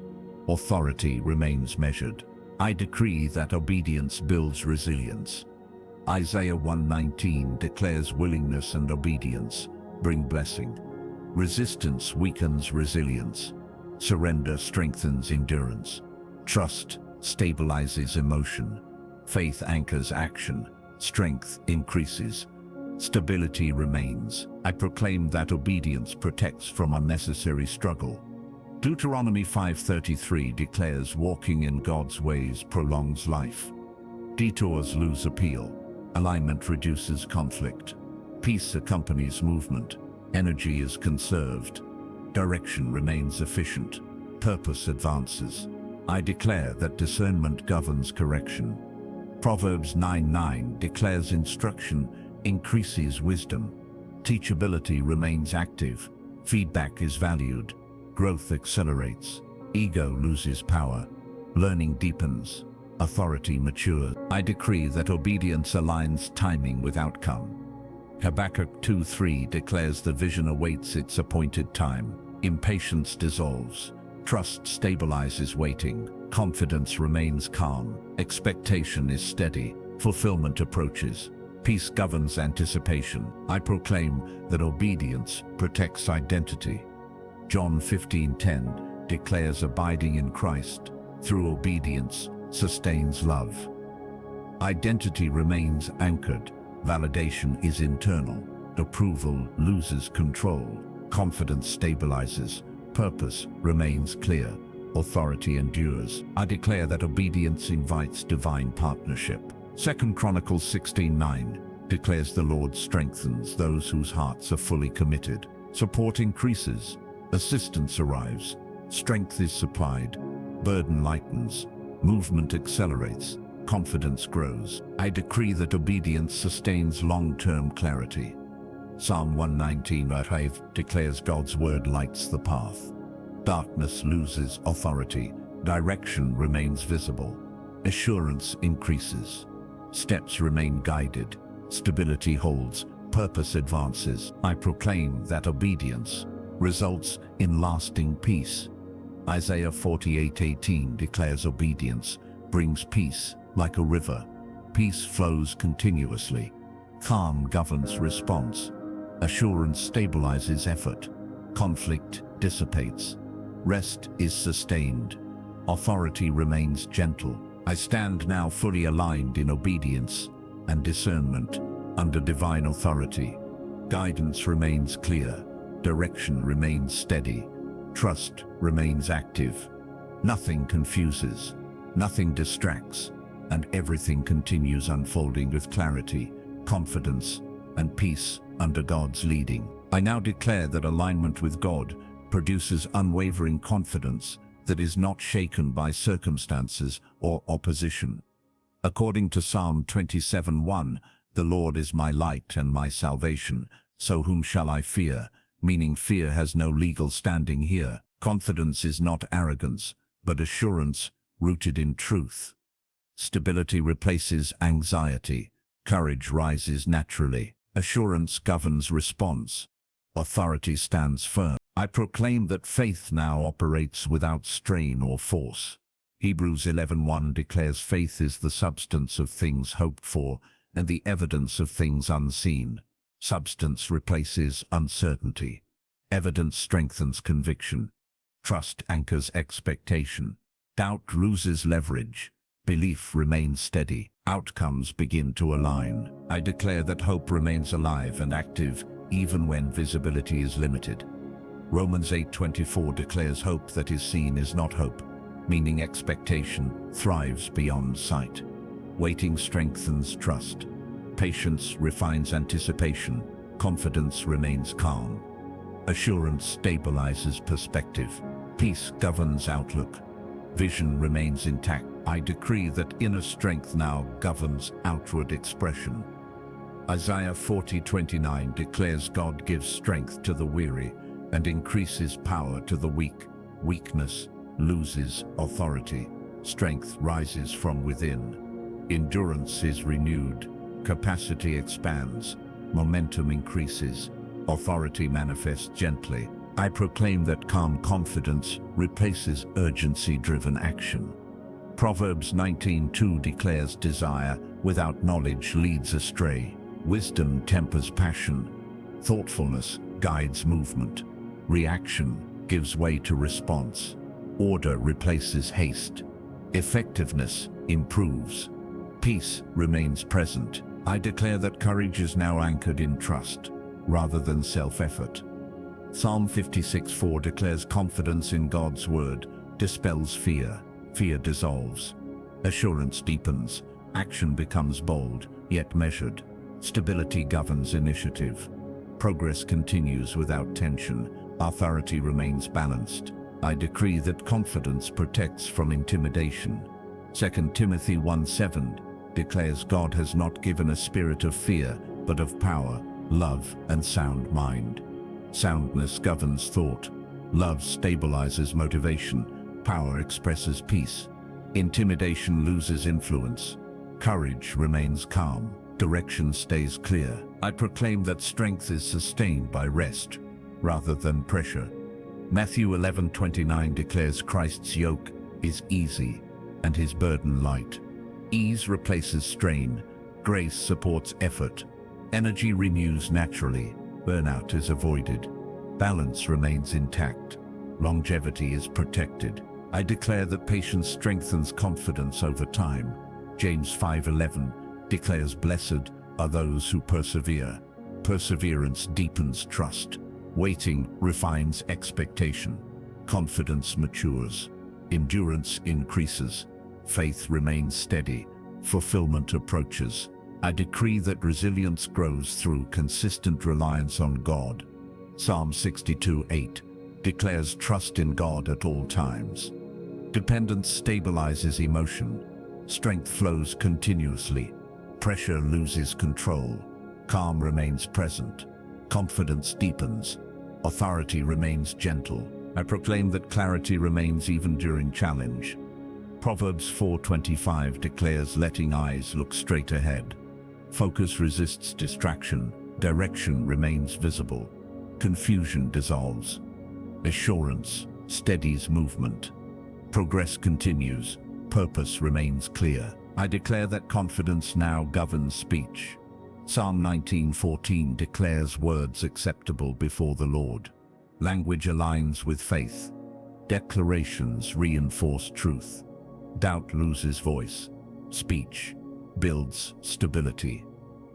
A: Authority remains measured. I decree that obedience builds resilience. Isaiah 1:19 declares willingness and obedience bring blessing. Resistance weakens resilience. Surrender strengthens endurance. Trust stabilizes emotion. Faith anchors action. Strength increases. Stability remains. I proclaim that obedience protects from unnecessary struggle. Deuteronomy 5:33 declares walking in God's ways prolongs life. Detours lose appeal. Alignment reduces conflict. Peace accompanies movement. Energy is conserved. Direction remains efficient. Purpose advances. I declare that discernment governs correction. Proverbs 9:9 declares instruction increases wisdom. Teachability remains active. Feedback is valued. Growth accelerates. Ego loses power. Learning deepens. Authority matures. I decree that obedience aligns timing with outcome. Habakkuk 2:3 declares the vision awaits its appointed time. Impatience dissolves. Trust stabilizes waiting. Confidence remains calm. Expectation is steady. Fulfillment approaches. Peace governs anticipation. I proclaim that obedience protects identity. John 15:10 declares abiding in Christ through obedience sustains love. Identity remains anchored. Validation is internal. Approval loses control. Confidence stabilizes. Purpose remains clear. Authority endures. I declare that obedience invites divine partnership. 2 Chronicles 16:9 declares the Lord strengthens those whose hearts are fully committed. Support increases. Assistance arrives. Strength is supplied. Burden lightens. Movement accelerates. Confidence grows. I decree that obedience sustains long-term clarity. Psalm 119:5 declares God's word lights the path. Darkness loses authority. Direction remains visible. Assurance increases. Steps remain guided. Stability holds. Purpose advances. I proclaim that obedience results in lasting peace. Isaiah 48:18 declares obedience brings peace like a river. Peace flows continuously. Calm governs response. Assurance stabilizes effort. Conflict dissipates. Rest is sustained. Authority remains gentle. I stand now fully aligned in obedience and discernment under divine authority. Guidance remains clear. Direction remains steady. Trust remains active. Nothing confuses. Nothing distracts. And everything continues unfolding with clarity, confidence, and peace under God's leading. I now declare that alignment with God produces unwavering confidence that is not shaken by circumstances or opposition. According to Psalm 27:1, the Lord is my light and my salvation, so whom shall I fear? Meaning fear has no legal standing here. Confidence is not arrogance, but assurance rooted in truth. Stability replaces anxiety. Courage rises naturally. Assurance governs response. Authority stands firm. I proclaim that faith now operates without strain or force. Hebrews 11:1 declares faith is the substance of things hoped for and the evidence of things unseen. Substance replaces uncertainty. Evidence strengthens conviction. Trust anchors expectation. Doubt loses leverage. Belief remains steady. Outcomes begin to align. I declare that hope remains alive and active even when visibility is limited. Romans 8:24 declares hope that is seen is not hope, meaning expectation thrives beyond sight. Waiting strengthens trust. Patience refines anticipation. Confidence remains calm. Assurance stabilizes perspective. Peace governs outlook. Vision remains intact. I decree that inner strength now governs outward expression. Isaiah 40:29 declares God gives strength to the weary and increases power to the weak. Weakness loses authority. Strength rises from within. Endurance is renewed. Capacity expands. Momentum increases. Authority manifests gently. I proclaim that calm confidence replaces urgency-driven action. Proverbs 19:2 declares desire without knowledge leads astray. Wisdom tempers passion. Thoughtfulness guides movement. Reaction gives way to response. Order replaces haste. Effectiveness improves. Peace remains present. I declare that courage is now anchored in trust, rather than self-effort. Psalm 56:4 declares confidence in God's word dispels fear. Fear dissolves. Assurance deepens. Action becomes bold, yet measured. Stability governs initiative. Progress continues without tension. Authority remains balanced. I decree that confidence protects from intimidation. 2 Timothy 1:7 declares God has not given a spirit of fear, but of power, love, and sound mind. Soundness governs thought. Love stabilizes motivation. Power expresses peace. Intimidation loses influence. Courage remains calm. Direction stays clear. I proclaim that strength is sustained by rest, rather than pressure. Matthew 11:29 declares Christ's yoke is easy and his burden light. Ease replaces strain. Grace supports effort. Energy renews naturally. Burnout is avoided. Balance remains intact. Longevity is protected. I declare that patience strengthens confidence over time. James 5:11 declares blessed are those who persevere. Perseverance deepens trust. Waiting refines expectation. Confidence matures. Endurance increases. Faith remains steady. Fulfillment approaches. I decree that resilience grows through consistent reliance on God. Psalm 62:8 declares trust in God at all times. Dependence stabilizes emotion. Strength flows continuously. Pressure loses control. Calm remains present. Confidence deepens. Authority remains gentle. I proclaim that clarity remains even during challenge. Proverbs 4:25 declares letting eyes look straight ahead. Focus resists distraction. Direction remains visible. Confusion dissolves. Assurance steadies movement. Progress continues. Purpose remains clear. I declare that confidence now governs speech. Psalm 19:14 declares words acceptable before the Lord. Language aligns with faith. Declarations reinforce truth. Doubt loses voice. Speech builds stability.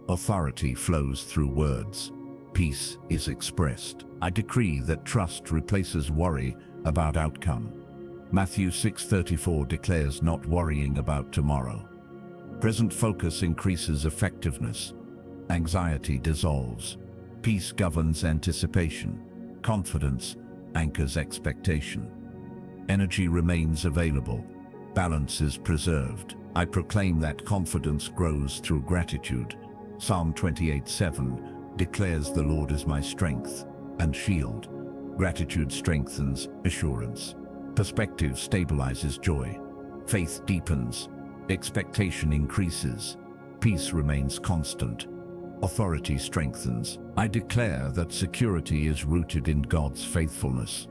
A: Authority flows through words. Peace is expressed. I decree that trust replaces worry about outcome. Matthew 6:34 declares not worrying about tomorrow. Present focus increases effectiveness. Anxiety dissolves. Peace governs anticipation. Confidence anchors expectation. Energy remains available. Balance is preserved. I proclaim that confidence grows through gratitude. Psalm 28:7 declares the Lord is my strength and shield. Gratitude strengthens assurance. Perspective stabilizes joy. Faith deepens. Expectation increases. Peace remains constant. Authority strengthens. I declare that security is rooted in God's faithfulness.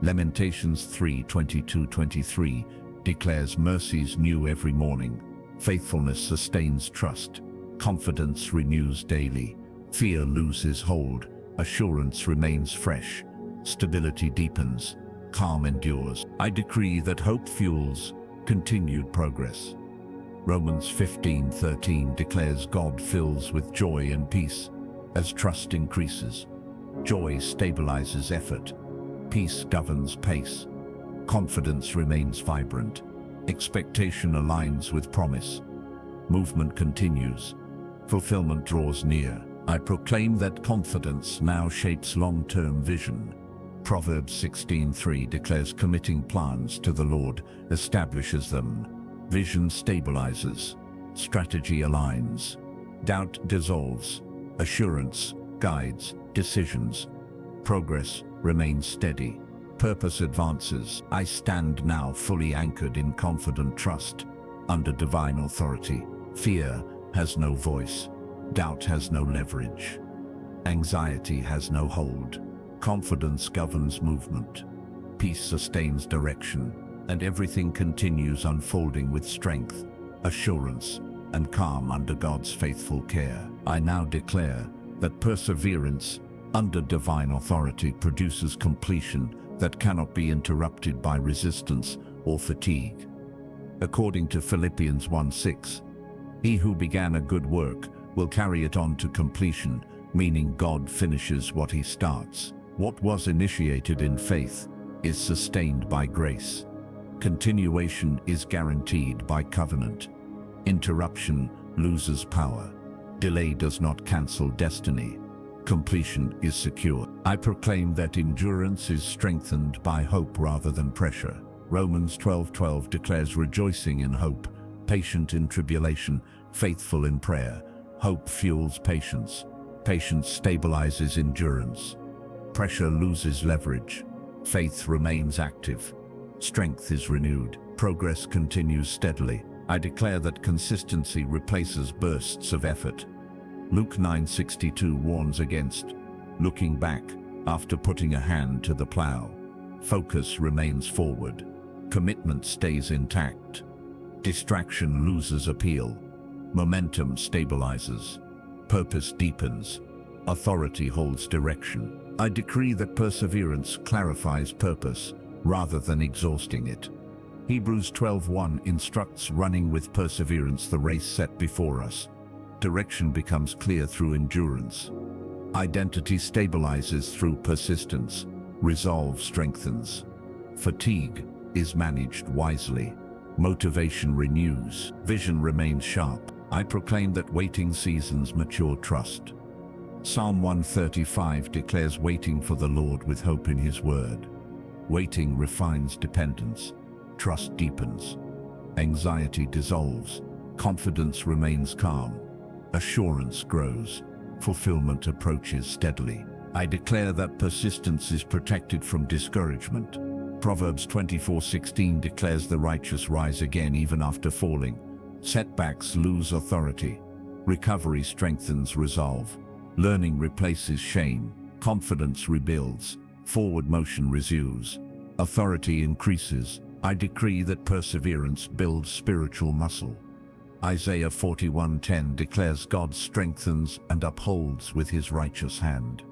A: Lamentations 3:22-23 declares mercies new every morning. Faithfulness sustains trust. Confidence renews daily. Fear loses hold. Assurance remains fresh. Stability deepens. Calm endures. I decree that hope fuels continued progress. Romans 15:13 declares God fills with joy and peace as trust increases. Joy stabilizes effort. Peace governs pace. Confidence remains vibrant. Expectation aligns with promise. Movement continues. Fulfillment draws near. I proclaim that confidence now shapes long-term vision. Proverbs 16:3 declares committing plans to the Lord establishes them. Vision stabilizes. Strategy aligns. Doubt dissolves. Assurance guides decisions. Progress remains steady. Purpose advances. I stand now fully anchored in confident trust, under divine authority. Fear has no voice. Doubt has no leverage. Anxiety has no hold. Confidence governs movement. Peace sustains direction, and everything continues unfolding with strength, assurance, and calm under God's faithful care. I now declare that perseverance under divine authority produces completion that cannot be interrupted by resistance or fatigue. According to Philippians 1:6, he who began a good work will carry it on to completion, meaning God finishes what he starts. What was initiated in faith is sustained by grace. Continuation is guaranteed by covenant. Interruption loses power. Delay does not cancel destiny. Completion is secure. I proclaim that endurance is strengthened by hope rather than pressure. Romans 12:12 declares rejoicing in hope, patient in tribulation, faithful in prayer. Hope fuels patience. Patience stabilizes endurance. Pressure loses leverage. Faith remains active. Strength is renewed. Progress continues steadily. I declare that consistency replaces bursts of effort. Luke 9:62 warns against looking back after putting a hand to the plow. Focus remains forward. Commitment stays intact. Distraction loses appeal. Momentum stabilizes. Purpose deepens. Authority holds direction. I decree that perseverance clarifies purpose rather than exhausting it. Hebrews 12:1 instructs running with perseverance the race set before us. Direction becomes clear through endurance. Identity stabilizes through persistence. Resolve strengthens. Fatigue is managed wisely. Motivation renews. Vision remains sharp. I proclaim that waiting seasons mature trust. Psalm 135 declares waiting for the Lord with hope in his word. Waiting refines dependence. Trust deepens. Anxiety dissolves. Confidence remains calm. Assurance grows. Fulfillment approaches steadily. I declare that persistence is protected from discouragement. Proverbs 24:16 declares the righteous rise again even after falling. Setbacks lose authority. Recovery strengthens resolve. Learning replaces shame. Confidence rebuilds. Forward motion resumes. Authority increases. I decree that perseverance builds spiritual muscle. Isaiah 41:10 declares God strengthens and upholds with his righteous hand.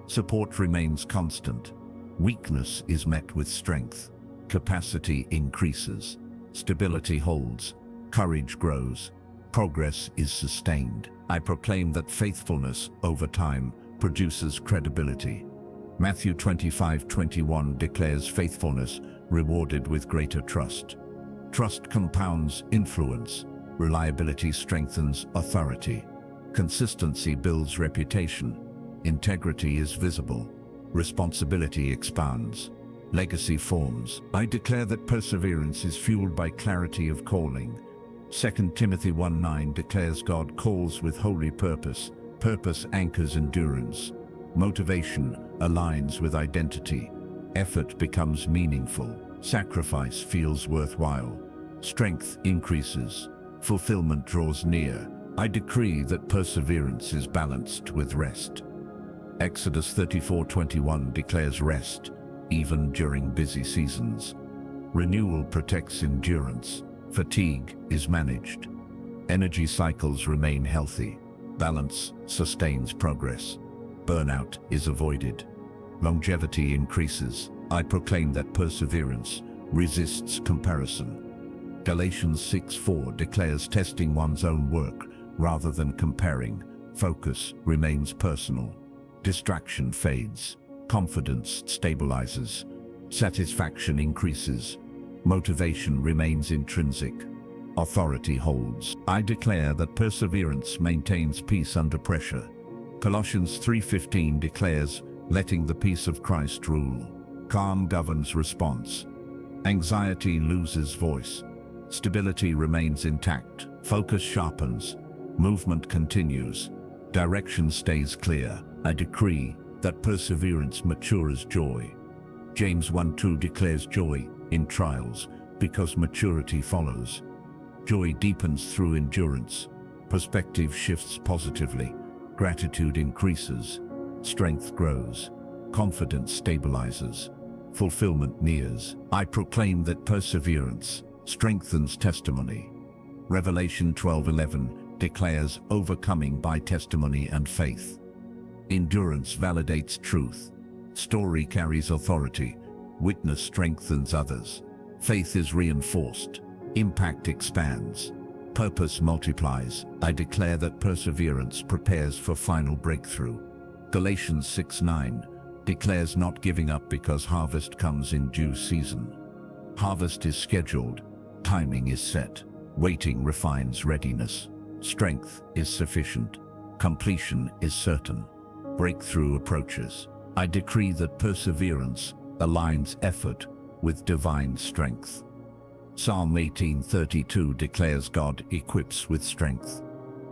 A: Support remains constant. Weakness is met with strength. Capacity increases. Stability holds. Courage grows. Progress is sustained. I proclaim that faithfulness over time produces credibility. Matthew 25:21 declares faithfulness rewarded with greater trust. Trust compounds influence. Reliability strengthens authority. Consistency builds reputation. Integrity is visible. Responsibility expands. Legacy forms. I declare that perseverance is fueled by clarity of calling. 2 Timothy 1:9 declares God calls with holy purpose. Purpose anchors endurance. Motivation aligns with identity. Effort becomes meaningful. Sacrifice feels worthwhile. Strength increases. Fulfillment draws near. I decree that perseverance is balanced with rest. Exodus 34:21 declares rest, even during busy seasons. Renewal protects endurance. Fatigue is managed. Energy cycles remain healthy. Balance sustains progress. Burnout is avoided. Longevity increases. I proclaim that perseverance resists comparison. Galatians 6:4 declares testing one's own work rather than comparing. Focus remains personal. Distraction fades. Confidence stabilizes. Satisfaction increases. Motivation remains intrinsic. Authority holds. I declare that perseverance maintains peace under pressure. Colossians 3:15 declares, letting the peace of Christ rule. Calm governs response. Anxiety loses voice. Stability remains intact. Focus sharpens. Movement continues. Direction stays clear. I decree that perseverance matures joy. James 1:2 declares joy in trials because maturity follows. Joy deepens through endurance. Perspective shifts positively. Gratitude increases. Strength grows. Confidence stabilizes. Fulfillment nears. I proclaim that perseverance strengthens testimony. Revelation 12:11 declares overcoming by testimony and faith. Endurance validates truth. Story carries authority. Witness strengthens others. Faith is reinforced. Impact expands. Purpose multiplies. I declare that perseverance prepares for final breakthrough. Galatians 6:9 declares not giving up because harvest comes in due season. Harvest is scheduled. Timing is set. Waiting refines readiness. Strength is sufficient. Completion is certain. Breakthrough approaches. I decree that perseverance aligns effort with divine strength. Psalm 18:32 declares God equips with strength.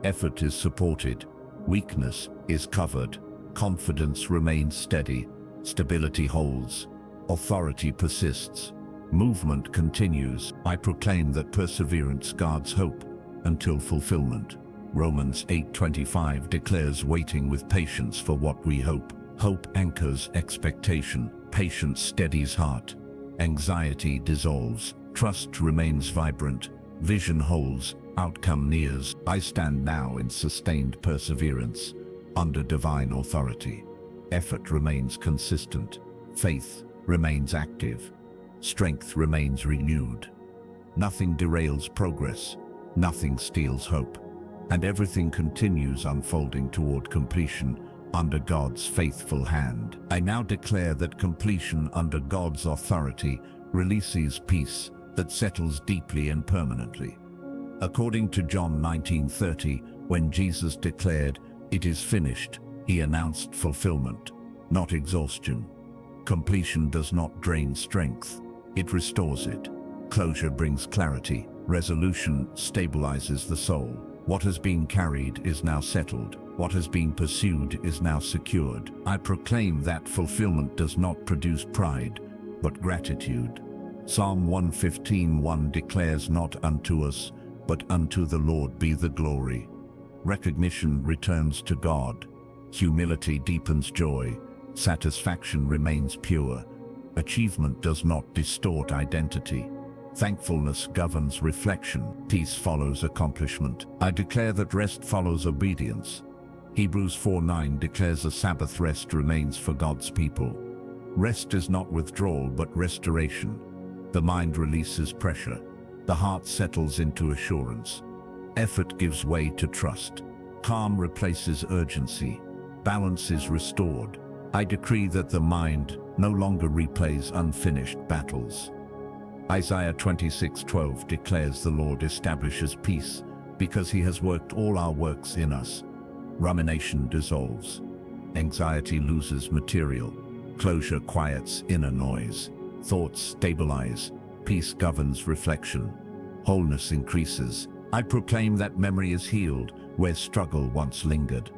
A: Effort is supported. Weakness is covered. Confidence remains steady. Stability holds. Authority persists. Movement continues. I proclaim that perseverance guards hope until fulfillment. Romans 8:25 declares waiting with patience for what we hope. Hope anchors expectation. Patience steadies heart. Anxiety dissolves. Trust remains vibrant. Vision holds. Outcome nears. I stand now in sustained perseverance under divine authority. Effort remains consistent. Faith remains active. Strength remains renewed. Nothing derails progress. Nothing steals hope. And everything continues unfolding toward completion under God's faithful hand. I now declare that completion under God's authority releases peace that settles deeply and permanently. According to John 19:30, when Jesus declared, "It is finished," he announced fulfillment, not exhaustion. Completion does not drain strength. It restores it. Closure brings clarity. Resolution stabilizes the soul. What has been carried is now settled. What has been pursued is now secured. I proclaim that fulfillment does not produce pride, but gratitude. Psalm 115:1 declares, "Not unto us, but unto the Lord be the glory." Recognition returns to God. Humility deepens joy. Satisfaction remains pure. Achievement does not distort identity. Thankfulness governs reflection. Peace follows accomplishment. I declare that rest follows obedience. Hebrews 4:9 declares a Sabbath rest remains for God's people. Rest is not withdrawal but restoration. The mind releases pressure. The heart settles into assurance. Effort gives way to trust. Calm replaces urgency. Balance is restored. I decree that the mind no longer replays unfinished battles. Isaiah 26:12 declares the Lord establishes peace because he has worked all our works in us. Rumination dissolves. Anxiety loses material. Closure quiets inner noise. Thoughts stabilize. Peace governs reflection. Wholeness increases. I proclaim that memory is healed where struggle once lingered.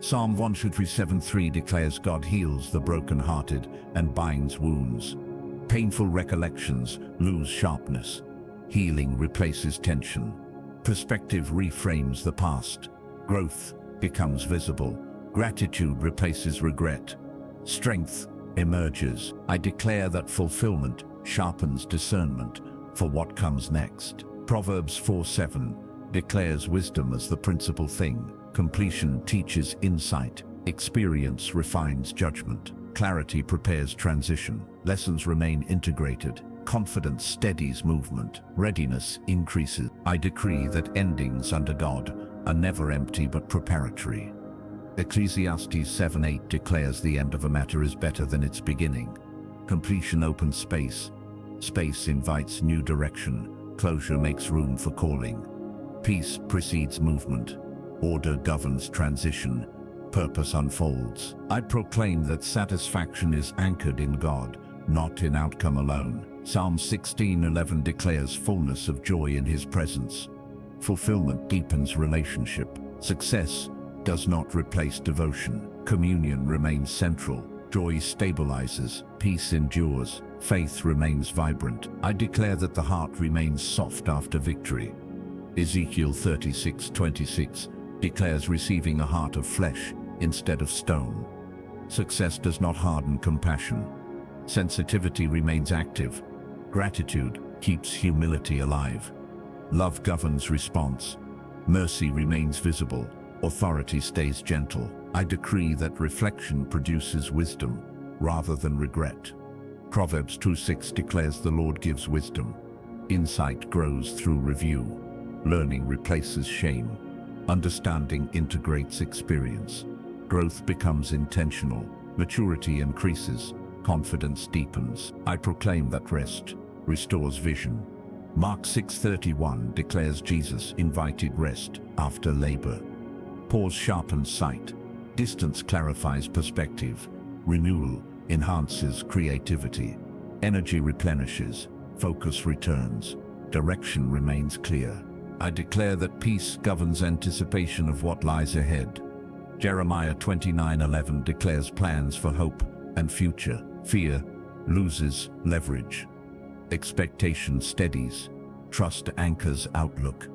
A: Psalm 137:3 declares God heals the brokenhearted and binds wounds. Painful recollections lose sharpness. Healing replaces tension. Perspective reframes the past. Growth becomes visible. Gratitude replaces regret. Strength emerges. I declare that fulfillment sharpens discernment for what comes next. Proverbs 4:7 declares wisdom as the principal thing. Completion teaches insight. Experience refines judgment. Clarity prepares transition. Lessons remain integrated. Confidence steadies movement. Readiness increases. I decree that endings under God are never empty but preparatory. Ecclesiastes 7:8 declares the end of a matter is better than its beginning. Completion opens space. Space invites new direction. Closure makes room for calling. Peace precedes movement. Order governs transition. Purpose unfolds. I proclaim that satisfaction is anchored in God, not in outcome alone. Psalm 16:11 declares fullness of joy in His presence. Fulfillment deepens relationship. Success does not replace devotion. Communion remains central. Joy stabilizes. Peace endures. Faith remains vibrant. I declare that the heart remains soft after victory. Ezekiel 36:26 declares receiving a heart of flesh instead of stone. Success does not harden compassion. Sensitivity remains active. Gratitude keeps humility alive. Love governs response. Mercy remains visible. Authority stays gentle. I decree that reflection produces wisdom rather than regret. Proverbs 2:6 declares the Lord gives wisdom. Insight grows through review. Learning replaces shame. Understanding integrates experience. Growth becomes intentional. Maturity increases. Confidence deepens. I proclaim that rest restores vision. Mark 6:31 declares Jesus invited rest after labor. Pause sharpens sight. Distance clarifies perspective. Renewal enhances creativity. Energy replenishes. Focus returns. Direction remains clear. I declare that peace governs anticipation of what lies ahead. Jeremiah 29:11 declares plans for hope and future. Fear loses leverage. Expectation steadies. Trust anchors outlook.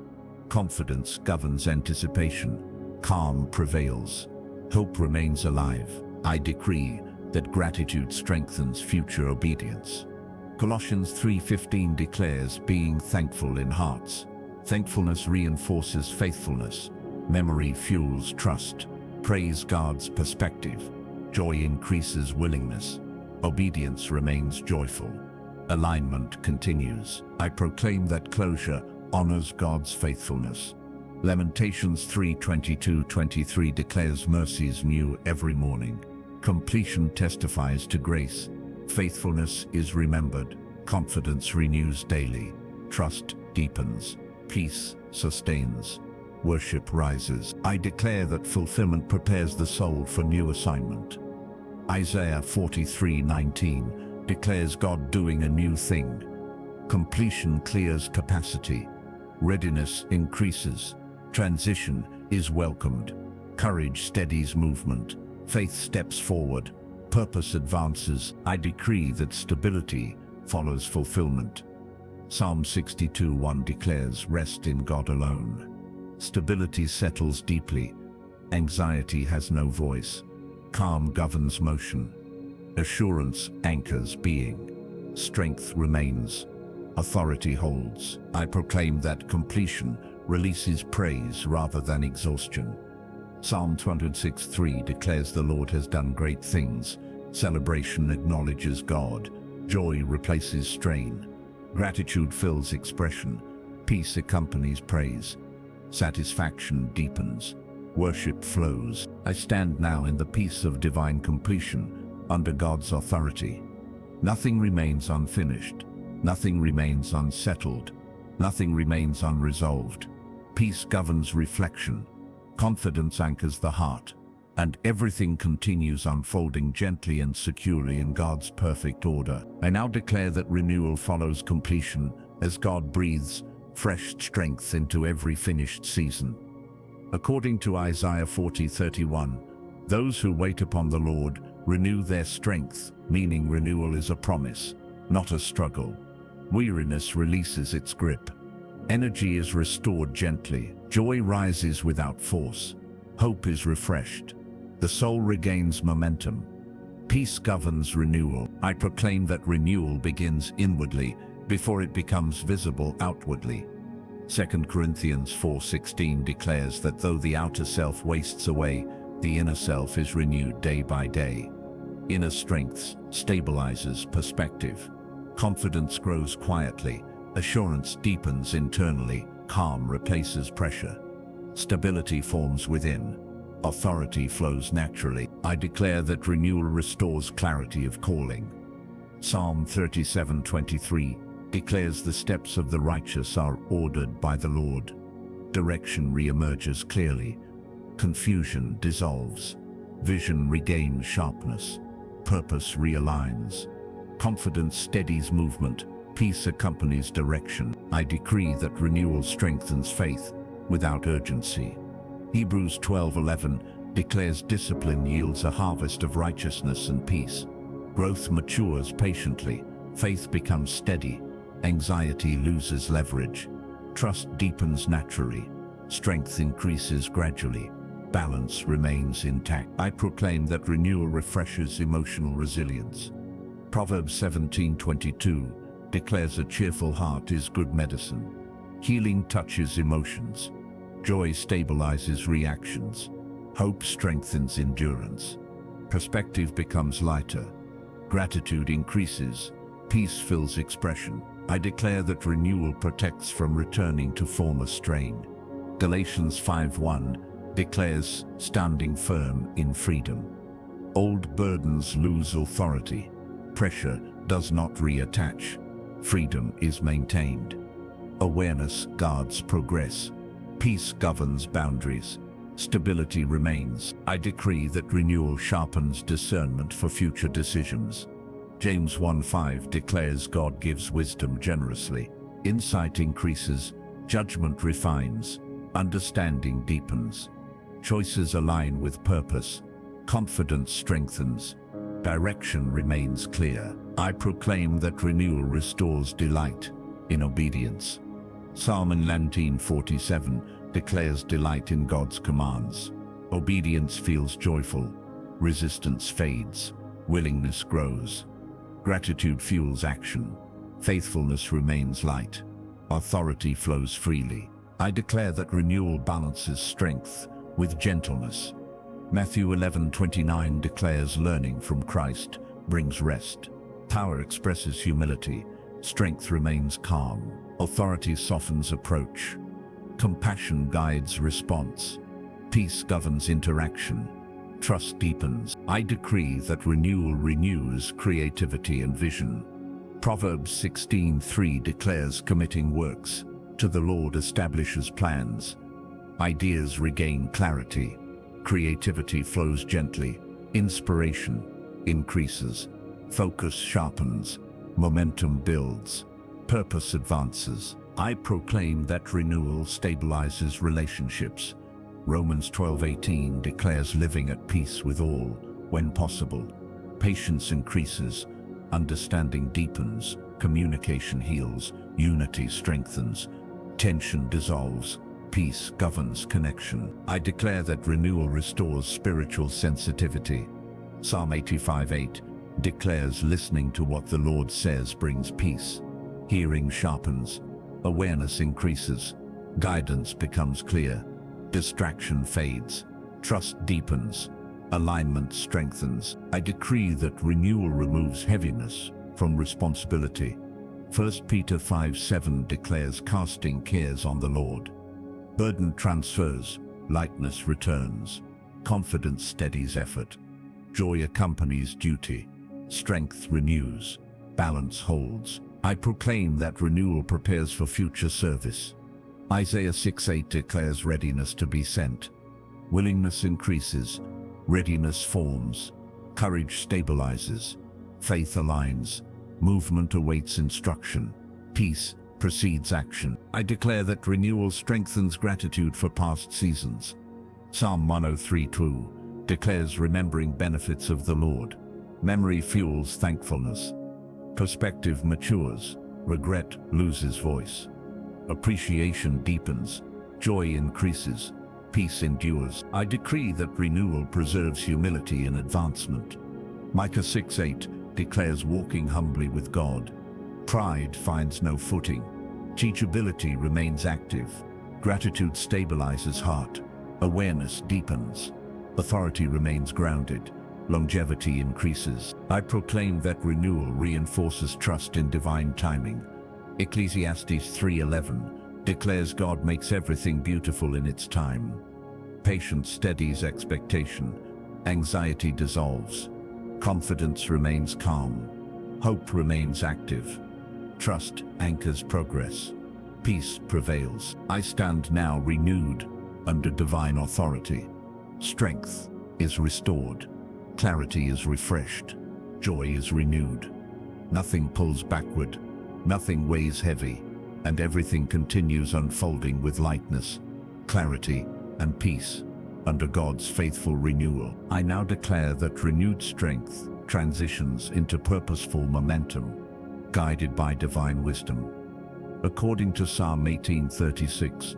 A: Confidence governs anticipation. Calm prevails. Hope remains alive. I decree that gratitude strengthens future obedience. Colossians 3:15 declares being thankful in hearts. Thankfulness reinforces faithfulness. Memory fuels trust. Praise guards perspective. Joy increases willingness. Obedience remains joyful. Alignment continues. I proclaim that closure honors God's faithfulness. Lamentations 3:22-23 declares mercies new every morning. Completion testifies to grace. Faithfulness is remembered. Confidence renews daily. Trust deepens. Peace sustains. Worship rises. I declare that fulfillment prepares the soul for new assignment. Isaiah 43:19 declares God doing a new thing. Completion clears capacity. Readiness increases. Transition is welcomed. Courage steadies movement. Faith steps forward. Purpose advances. I decree that stability follows fulfillment. Psalm 62:1 declares rest in God alone. Stability settles deeply. Anxiety has no voice. Calm governs motion. Assurance anchors being. Strength remains. Authority holds. I proclaim that completion releases praise rather than exhaustion. Psalm 206:3 declares the Lord has done great things. Celebration acknowledges God. Joy replaces strain. Gratitude fills expression. Peace accompanies praise. Satisfaction deepens. Worship flows. I stand now in the peace of divine completion, under God's authority. Nothing remains unfinished. Nothing remains unsettled. Nothing remains unresolved. Peace governs reflection. Confidence anchors the heart. And everything continues unfolding gently and securely in God's perfect order. I now declare that renewal follows completion as God breathes fresh strength into every finished season. According to Isaiah 40:31, Those who wait upon the Lord renew their strength, meaning renewal is a promise, not a struggle. Weariness releases its grip. Energy is restored gently. Joy rises without force. Hope is refreshed. The soul regains momentum. Peace governs renewal. I proclaim that renewal begins inwardly before it becomes visible outwardly. 2 Corinthians 4:16 declares that though the outer self wastes away, the inner self is renewed day by day. Inner strength stabilizes perspective. Confidence grows quietly. Assurance deepens internally. Calm replaces pressure. Stability forms within. Authority flows naturally. I declare that renewal restores clarity of calling. Psalm 37:23 declares the steps of the righteous are ordered by the Lord. Direction re-emerges clearly. Confusion dissolves. Vision regains sharpness. Purpose realigns. Confidence steadies movement. Peace accompanies direction. I decree that renewal strengthens faith without urgency. Hebrews 12:11 declares discipline yields a harvest of righteousness and peace. Growth matures patiently. Faith becomes steady. Anxiety loses leverage. Trust deepens naturally. Strength increases gradually. Balance remains intact. I proclaim that renewal refreshes emotional resilience. Proverbs 17:22 declares a cheerful heart is good medicine. Healing touches emotions. Joy stabilizes reactions. Hope strengthens endurance. Perspective becomes lighter. Gratitude increases. Peace fills expression. I declare that renewal protects from returning to former strain. Galatians 5:1 declares standing firm in freedom. Old burdens lose authority. Pressure does not reattach. Freedom is maintained. Awareness guards progress. Peace governs boundaries. Stability remains. I decree that renewal sharpens discernment for future decisions. James 1:5 declares God gives wisdom generously. Insight increases. Judgment refines. Understanding deepens. Choices align with purpose. Confidence strengthens. Direction remains clear. I proclaim that renewal restores delight in obedience. Psalm 19:47 declares delight in God's commands. Obedience feels joyful. Resistance fades. Willingness grows. Gratitude fuels action. Faithfulness remains light. Authority flows freely. I declare that renewal balances strength with gentleness. Matthew 11:29 declares learning from Christ brings rest. Power expresses humility. Strength remains calm. Authority softens approach. Compassion guides response. Peace governs interaction. Trust deepens. I decree that renewal renews creativity and vision. Proverbs 16:3 declares committing works to the Lord establishes plans. Ideas regain clarity. Creativity flows gently. Inspiration increases. Focus sharpens. Momentum builds. Purpose advances. I proclaim that renewal stabilizes relationships. Romans 12:18 declares living at peace with all, when possible. Patience increases. Understanding deepens. Communication heals. Unity strengthens. Tension dissolves. Peace governs connection. I declare that renewal restores spiritual sensitivity. Psalm 85:8 declares listening to what the Lord says brings peace. Hearing sharpens. Awareness increases. Guidance becomes clear. Distraction fades. Trust deepens. Alignment strengthens. I decree that renewal removes heaviness from responsibility. 1 Peter 5:7 declares casting cares on the Lord. Burden transfers. Lightness returns. Confidence steadies effort. Joy accompanies duty. Strength renews. Balance holds. I proclaim that renewal prepares for future service. Isaiah 6:8 declares readiness to be sent. Willingness increases. Readiness forms. Courage stabilizes. Faith aligns. Movement awaits instruction. Peace precedes action. I declare that renewal strengthens gratitude for past seasons. Psalm 103:2 declares remembering benefits of the Lord. Memory fuels thankfulness. Perspective matures. Regret loses voice. Appreciation deepens. Joy increases. Peace endures. I decree that renewal preserves humility and advancement. Micah 6:8 declares walking humbly with God. Pride finds no footing. Teachability remains active. Gratitude stabilizes heart. Awareness deepens. Authority remains grounded. Longevity increases. I proclaim that renewal reinforces trust in divine timing. Ecclesiastes 3:11 declares God makes everything beautiful in its time. Patience steadies expectation. Anxiety dissolves. Confidence remains calm. Hope remains active. Trust anchors progress. Peace prevails. I stand now renewed under divine authority. Strength is restored. Clarity is refreshed. Joy is renewed. Nothing pulls backward. Nothing weighs heavy. And everything continues unfolding with lightness, clarity, and peace under God's faithful renewal. I now declare that renewed strength transitions into purposeful momentum, guided by divine wisdom. According to Psalm 18:36,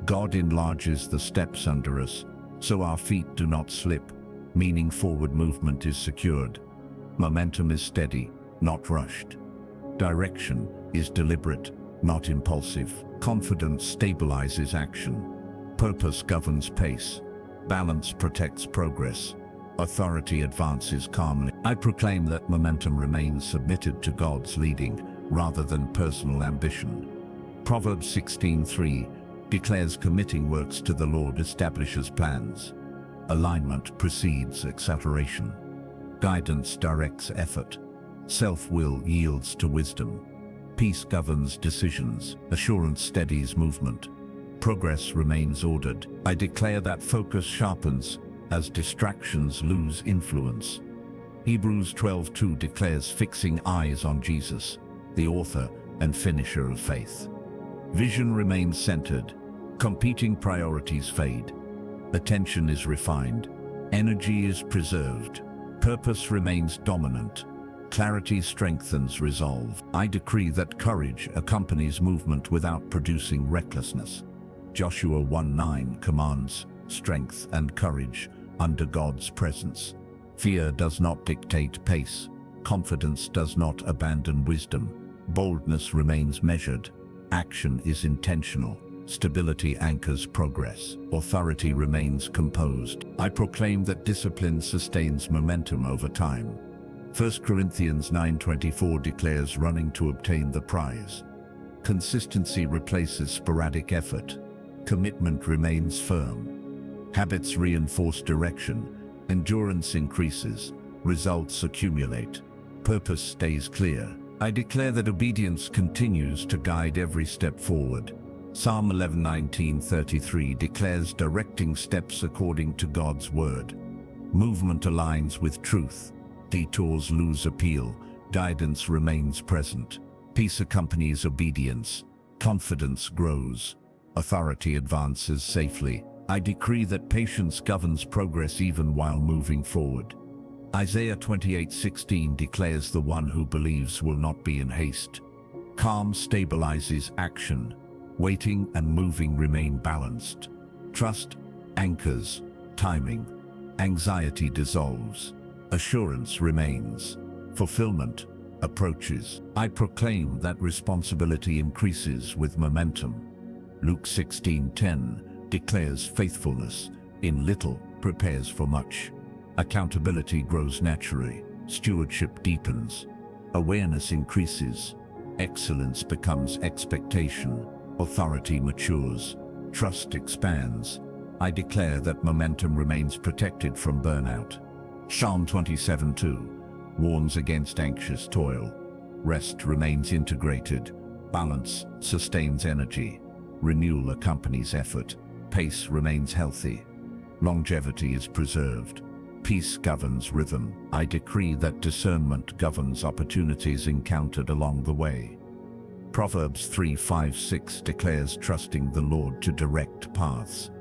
A: God enlarges the steps under us, so our feet do not slip, meaning forward movement is secured. Momentum is steady, not rushed. Direction is deliberate, not impulsive. Confidence stabilizes action. Purpose governs pace. Balance protects progress. Authority advances calmly. I proclaim that momentum remains submitted to God's leading rather than personal ambition. Proverbs 16:3 declares committing works to the Lord establishes plans. Alignment precedes acceleration. Guidance directs effort. Self-will yields to wisdom. Peace governs decisions. Assurance steadies movement. Progress remains ordered. I declare that focus sharpens as distractions lose influence. Hebrews 12:2 declares fixing eyes on Jesus, the author and finisher of faith. Vision remains centered. Competing priorities fade. Attention is refined. Energy is preserved. Purpose remains dominant. Clarity strengthens resolve. I decree that courage accompanies movement without producing recklessness. Joshua 1:9 commands strength and courage under God's presence. Fear does not dictate pace. Confidence does not abandon wisdom. Boldness remains measured. Action is intentional. Stability anchors progress. Authority remains composed. I proclaim that discipline sustains momentum over time. 1 Corinthians 9:24 declares running to obtain the prize. Consistency replaces sporadic effort. Commitment remains firm. Habits reinforce direction. Endurance increases. Results accumulate. Purpose stays clear. I declare that obedience continues to guide every step forward. Psalm 11:19-33 declares directing steps according to God's word. Movement aligns with truth. Detours lose appeal. Guidance remains present. Peace accompanies obedience. Confidence grows. Authority advances safely. I decree that patience governs progress even while moving forward. Isaiah 28:16 declares the one who believes will not be in haste. Calm stabilizes action. Waiting and moving remain balanced. Trust anchors timing. Anxiety dissolves. Assurance remains. Fulfillment approaches. I proclaim that responsibility increases with momentum. Luke 16:10 declares faithfulness in little prepares for much. Accountability grows naturally. Stewardship deepens. Awareness increases. Excellence becomes expectation. Authority matures. Trust expands. I declare that momentum remains protected from burnout. Psalm 27:2 warns against anxious toil. Rest remains integrated. Balance sustains energy. Renewal accompanies effort. Pace remains healthy. Longevity is preserved. Peace governs rhythm. I decree that discernment governs opportunities encountered along the way. Proverbs 3:5-6 declares trusting the Lord to direct paths.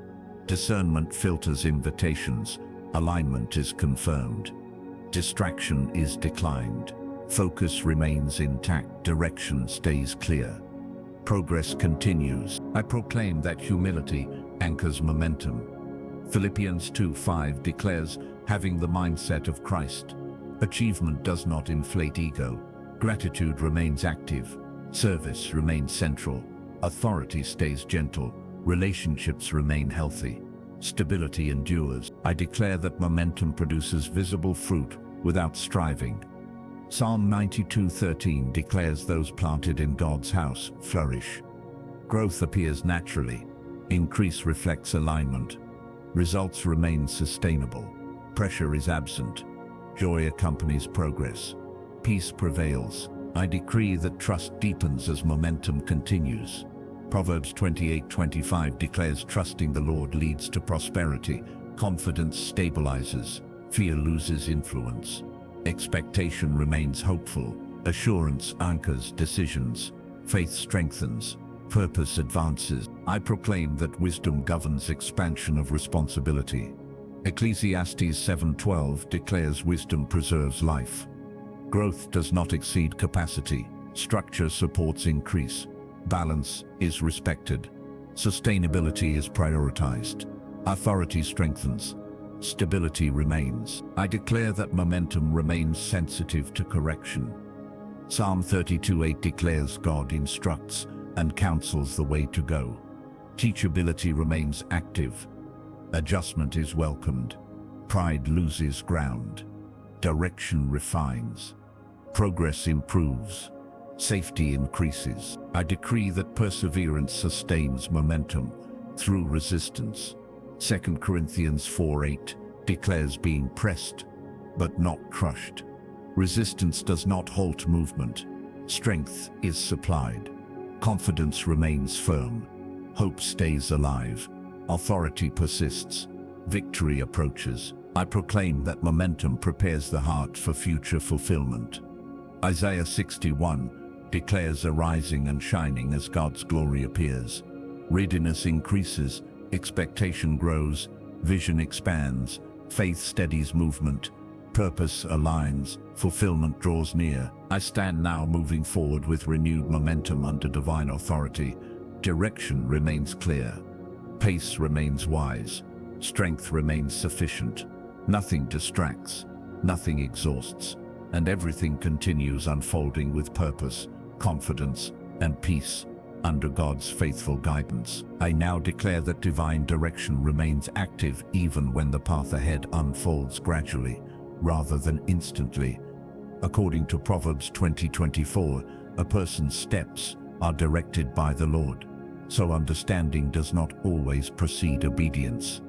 A: Discernment filters invitations. Alignment is confirmed. Distraction is declined. Focus remains intact. Direction stays clear. Progress continues. I proclaim that humility anchors momentum. Philippians 2:5 declares, having the mindset of Christ. Achievement does not inflate ego. Gratitude remains active. Service remains central. Authority stays gentle. Relationships remain healthy. Stability endures. I declare that momentum produces visible fruit without striving. Psalm 92:13 declares those planted in God's house flourish. Growth appears naturally. Increase reflects alignment. Results remain sustainable. Pressure is absent. Joy accompanies progress. Peace prevails. I decree that trust deepens as momentum continues. Proverbs 28:25 declares trusting the Lord leads to prosperity. Confidence stabilizes. Fear loses influence. Expectation remains hopeful. Assurance anchors decisions. Faith strengthens. Purpose advances. I proclaim that wisdom governs expansion of responsibility. Ecclesiastes 7:12 declares wisdom preserves life. Growth does not exceed capacity. Structure supports increase. Balance is respected. Sustainability is prioritized. Authority strengthens. Stability remains. I declare that momentum remains sensitive to correction. Psalm 32:8 declares God instructs and counsels the way to go. Teachability remains active. Adjustment is welcomed. Pride loses ground. Direction refines. Progress improves. Safety increases. I decree that perseverance sustains momentum through resistance. 2 Corinthians 4:8 declares being pressed, but not crushed. Resistance does not halt movement. Strength is supplied. Confidence remains firm. Hope stays alive. Authority persists. Victory approaches. I proclaim that momentum prepares the heart for future fulfillment. Isaiah 61 declares a rising and shining as God's glory appears. Readiness increases. Expectation grows, vision expands, faith steadies movement, purpose aligns, fulfillment draws near. I stand now moving forward with renewed momentum under divine authority. Direction remains clear. Pace remains wise. Strength remains sufficient. Nothing distracts, nothing exhausts, and everything continues unfolding with purpose, confidence, and peace. Under God's faithful guidance, I now declare that divine direction remains active even when the path ahead unfolds gradually, rather than instantly. According to Proverbs 20:24, a person's steps are directed by the Lord, so understanding does not always precede obedience.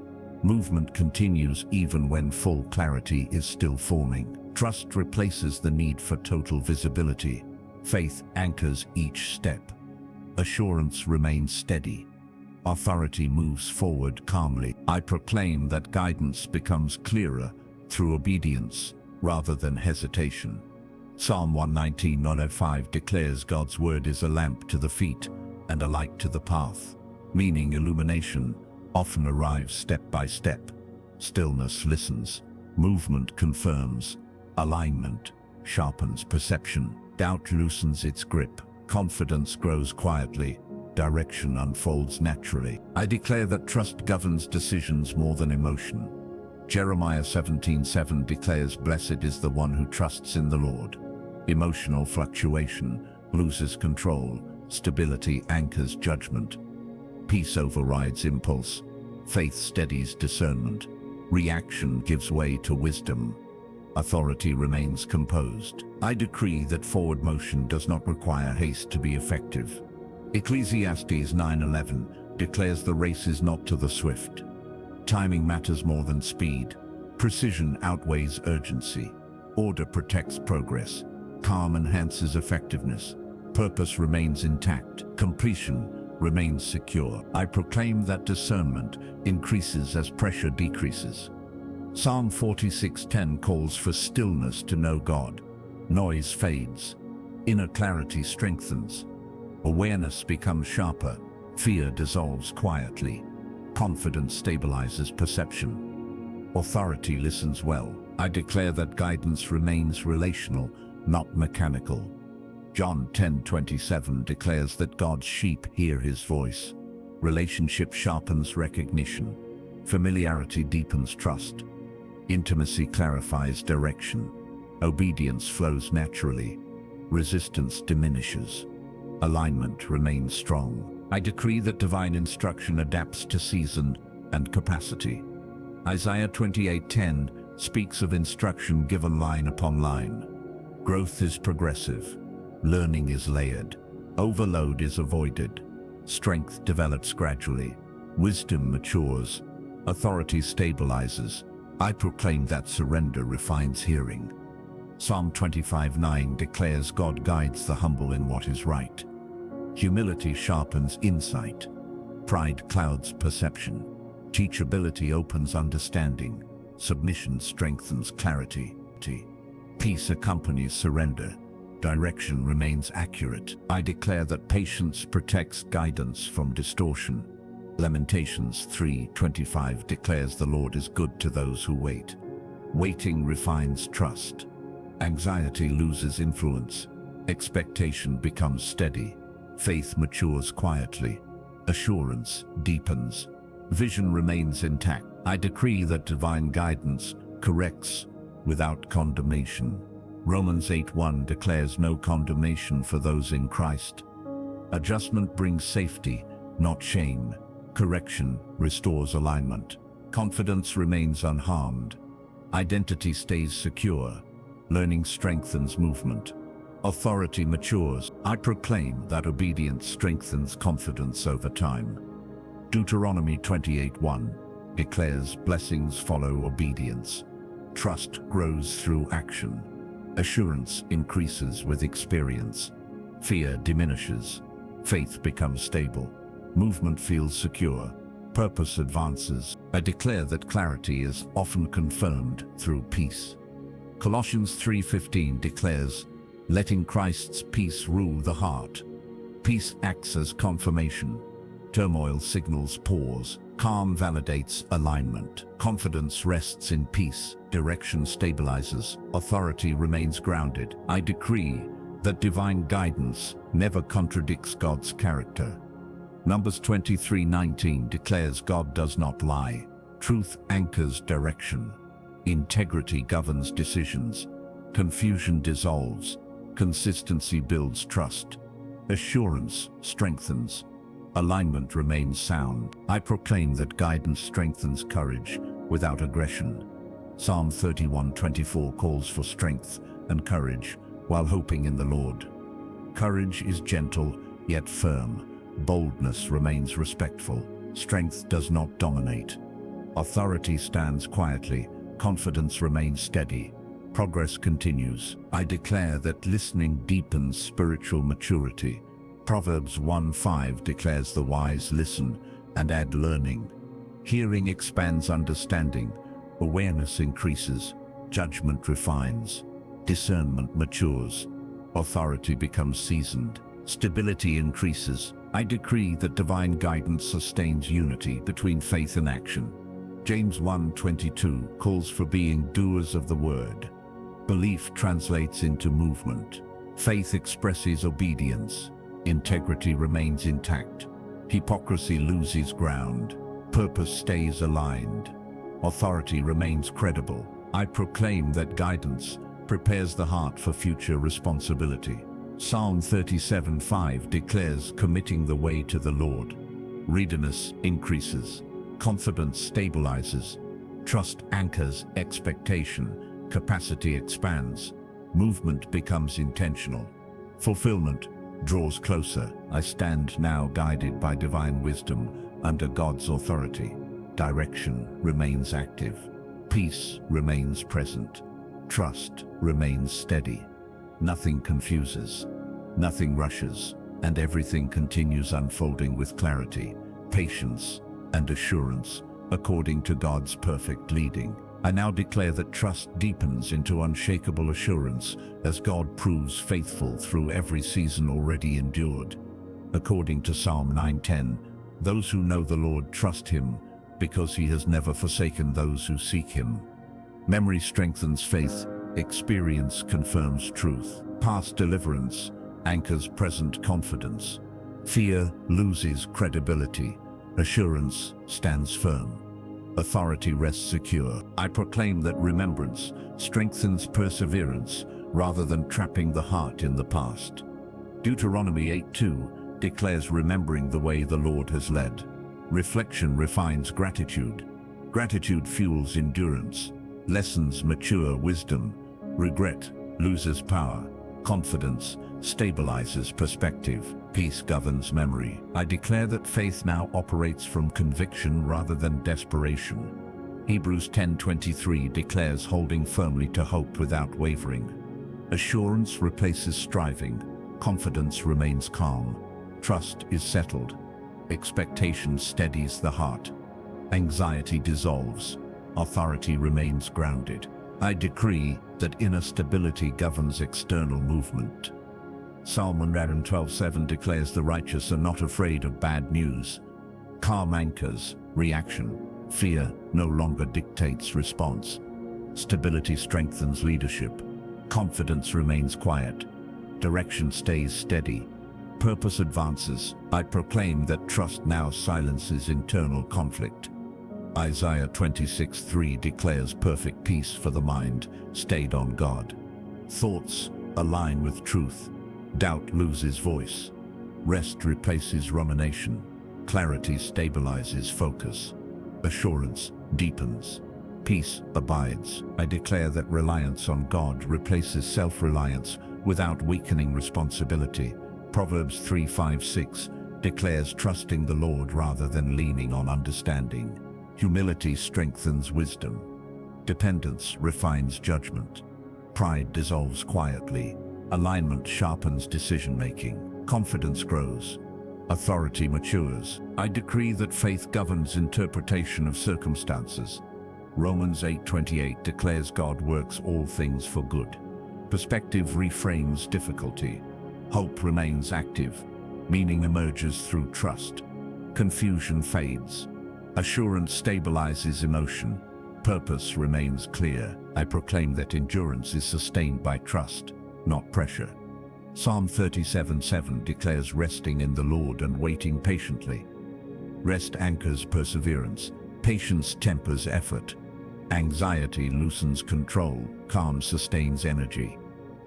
A: Movement continues even when full clarity is still forming. Trust replaces the need for total visibility. Faith anchors each step. Assurance remains steady. Authority moves forward calmly. I proclaim that guidance becomes clearer through obedience rather than hesitation. Psalm 119:5 declares God's word is a lamp to the feet and a light to the path, meaning illumination often arrives step by step. Stillness listens. Movement confirms. Alignment sharpens perception. Doubt loosens its grip. Confidence grows quietly. Direction unfolds naturally. I declare that trust governs decisions more than emotion. Jeremiah 17:7 declares, "Blessed is the one who trusts in the Lord." Emotional fluctuation loses control. Stability anchors judgment. Peace overrides impulse. Faith steadies discernment. Reaction gives way to wisdom. Authority remains composed. I decree that forward motion does not require haste to be effective. Ecclesiastes 9:11 declares the race is not to the swift. Timing matters more than speed. Precision outweighs urgency. Order protects progress. Calm enhances effectiveness. Purpose remains intact. Completion remains secure. I proclaim that discernment increases as pressure decreases. Psalm 46:10 calls for stillness to know God. Noise fades. Inner clarity strengthens. Awareness becomes sharper. Fear dissolves quietly. Confidence stabilizes perception. Authority listens well. I declare that guidance remains relational, not mechanical. John 10:27 declares that God's sheep hear his voice. Relationship sharpens recognition. Familiarity deepens trust. Intimacy clarifies direction. Obedience flows naturally. Resistance diminishes. Alignment remains strong. I decree that divine instruction adapts to season and capacity. Isaiah 28:10 speaks of instruction given line upon line. Growth is progressive. Learning is layered. Overload is avoided. Strength develops gradually. Wisdom matures. Authority stabilizes. I proclaim that surrender refines hearing. Psalm 25:9 declares God guides the humble in what is right. Humility sharpens insight. Pride clouds perception. Teachability opens understanding. Submission strengthens clarity. Peace accompanies surrender. Direction remains accurate. I declare that patience protects guidance from distortion. Lamentations 3:25 declares the Lord is good to those who wait. Waiting refines trust. Anxiety loses influence. Expectation becomes steady. Faith matures quietly. Assurance deepens. Vision remains intact. I decree that divine guidance corrects without condemnation. Romans 8:1 declares no condemnation for those in Christ. Adjustment brings safety, not shame. Correction restores alignment. Confidence remains unharmed. Identity stays secure. Learning strengthens movement. Authority matures. I proclaim that obedience strengthens confidence over time. Deuteronomy 28:1 declares blessings follow obedience. Trust grows through action. Assurance increases with experience. Fear diminishes. Faith becomes stable. Movement feels secure. Purpose advances. I declare that clarity is often confirmed through peace. Colossians 3:15 declares, letting Christ's peace rule the heart. Peace acts as confirmation. Turmoil signals pause. Calm validates alignment. Confidence rests in peace. Direction stabilizes. Authority remains grounded. I decree that divine guidance never contradicts God's character. Numbers 23:19 declares God does not lie. Truth anchors direction. Integrity governs decisions. Confusion dissolves. Consistency builds trust. Assurance strengthens. Alignment remains sound. I proclaim that guidance strengthens courage without aggression. Psalm 31:24 calls for strength and courage while hoping in the Lord. Courage is gentle yet firm. Boldness remains respectful. Strength does not dominate. Authority stands quietly. Confidence remains steady. Progress continues. I declare that listening deepens spiritual maturity. Proverbs 1:5 declares the wise listen and add learning. Hearing expands understanding. Awareness increases. Judgment refines. Discernment matures. Authority becomes seasoned. Stability increases. I decree that divine guidance sustains unity between faith and action. James 1:22 calls for being doers of the word. Belief translates into movement. Faith expresses obedience. Integrity remains intact. Hypocrisy loses ground. Purpose stays aligned. Authority remains credible. I proclaim that guidance prepares the heart for future responsibility. Psalm 37:5 declares committing the way to the Lord. Readiness increases. Confidence stabilizes. Trust anchors expectation. Capacity expands. Movement becomes intentional. Fulfillment draws closer. I stand now guided by divine wisdom under God's authority. Direction remains active. Peace remains present. Trust remains steady. Nothing confuses. Nothing rushes. And everything continues unfolding with clarity, patience, and assurance according to God's perfect leading. I now declare that trust deepens into unshakable assurance as God proves faithful through every season already endured. According to Psalm 9:10, those who know the Lord trust him because he has never forsaken those who seek him. Memory strengthens faith, experience confirms truth. Past deliverance anchors present confidence. Fear loses credibility. Assurance stands firm. Authority rests secure. I proclaim that remembrance strengthens perseverance rather than trapping the heart in the past. Deuteronomy 8:2 declares remembering the way the Lord has led. Reflection refines gratitude. Gratitude fuels endurance. Lessons mature wisdom. Regret loses power. Confidence stabilizes perspective. Peace governs memory. I declare that faith now operates from conviction rather than desperation. Hebrews 10:23 declares holding firmly to hope without wavering. Assurance replaces striving. Confidence remains calm. Trust is settled. Expectation steadies the heart. Anxiety dissolves. Authority remains grounded. I decree that inner stability governs external movement. Psalm 112:7 declares the righteous are not afraid of bad news. Calm anchors reaction. Fear no longer dictates response. Stability strengthens leadership. Confidence remains quiet. Direction stays steady. Purpose advances. I proclaim that trust now silences internal conflict. Isaiah 26:3 declares perfect peace for the mind, stayed on God. Thoughts align with truth. Doubt loses voice. Rest replaces rumination. Clarity stabilizes focus. Assurance deepens. Peace abides. I declare that reliance on God replaces self-reliance without weakening responsibility. Proverbs 3:5-6 declares trusting the Lord rather than leaning on understanding. Humility strengthens wisdom. Dependence refines judgment. Pride dissolves quietly. Alignment sharpens decision-making. Confidence grows. Authority matures. I decree that faith governs interpretation of circumstances. Romans 8:28 declares God works all things for good. Perspective reframes difficulty. Hope remains active. Meaning emerges through trust. Confusion fades. Assurance stabilizes emotion. Purpose remains clear. I proclaim that endurance is sustained by trust, not pressure. Psalm 37:7 declares resting in the Lord and waiting patiently. Rest anchors perseverance. Patience tempers effort. Anxiety loosens control. Calm sustains energy.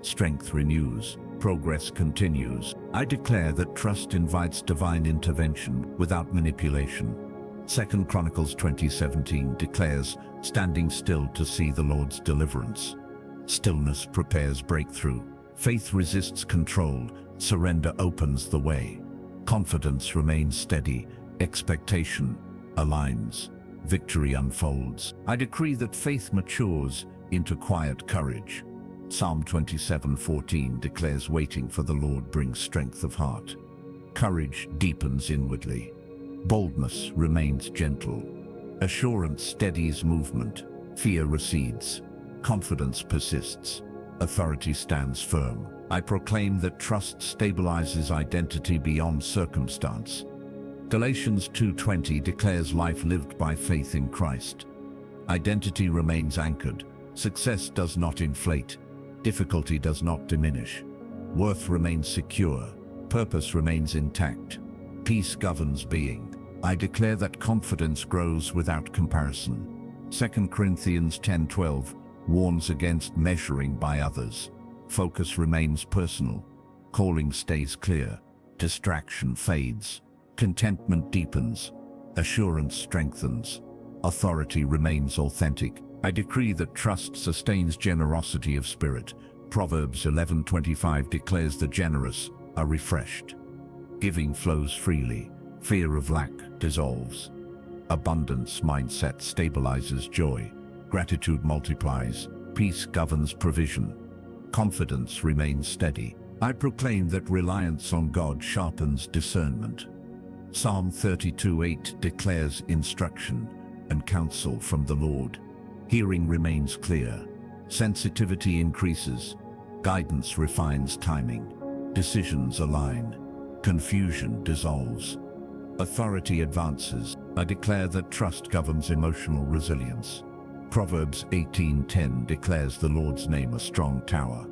A: Strength renews. Progress continues. I declare that trust invites divine intervention without manipulation. 2 Chronicles 20:17 declares, standing still to see the Lord's deliverance. Stillness prepares breakthrough. Faith resists control. Surrender opens the way. Confidence remains steady. Expectation aligns. Victory unfolds. I decree that faith matures into quiet courage. Psalm 27:14 declares waiting for the Lord brings strength of heart. Courage deepens inwardly. Boldness remains gentle. Assurance steadies movement. Fear recedes. Confidence persists. Authority stands firm. I proclaim that trust stabilizes identity beyond circumstance. Galatians 2:20 declares life lived by faith in Christ. Identity remains anchored. Success does not inflate. Difficulty does not diminish. Worth remains secure. Purpose remains intact. Peace governs being. I declare that confidence grows without comparison. 2 Corinthians 10:12 warns against measuring by others. Focus remains personal. Calling stays clear. Distraction fades. Contentment deepens. Assurance strengthens. Authority remains authentic. I decree that trust sustains generosity of spirit. Proverbs 11:25 declares the generous are refreshed. Giving flows freely. Fear of lack dissolves. Abundance mindset stabilizes joy. Gratitude multiplies. Peace governs provision. Confidence remains steady. I proclaim that reliance on God sharpens discernment. Psalm 32:8 declares instruction and counsel from the Lord. Hearing remains clear. Sensitivity increases. Guidance refines timing. Decisions align. Confusion dissolves. Authority advances. I declare that trust governs emotional resilience. Proverbs 18:10 declares the Lord's name a strong tower.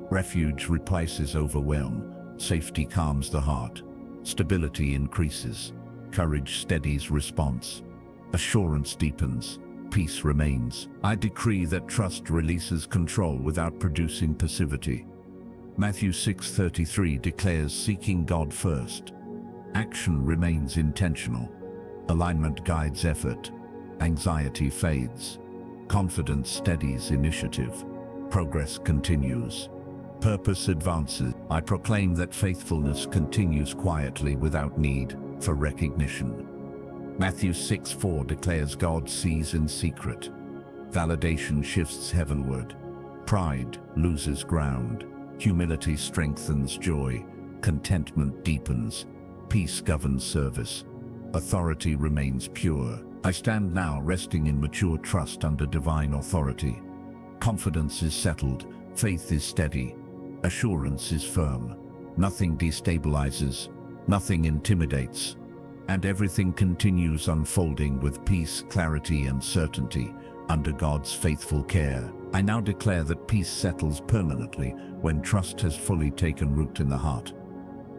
A: Refuge replaces overwhelm. Safety calms the heart. Stability increases. Courage steadies response. Assurance deepens. Peace remains. I decree that trust releases control without producing passivity. Matthew 6:33 declares seeking God first. Action remains intentional. Alignment guides effort. Anxiety fades. Confidence steadies initiative. Progress continues. Purpose advances. I proclaim that faithfulness continues quietly without need for recognition. Matthew 6:4 declares God sees in secret. Validation shifts heavenward. Pride loses ground. Humility strengthens joy. Contentment deepens. Peace governs service. Authority remains pure. I stand now resting in mature trust under divine authority. Confidence is settled. Faith is steady. Assurance is firm. Nothing destabilizes. Nothing intimidates. And everything continues unfolding with peace, clarity, and certainty under God's faithful care. I now declare that peace settles permanently when trust has fully taken root in the heart.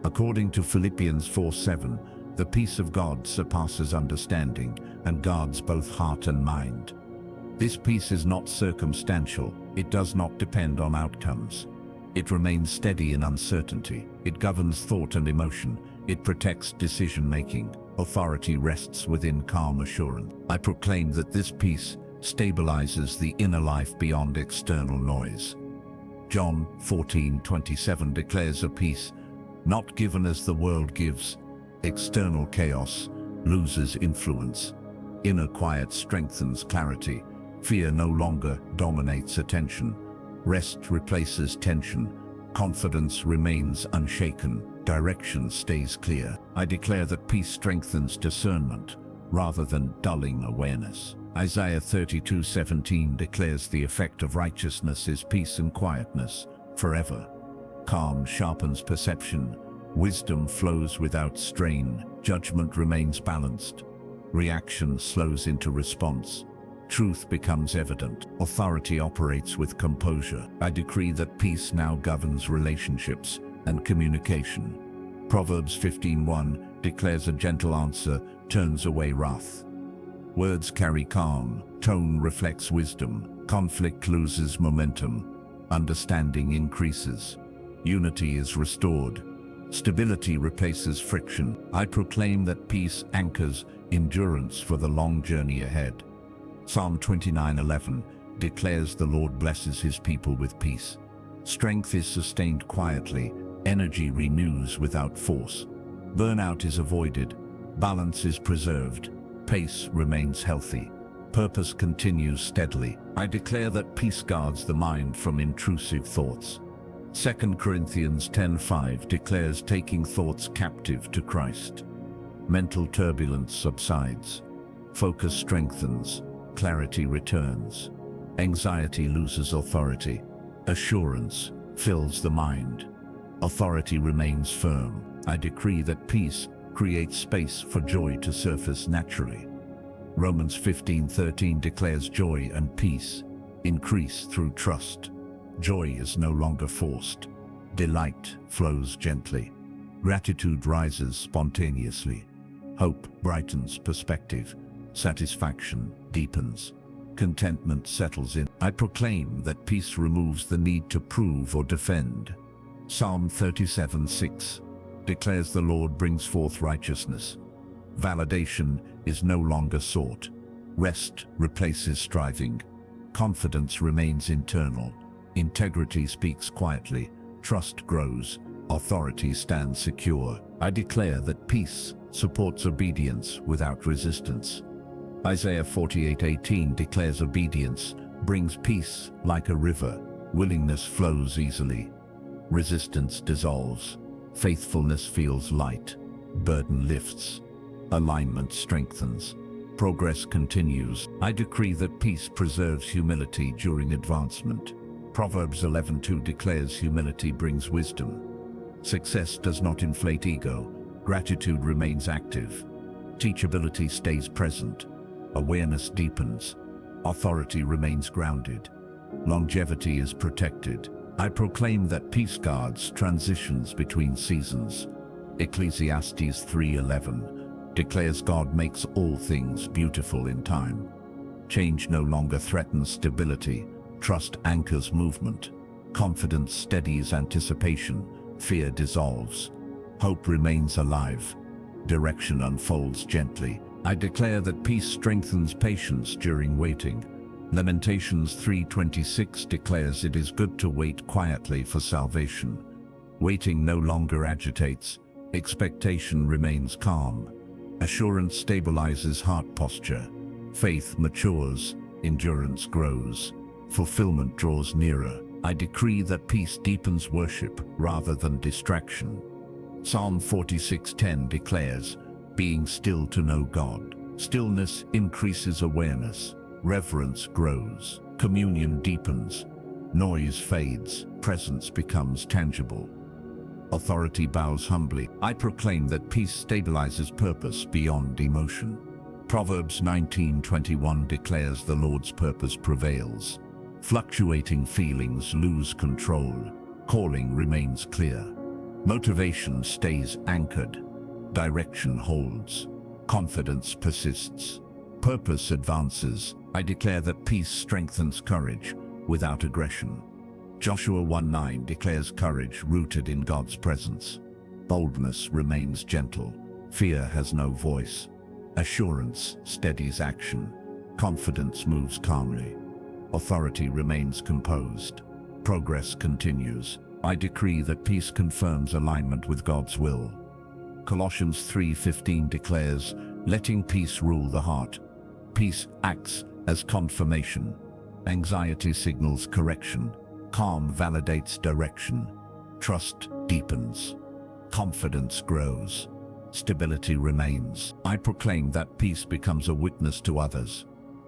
A: According to Philippians 4:7, the peace of God surpasses understanding and guards both heart and mind. This peace is not circumstantial. It does not depend on outcomes. It remains steady in uncertainty. It governs thought and emotion. It protects decision-making. Authority rests within calm assurance. I proclaim that this peace stabilizes the inner life beyond external noise. John 14:27 declares a peace not given as the world gives. External chaos loses influence. Inner quiet strengthens clarity. Fear no longer dominates attention. Rest replaces tension. Confidence remains unshaken. Direction stays clear. I declare that peace strengthens discernment rather than dulling awareness. Isaiah 32:17 declares the effect of righteousness is peace and quietness forever. Calm sharpens perception. Wisdom flows without strain. Judgment remains balanced. Reaction slows into response. Truth becomes evident. Authority operates with composure. I decree that peace now governs relationships and communication. Proverbs 15:1 declares a gentle answer turns away wrath. Words carry calm. Tone reflects wisdom. Conflict loses momentum. Understanding increases. Unity is restored. Stability replaces friction. I proclaim that peace anchors endurance for the long journey ahead. Psalm 29:11 declares the Lord blesses his people with peace. Strength is sustained quietly. Energy renews without force. Burnout is avoided. Balance is preserved. Pace remains healthy. Purpose continues steadily. I declare that peace guards the mind from intrusive thoughts. 2 Corinthians 10:5 declares taking thoughts captive to Christ. Mental turbulence subsides. Focus strengthens. Clarity returns. Anxiety loses authority. Assurance fills the mind. Authority remains firm. I decree that peace creates space for joy to surface naturally. Romans 15:13 declares joy and peace increase through trust. Joy is no longer forced. Delight flows gently. Gratitude rises spontaneously. Hope brightens perspective. Satisfaction deepens. Contentment settles in. I proclaim that peace removes the need to prove or defend. Psalm 37:6 declares the Lord brings forth righteousness. Validation is no longer sought. Rest replaces striving. Confidence remains internal. Integrity speaks quietly. Trust grows. Authority stands secure. I declare that peace supports obedience without resistance. Isaiah 48:18 declares obedience brings peace like a river. Willingness flows easily. Resistance dissolves. Faithfulness feels light. Burden lifts. Alignment strengthens. Progress continues. I decree that peace preserves humility during advancement. Proverbs 11:2 declares humility brings wisdom. Success does not inflate ego. Gratitude remains active. Teachability stays present. Awareness deepens. Authority remains grounded. Longevity is protected. I proclaim that peace guards transitions between seasons. Ecclesiastes 3:11 declares God makes all things beautiful in time. Change no longer threatens stability. Trust anchors movement. Confidence steadies anticipation. Fear dissolves. Hope remains alive. Direction unfolds gently. I declare that peace strengthens patience during waiting. Lamentations 3:26 declares it is good to wait quietly for salvation. Waiting no longer agitates. Expectation remains calm. Assurance stabilizes heart posture. Faith matures. Endurance grows. Fulfillment draws nearer. I decree that peace deepens worship rather than distraction. Psalm 46:10 declares, being still to know God. Stillness increases awareness. Reverence grows. Communion deepens. Noise fades. Presence becomes tangible. Authority bows humbly. I proclaim that peace stabilizes purpose beyond emotion. Proverbs 19:21 declares the Lord's purpose prevails. Fluctuating feelings lose control. Calling remains clear. Motivation stays anchored. Direction holds. Confidence persists. Purpose advances. I declare that peace strengthens courage without aggression. Joshua 1:9 declares courage rooted in God's presence. Boldness remains gentle. Fear has no voice. Assurance steadies action. Confidence moves calmly. Authority remains composed. Progress continues. I decree that peace confirms alignment with God's will. Colossians 3:15 declares, letting peace rule the heart. Peace acts as confirmation. Anxiety signals correction. Calm validates direction. Trust deepens. Confidence grows. Stability remains. I proclaim that peace becomes a witness to others.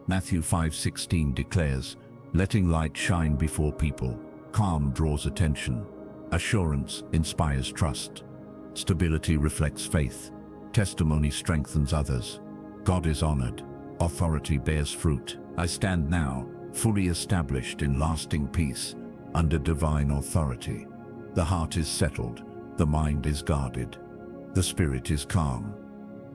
A: Matthew 5:16 declares, letting light shine before people. Calm draws attention. Assurance inspires trust. Stability reflects faith. Testimony strengthens others. God is honored. Authority bears fruit. I stand now, fully established in lasting peace, under divine authority. The heart is settled. The mind is guarded. The spirit is calm.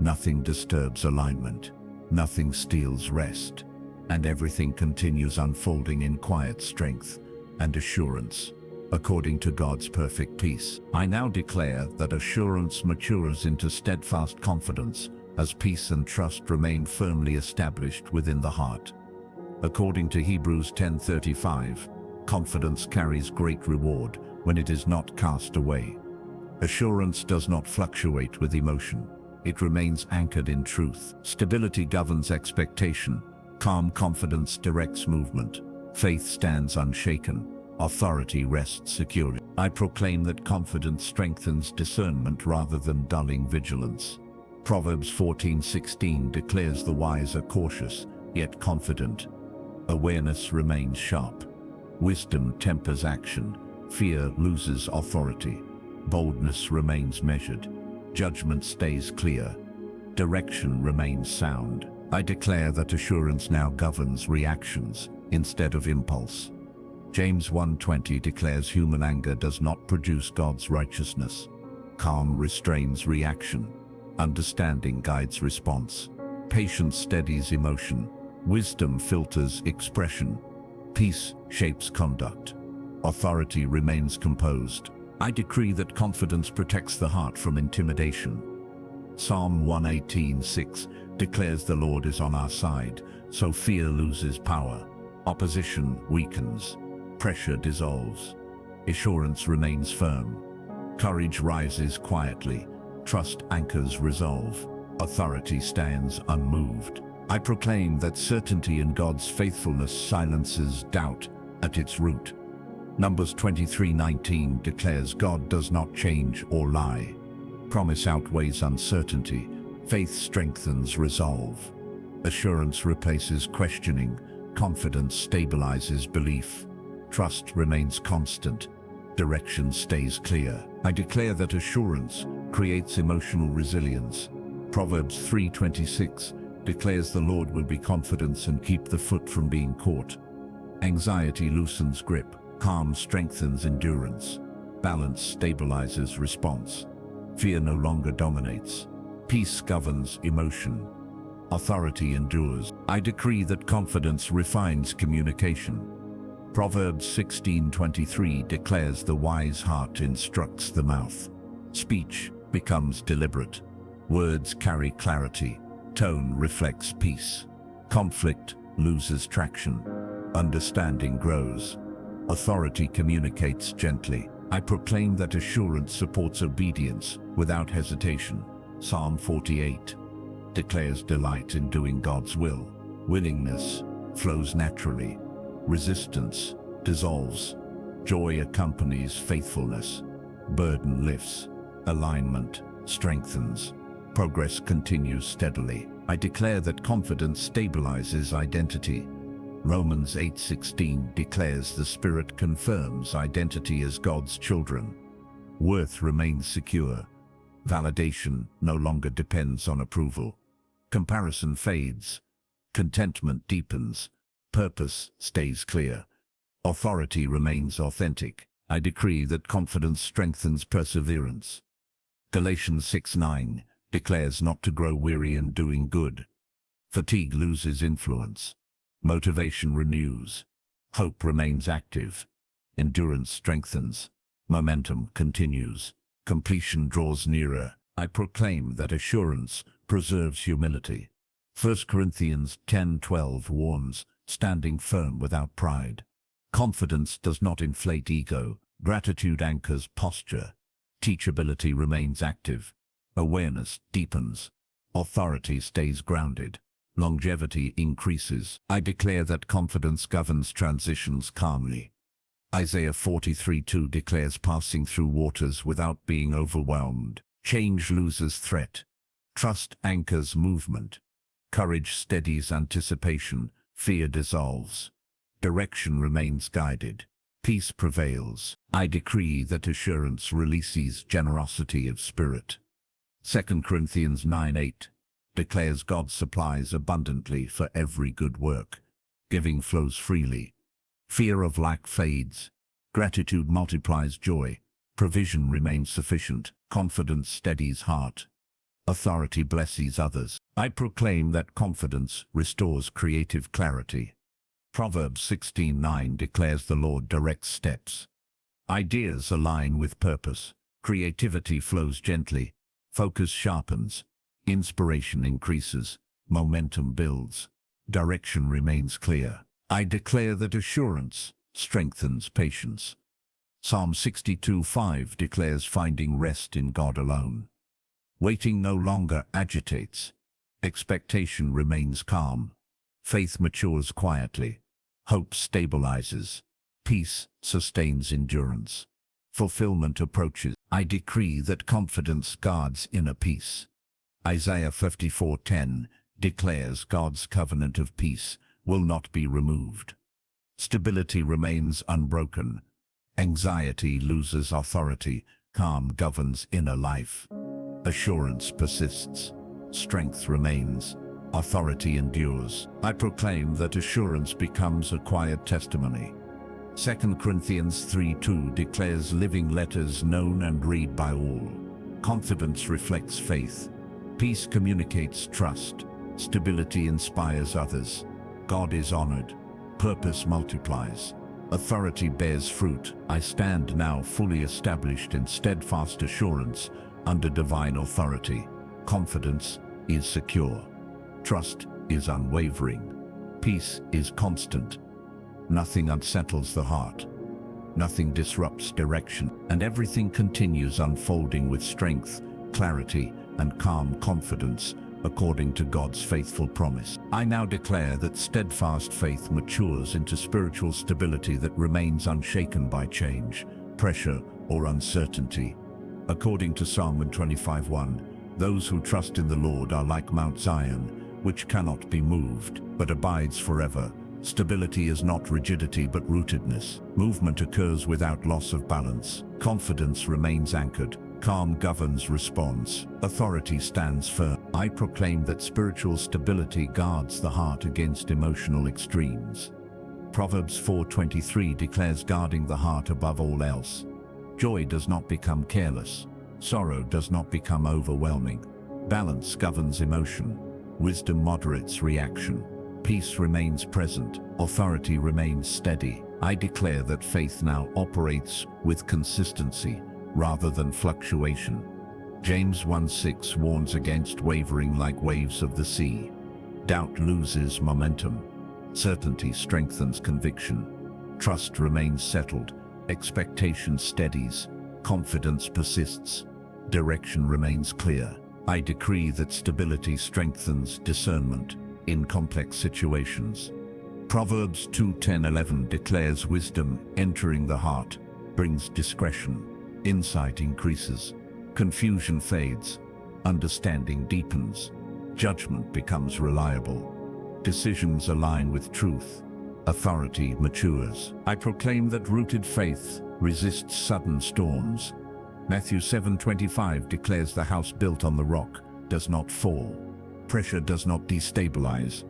A: Nothing disturbs alignment. Nothing steals rest. And everything continues unfolding in quiet strength and assurance, according to God's perfect peace. I now declare that assurance matures into steadfast confidence as peace and trust remain firmly established within the heart. According to Hebrews 10:35, confidence carries great reward when it is not cast away. Assurance does not fluctuate with emotion. It remains anchored in truth. Stability governs expectation. Calm confidence directs movement. Faith stands unshaken. Authority rests securely. I proclaim that confidence strengthens discernment rather than dulling vigilance. Proverbs 14:16 declares the wise are cautious, yet confident. Awareness remains sharp. Wisdom tempers action. Fear loses authority. Boldness remains measured. Judgment stays clear. Direction remains sound. I declare that assurance now governs reactions instead of impulse. James 1:20 declares human anger does not produce God's righteousness. Calm restrains reaction. Understanding guides response. Patience steadies emotion. Wisdom filters expression. Peace shapes conduct. Authority remains composed. I decree that confidence protects the heart from intimidation. Psalm 118:6 declares the Lord is on our side, so fear loses power. Opposition weakens. Pressure dissolves. Assurance remains firm. Courage rises quietly. Trust anchors resolve. Authority stands unmoved. I proclaim that certainty in God's faithfulness silences doubt at its root. Numbers 23:19 declares God does not change or lie. Promise outweighs uncertainty. Faith strengthens resolve. Assurance replaces questioning. Confidence stabilizes belief. Trust remains constant. Direction stays clear. I declare that assurance creates emotional resilience. Proverbs 3:26 declares the Lord will be confidence and keep the foot from being caught. Anxiety loosens grip, calm strengthens endurance, balance stabilizes response, fear no longer dominates, peace governs emotion, authority endures. I decree that confidence refines communication. Proverbs 16:23 declares the wise heart instructs the mouth. Speech becomes deliberate. Words carry clarity. Tone reflects peace. Conflict loses traction. Understanding grows. Authority communicates gently. I proclaim that assurance supports obedience without hesitation. Psalm 48 declares delight in doing God's will. Willingness flows naturally. Resistance dissolves. Joy accompanies faithfulness. Burden lifts. Alignment strengthens. Progress continues steadily. I declare that confidence stabilizes identity. Romans 8:16 declares the Spirit confirms identity as God's children. Worth remains secure. Validation no longer depends on approval. Comparison fades. Contentment deepens. Purpose stays clear. Authority remains authentic. I decree that confidence strengthens perseverance. Galatians 6:9 declares not to grow weary in doing good. Fatigue loses influence. Motivation renews. Hope remains active. Endurance strengthens. Momentum continues. Completion draws nearer. I proclaim that assurance preserves humility. 1 Corinthians 10:12 warns, standing firm without pride. Confidence does not inflate ego. Gratitude anchors posture. Teachability remains active. Awareness deepens. Authority stays grounded. Longevity increases. I declare that confidence governs transitions calmly. Isaiah 43:2 declares passing through waters without being overwhelmed. Change loses threat. Trust anchors movement. Courage steadies anticipation. Fear dissolves. Direction remains guided. Peace prevails. I decree that assurance releases generosity of spirit. 2 Corinthians 9:8 declares God supplies abundantly for every good work. Giving flows freely. Fear of lack fades. Gratitude multiplies joy. Provision remains sufficient. Confidence steadies heart. Authority blesses others. I proclaim that confidence restores creative clarity. Proverbs 16:9 declares the Lord directs steps. Ideas align with purpose. Creativity flows gently. Focus sharpens. Inspiration increases. Momentum builds. Direction remains clear. I declare that assurance strengthens patience. Psalm 62:5 declares finding rest in God alone. Waiting no longer agitates. Expectation remains calm. Faith matures quietly. Hope stabilizes. Peace sustains endurance. Fulfillment approaches. I decree that confidence guards inner peace. Isaiah 54:10 declares God's covenant of peace will not be removed. Stability remains unbroken. Anxiety loses authority. Calm governs inner life. Assurance persists. Strength remains. Authority endures. I proclaim that assurance becomes a quiet testimony. 2 Corinthians 3:2 declares living letters known and read by all. Confidence reflects faith. Peace communicates trust. Stability inspires others. God is honored. Purpose multiplies. Authority bears fruit. I stand now fully established in steadfast assurance under divine authority. Confidence is secure. Trust is unwavering. Peace is constant. Nothing unsettles the heart. Nothing disrupts direction, and everything continues unfolding with strength, clarity, and calm confidence, according to God's faithful promise. I now declare that steadfast faith matures into spiritual stability that remains unshaken by change, pressure, or uncertainty. According to Psalm 125:1, those who trust in the Lord are like Mount Zion, which cannot be moved, but abides forever. Stability is not rigidity but rootedness. Movement occurs without loss of balance. Confidence remains anchored. Calm governs response. Authority stands firm. I proclaim that spiritual stability guards the heart against emotional extremes. Proverbs 4:23 declares guarding the heart above all else. Joy does not become careless. Sorrow does not become overwhelming. Balance governs emotion. Wisdom moderates reaction. Peace remains present. Authority remains steady. I declare that faith now operates with consistency rather than fluctuation. James 1:6 warns against wavering like waves of the sea. Doubt loses momentum. Certainty strengthens conviction. Trust remains settled. Expectation steadies. Confidence persists. Direction remains clear. I decree that stability strengthens discernment in complex situations. Proverbs 2:10-11 declares wisdom entering the heart brings discretion. Insight increases. Confusion fades. Understanding deepens. Judgment becomes reliable. Decisions align with truth. Authority matures. I proclaim that rooted faith resists sudden storms. Matthew 7:25 declares the house built on the rock does not fall. Pressure does not destabilize.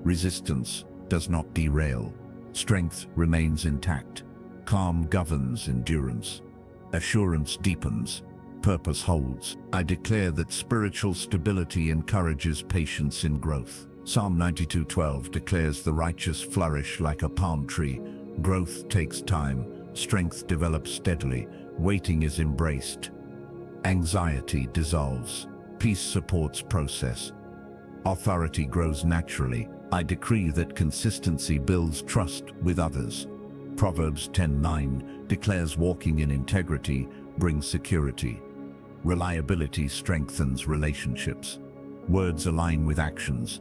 A: Resistance does not derail. Strength remains intact. Calm governs endurance. Assurance deepens. Purpose holds. I declare that spiritual stability encourages patience in growth. Psalm 92:12 declares the righteous flourish like a palm tree. Growth takes time. Strength develops steadily. Waiting is embraced. Anxiety dissolves. Peace supports process. Authority grows naturally. I decree that consistency builds trust with others. Proverbs 10:9 declares walking in integrity brings security. Reliability strengthens relationships. Words align with actions.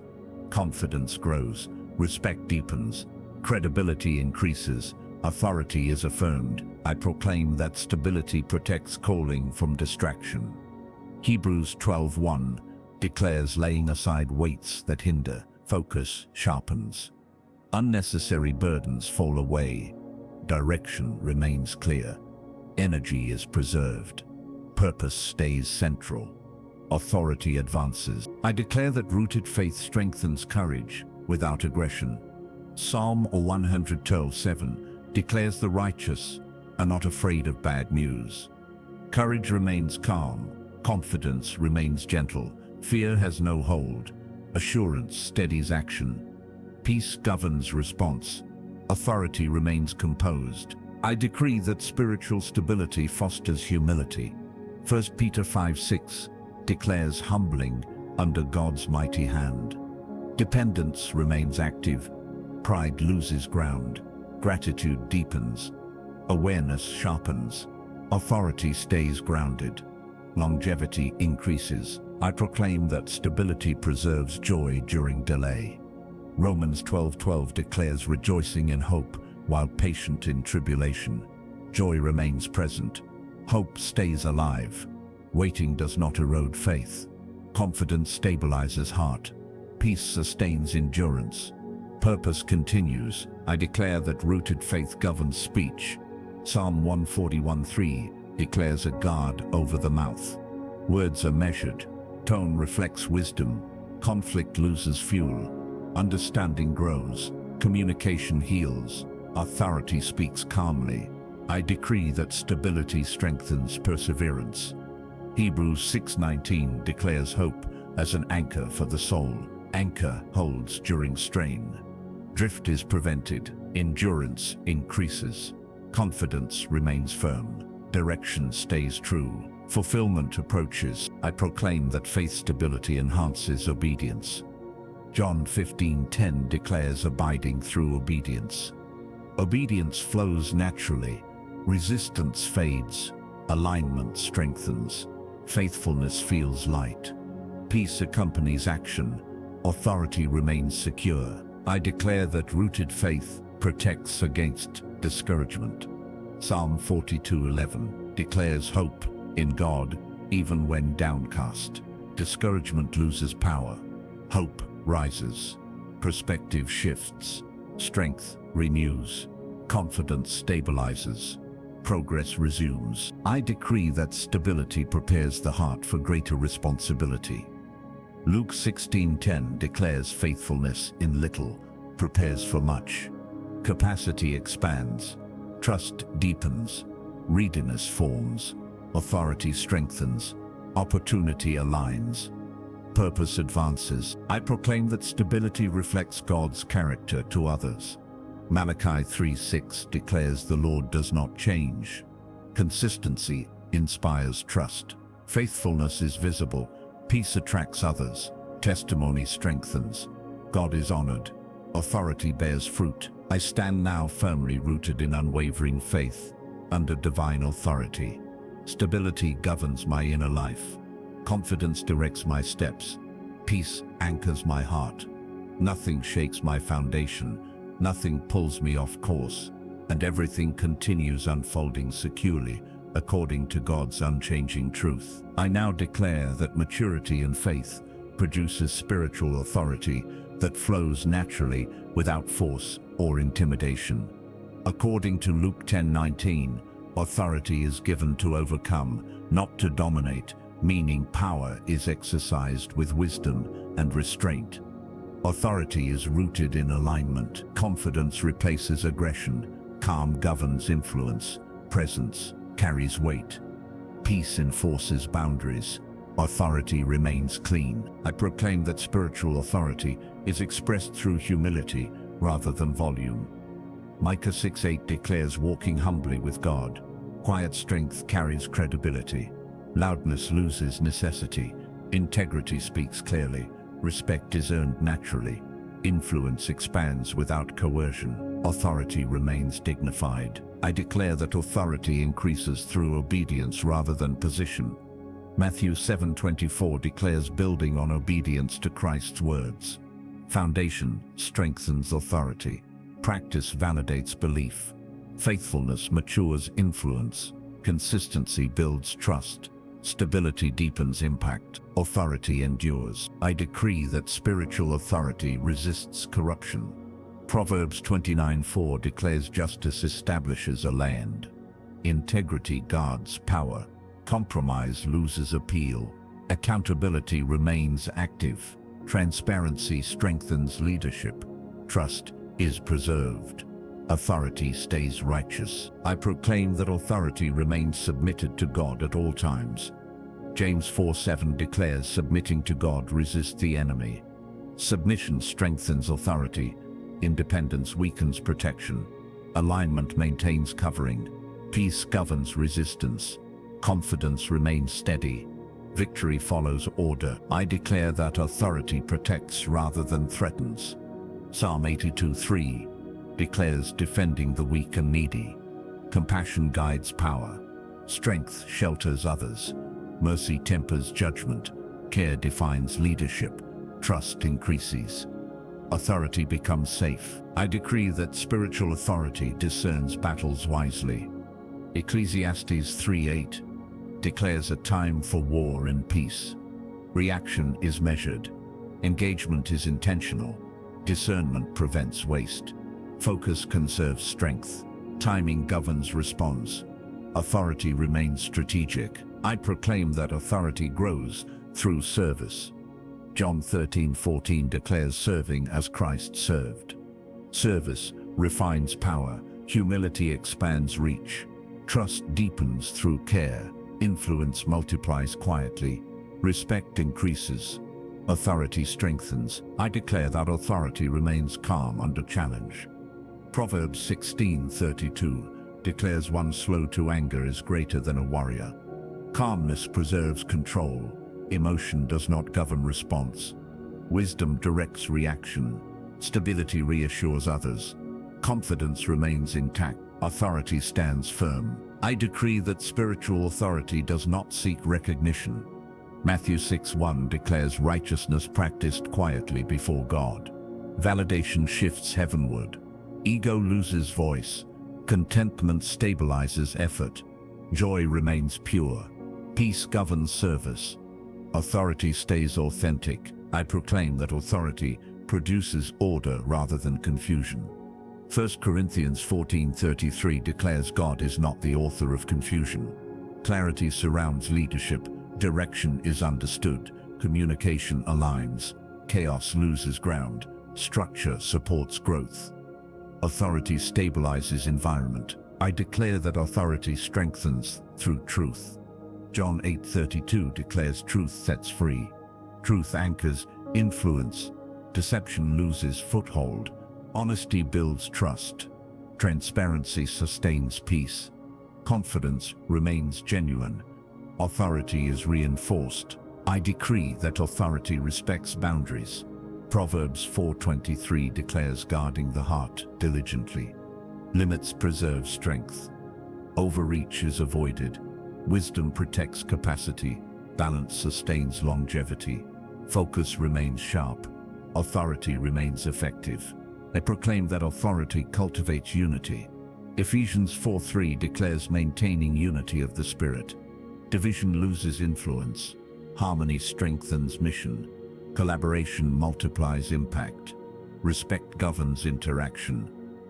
A: Confidence grows. Respect deepens. Credibility increases. Authority is affirmed. I proclaim that stability protects calling from distraction. Hebrews 12:1 declares laying aside weights that hinder. Focus sharpens. Unnecessary burdens fall away. Direction remains clear. Energy is preserved. Purpose stays central. Authority advances. I declare that rooted faith strengthens courage without aggression. Psalm 112:7 declares the righteous are not afraid of bad news. Courage remains calm. Confidence remains gentle. Fear has no hold. Assurance steadies action. Peace governs response. Authority remains composed. I decree that spiritual stability fosters humility. 1 Peter 5:6 declares humbling under God's mighty hand. Dependence remains active. Pride loses ground. Gratitude deepens. Awareness sharpens. Authority stays grounded. Longevity increases. I proclaim that stability preserves joy during delay. Romans 12:12 declares rejoicing in hope while patient in tribulation. Joy remains present. Hope stays alive. Waiting does not erode faith. Confidence stabilizes heart. Peace sustains endurance. Purpose continues. I declare that rooted faith governs speech. Psalm 141:3 declares a guard over the mouth. Words are measured. Tone reflects wisdom. Conflict loses fuel. Understanding grows. Communication heals. Authority speaks calmly. I decree that stability strengthens perseverance. Hebrews 6:19 declares hope as an anchor for the soul. Anchor holds during strain. Drift is prevented. Endurance increases. Confidence remains firm. Direction stays true. Fulfillment approaches. I proclaim that faith stability enhances obedience. John 15:10 declares abiding through obedience. Obedience flows naturally. Resistance fades. Alignment strengthens. Faithfulness feels light. Peace accompanies action. Authority remains secure. I declare that rooted faith protects against discouragement. Psalm 42:11 declares hope in God even when downcast. Discouragement loses power. Hope rises. Perspective shifts. Strength renews. Confidence stabilizes. Progress resumes. I decree that stability prepares the heart for greater responsibility. Luke 16:10 declares faithfulness in little prepares for much. Capacity expands, trust deepens, readiness forms, authority strengthens, opportunity aligns, purpose advances. I proclaim that stability reflects God's character to others. Malachi 3:6 declares the Lord does not change. Consistency inspires trust. Faithfulness is visible. Peace attracts others. Testimony strengthens. God is honored. Authority bears fruit. I stand now firmly rooted in unwavering faith, under divine authority. Stability governs my inner life. Confidence directs my steps. Peace anchors my heart. Nothing shakes my foundation. Nothing pulls me off course. And everything continues unfolding securely, according to God's unchanging truth. I now declare that maturity and faith produces spiritual authority that flows naturally without force or intimidation. According to Luke 10:19, authority is given to overcome, not to dominate, meaning power is exercised with wisdom and restraint. Authority is rooted in alignment. Confidence replaces aggression. Calm governs influence. Presence carries weight. Peace enforces boundaries. Authority remains clean. I proclaim that spiritual authority is expressed through humility rather than volume. Micah 6:8 declares walking humbly with God. Quiet strength carries credibility. Loudness loses necessity. Integrity speaks clearly. Respect is earned naturally. Influence expands without coercion. Authority remains dignified. I declare that authority increases through obedience rather than position. Matthew 7:24 declares building on obedience to Christ's words. Foundation strengthens authority. Practice validates belief. Faithfulness matures influence. Consistency builds trust. Stability deepens impact. Authority endures. I decree that spiritual authority resists corruption. Proverbs 29:4 declares justice establishes a land. Integrity guards power. Compromise loses appeal. Accountability remains active. Transparency strengthens leadership. Trust is preserved. Authority stays righteous. I proclaim that authority remains submitted to God at all times. James 4:7 declares submitting to God resists the enemy. Submission strengthens authority. Independence weakens protection. Alignment maintains covering. Peace governs resistance. Confidence remains steady. Victory follows order. I declare that authority protects rather than threatens. Psalm 82:3 declares defending the weak and needy. Compassion guides power. Strength shelters others. Mercy tempers judgment. Care defines leadership. Trust increases. Authority becomes safe. I decree that spiritual authority discerns battles wisely. Ecclesiastes 3:8 declares a time for war and peace. Reaction is measured. Engagement is intentional. Discernment prevents waste. Focus conserves strength. Timing governs response. Authority remains strategic. I proclaim that authority grows through service. John 13:14 declares serving as Christ served. Service refines power. Humility expands reach. Trust deepens through care. Influence multiplies quietly. Respect increases. Authority strengthens. I declare that authority remains calm under challenge. Proverbs 16:32 declares one slow to anger is greater than a warrior. Calmness preserves control. Emotion does not govern response. Wisdom directs reaction. Stability reassures others. Confidence remains intact. Authority stands firm. I decree that spiritual authority does not seek recognition. Matthew 6:1 declares righteousness practiced quietly before God. Validation shifts heavenward. Ego loses voice. Contentment stabilizes effort. Joy remains pure. Peace governs service. Authority stays authentic. I proclaim that authority produces order rather than confusion. 1 Corinthians 14:33 declares God is not the author of confusion. Clarity surrounds leadership. Direction is understood. Communication aligns. Chaos loses ground. Structure supports growth. Authority stabilizes environment. I declare that authority strengthens through truth. John 8:32 declares truth sets free. Truth anchors influence. Deception loses foothold. Honesty builds trust. Transparency sustains peace. Confidence remains genuine. Authority is reinforced. I decree that authority respects boundaries. Proverbs 4:23 declares guarding the heart diligently. Limits preserve strength. Overreach is avoided. Wisdom protects capacity. Balance sustains longevity. Focus remains sharp. Authority remains effective. I proclaim that authority cultivates unity. Ephesians 4:3 declares maintaining unity of the Spirit. Division loses influence. Harmony strengthens mission. Collaboration multiplies impact. Respect governs interaction.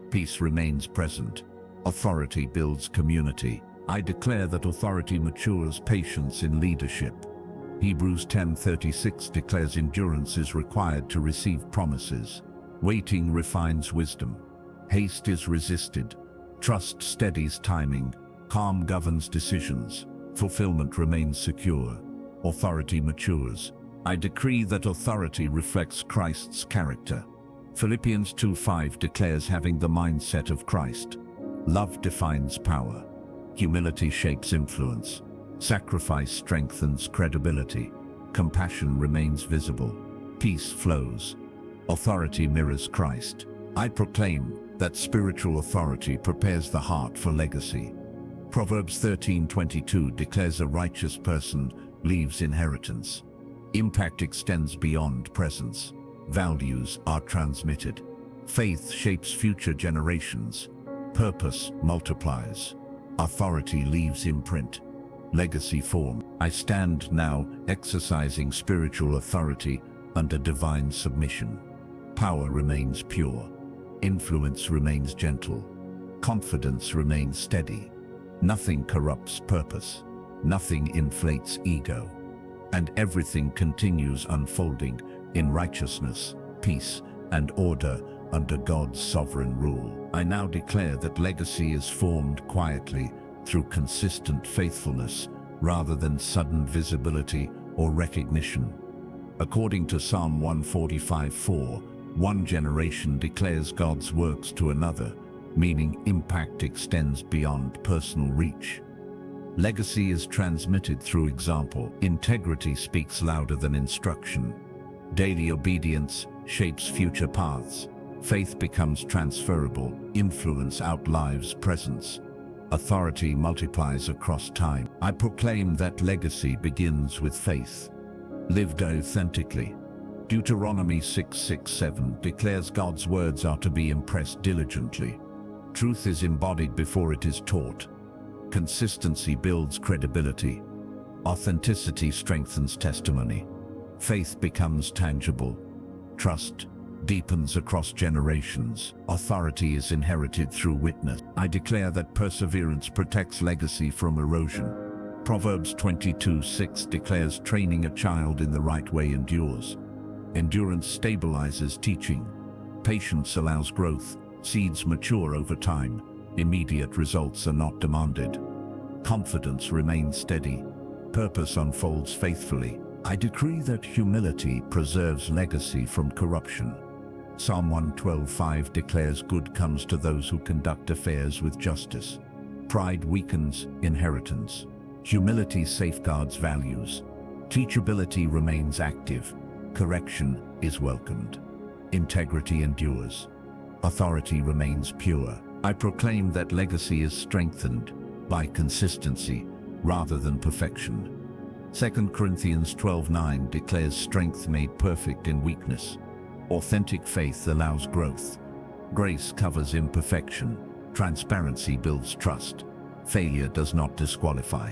A: Peace remains present. Authority builds community. I declare that authority matures patience in leadership. Hebrews 10:36 declares endurance is required to receive promises. Waiting refines wisdom. Haste is resisted. Trust steadies timing. Calm governs decisions. Fulfillment remains secure. Authority matures. I decree that authority reflects Christ's character. Philippians 2:5 declares having the mindset of Christ. Love defines power. Humility shapes influence. Sacrifice strengthens credibility. Compassion remains visible. Peace flows. Authority mirrors Christ. I proclaim that spiritual authority prepares the heart for legacy. Proverbs 13:22 declares a righteous person leaves inheritance. Impact extends beyond presence. Values are transmitted. Faith shapes future generations. Purpose multiplies. Authority leaves imprint. Legacy form. I stand now exercising spiritual authority under divine submission. Power remains pure. Influence remains gentle. Confidence remains steady. Nothing corrupts purpose. Nothing inflates ego. And everything continues unfolding in righteousness, peace, and order under God's sovereign rule. I now declare that legacy is formed quietly through consistent faithfulness rather than sudden visibility or recognition. According to Psalm 145:4, one generation declares God's works to another, meaning impact extends beyond personal reach. Legacy is transmitted through example. Integrity speaks louder than instruction. Daily obedience shapes future paths. Faith becomes transferable. Influence outlives presence. Authority multiplies across time. I proclaim that legacy begins with faith, lived authentically. Deuteronomy 6:6-7 declares God's words are to be impressed diligently. Truth is embodied before it is taught. Consistency builds credibility. Authenticity strengthens testimony. Faith becomes tangible. Trust deepens across generations. Authority is inherited through witness. I declare that perseverance protects legacy from erosion. Proverbs 22:6 declares training a child in the right way endures. Endurance stabilizes teaching. Patience allows growth. Seeds mature over time. Immediate results are not demanded. Confidence remains steady. Purpose unfolds faithfully. I decree that humility preserves legacy from corruption. Psalm 112:5 declares good comes to those who conduct affairs with justice. Pride weakens inheritance. Humility safeguards values. Teachability remains active. Correction is welcomed. Integrity endures. Authority remains pure. I proclaim that legacy is strengthened by consistency rather than perfection. 2 Corinthians 12:9 declares strength made perfect in weakness. Authentic faith allows growth. Grace covers imperfection. Transparency builds trust. Failure does not disqualify.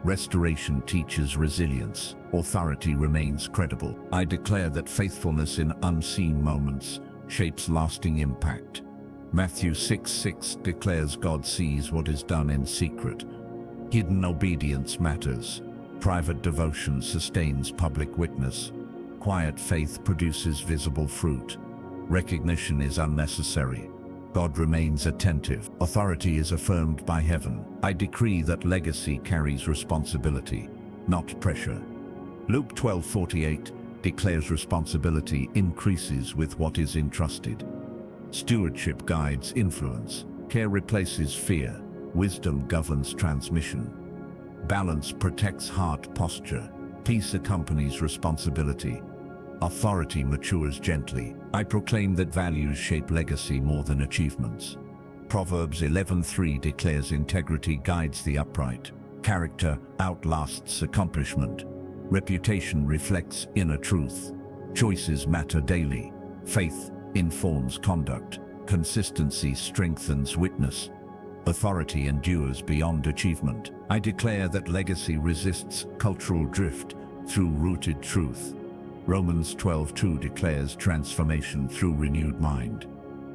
A: Restoration teaches resilience. Authority remains credible. I declare that faithfulness in unseen moments shapes lasting impact. Matthew 6:6 declares God sees what is done in secret. Hidden obedience matters. Private devotion sustains public witness. Quiet faith produces visible fruit. Recognition is unnecessary. God remains attentive. Authority is affirmed by heaven. I decree that legacy carries responsibility, not pressure. Luke 12:48 declares responsibility increases with what is entrusted. Stewardship guides influence. Care replaces fear. Wisdom governs transmission. Balance protects heart posture. Peace accompanies responsibility. Authority matures gently. I proclaim that values shape legacy more than achievements. Proverbs 11:3 declares integrity guides the upright. Character outlasts accomplishment. Reputation reflects inner truth. Choices matter daily. Faith informs conduct. Consistency strengthens witness. Authority endures beyond achievement. I declare that legacy resists cultural drift through rooted truth. Romans 12:2 declares transformation through renewed mind.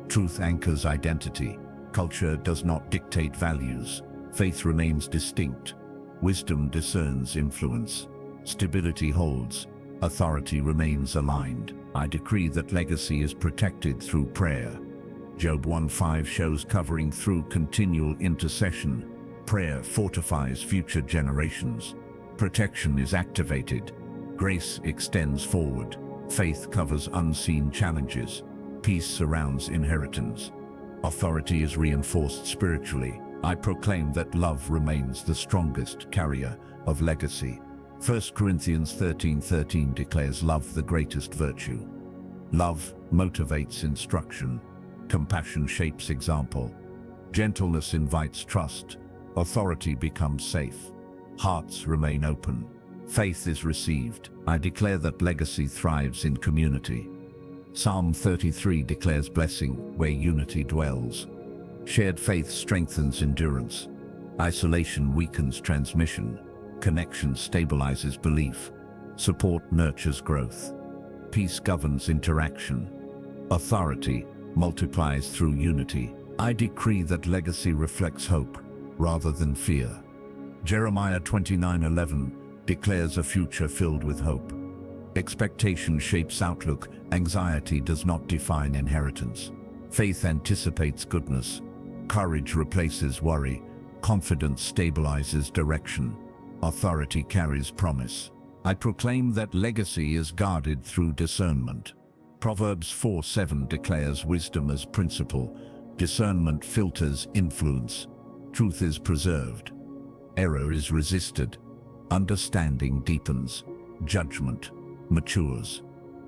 A: Truth anchors identity. Culture does not dictate values. Faith remains distinct. Wisdom discerns influence. Stability holds. Authority remains aligned. I decree that legacy is protected through prayer. Job 1:5 shows covering through continual intercession. Prayer fortifies future generations. Protection is activated. Grace extends forward. Faith covers unseen challenges. Peace surrounds inheritance. Authority is reinforced spiritually. I proclaim that love remains the strongest carrier of legacy. 1 Corinthians 13:13 declares love the greatest virtue. Love motivates instruction. Compassion shapes example. Gentleness invites trust. Authority becomes safe. Hearts remain open. Faith is received. I declare that legacy thrives in community. Psalm 33 declares blessing where unity dwells. Shared faith strengthens endurance. Isolation weakens transmission. Connection stabilizes belief. Support nurtures growth. Peace governs interaction. Authority multiplies through unity. I decree that legacy reflects hope rather than fear. Jeremiah 29:11 declares a future filled with hope. Expectation shapes outlook. Anxiety does not define inheritance. Faith anticipates goodness. Courage replaces worry. Confidence stabilizes direction. Authority carries promise. I proclaim that legacy is guarded through discernment. Proverbs 4:7 declares wisdom as principle. Discernment filters influence. Truth is preserved. Error is resisted. Understanding deepens. Judgment matures.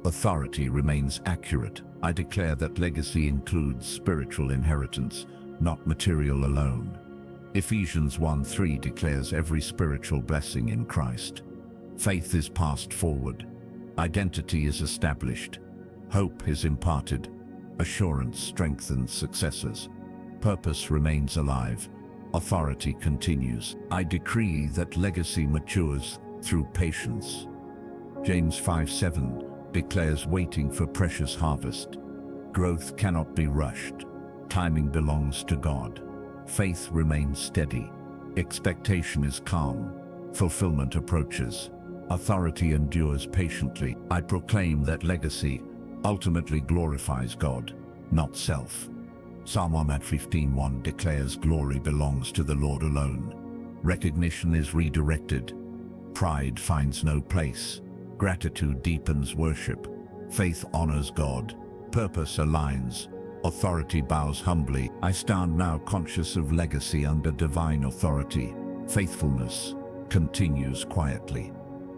A: Authority remains accurate. I declare that legacy includes spiritual inheritance, not material alone. Ephesians 1:3 declares every spiritual blessing in Christ. Faith is passed forward. Identity is established. Hope is imparted. Assurance strengthens successors. Purpose remains alive. Authority continues. I decree that legacy matures through patience. James 5:7 declares waiting for precious harvest. Growth cannot be rushed. Timing belongs to God. Faith remains steady. Expectation is calm. Fulfillment approaches. Authority endures patiently. I proclaim that legacy ultimately glorifies God, not self. Psalm 115:1 declares glory belongs to the Lord alone. Recognition is redirected. Pride finds no place. Gratitude deepens worship. Faith honors God. Purpose aligns. Authority bows humbly. I stand now conscious of legacy under divine authority. Faithfulness continues quietly.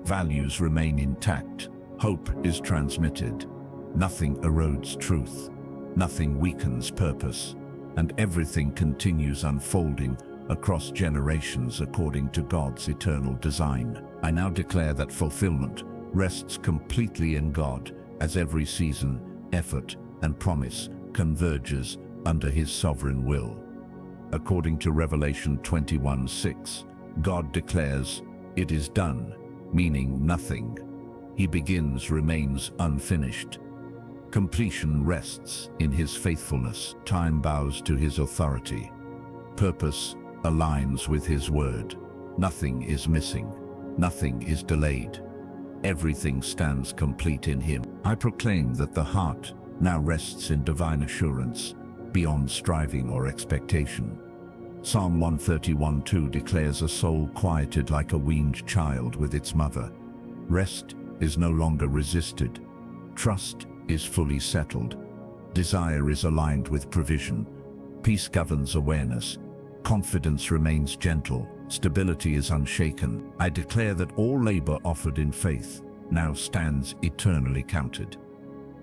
A: Values remain intact. Hope is transmitted. Nothing erodes truth. Nothing weakens purpose. And everything continues unfolding across generations according to God's eternal design. I now declare that fulfillment rests completely in God as every season, effort, and promise converges under His sovereign will. According to Revelation 21:6, God declares, "It is done," meaning nothing He begins remains unfinished. Completion rests in His faithfulness. Time bows to His authority. Purpose aligns with His word. Nothing is missing. Nothing is delayed. Everything stands complete in him. I proclaim that the heart now rests in divine assurance, beyond striving or expectation. Psalm 131:2 declares a soul quieted like a weaned child with its mother. Rest is no longer resisted. Trust is fully settled. Desire is aligned with provision. Peace governs awareness. Confidence remains gentle. Stability is unshaken. I declare that all labor offered in faith now stands eternally counted.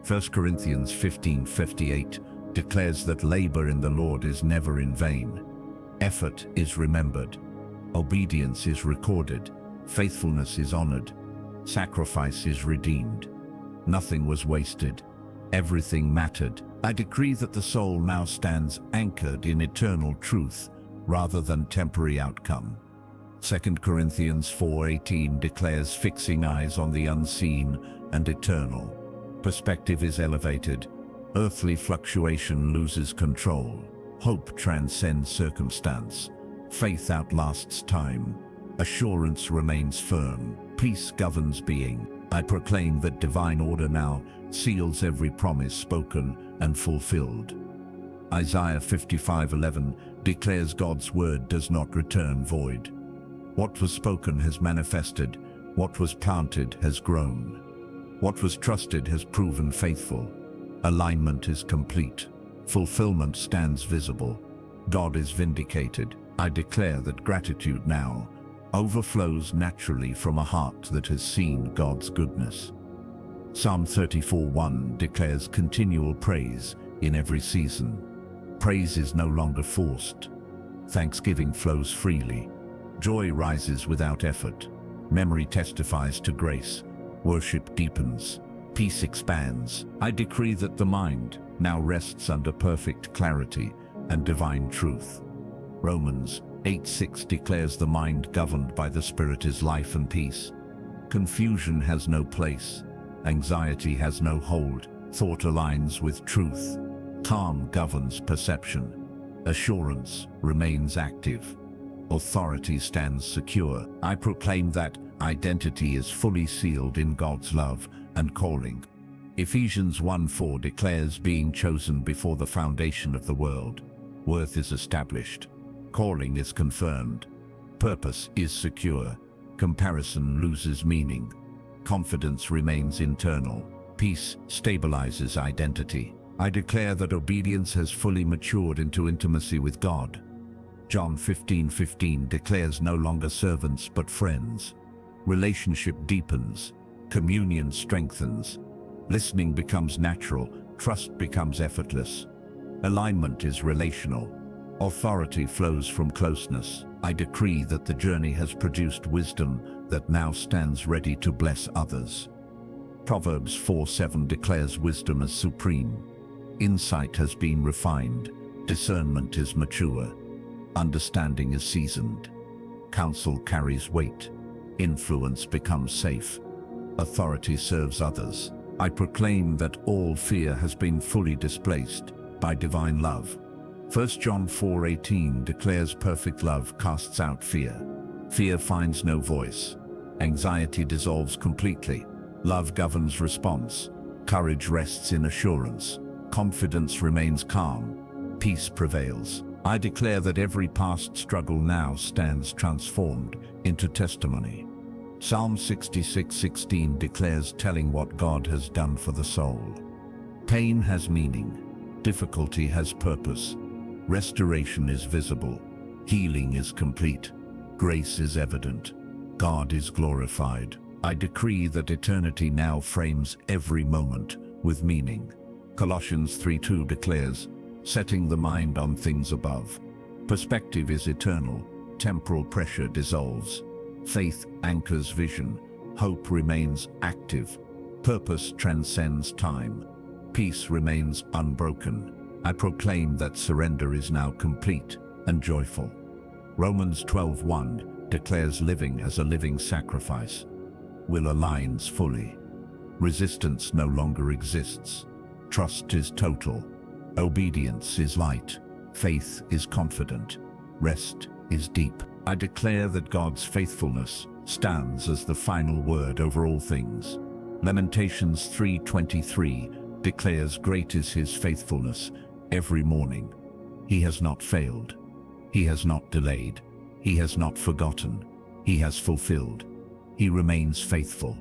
A: 1 Corinthians 15:58 declares that labor in the Lord is never in vain. Effort is remembered. Obedience is recorded. Faithfulness is honored. Sacrifice is redeemed. Nothing was wasted. Everything mattered. I decree that the soul now stands anchored in eternal truth rather than temporary outcome. 2 Corinthians 4:18 declares fixing eyes on the unseen and eternal. Perspective is elevated. Earthly fluctuation loses control. Hope transcends circumstance. Faith outlasts time. Assurance remains firm. Peace governs being. I proclaim that divine order now seals every promise spoken and fulfilled. Isaiah 55:11 declares God's word does not return void. What was spoken has manifested. What was planted has grown. What was trusted has proven faithful. Alignment is complete. Fulfillment stands visible. God is vindicated. I declare that gratitude now overflows naturally from a heart that has seen God's goodness. Psalm 34:1 declares continual praise in every season. Praise is no longer forced. Thanksgiving flows freely. Joy rises without effort. Memory testifies to grace. Worship deepens. Peace expands. I decree that the mind now rests under perfect clarity and divine truth. Romans 8:6 declares the mind governed by the Spirit is life and peace. Confusion has no place. Anxiety has no hold. Thought aligns with truth. Calm governs perception. Assurance remains active. Authority stands secure. I proclaim that identity is fully sealed in God's love and calling. Ephesians 1:4 declares being chosen before the foundation of the world. Worth is established. Calling is confirmed. Purpose is secure. Comparison loses meaning. Confidence remains internal. Peace stabilizes identity. I declare that obedience has fully matured into intimacy with God. John 15:15 declares no longer servants but friends. Relationship deepens. Communion strengthens. Listening becomes natural. Trust becomes effortless. Alignment is relational. Authority flows from closeness. I decree that the journey has produced wisdom that now stands ready to bless others. Proverbs 4:7 declares wisdom as supreme. Insight has been refined. Discernment is mature. Understanding is seasoned. Counsel carries weight. Influence becomes safe. Authority serves others. I proclaim that all fear has been fully displaced by divine love. 1 John 4:18 declares perfect love casts out fear. Fear finds no voice. Anxiety dissolves completely. Love governs response. Courage rests in assurance. Confidence remains calm. Peace prevails. I declare that every past struggle now stands transformed into testimony. Psalm 66:16 declares telling what God has done for the soul. Pain has meaning. Difficulty has purpose. Restoration is visible. Healing is complete. Grace is evident. God is glorified. I decree that eternity now frames every moment with meaning. Colossians 3:2 declares, setting the mind on things above. Perspective is eternal. Temporal pressure dissolves. Faith anchors vision. Hope remains active. Purpose transcends time. Peace remains unbroken. I proclaim that surrender is now complete and joyful. Romans 12:1 declares living as a living sacrifice. Will aligns fully. Resistance no longer exists. Trust is total. Obedience is light. Faith is confident. Rest is deep. I declare that God's faithfulness stands as the final word over all things. Lamentations 3:23 declares, "Great is his faithfulness every morning. He has not failed. He has not delayed. He has not forgotten. He has fulfilled. He remains faithful.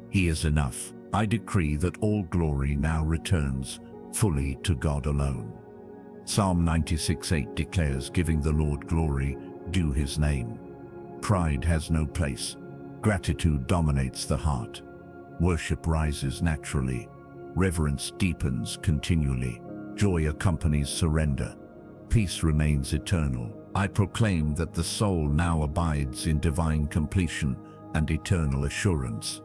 A: He is enough." I decree that all glory now returns fully to God alone. Psalm 96:8 declares, "Giving the Lord glory due his name." Pride has no place. Gratitude dominates the heart. Worship rises naturally. Reverence deepens continually. Joy accompanies surrender. Peace remains eternal. I proclaim that the soul now abides in divine completion and eternal assurance.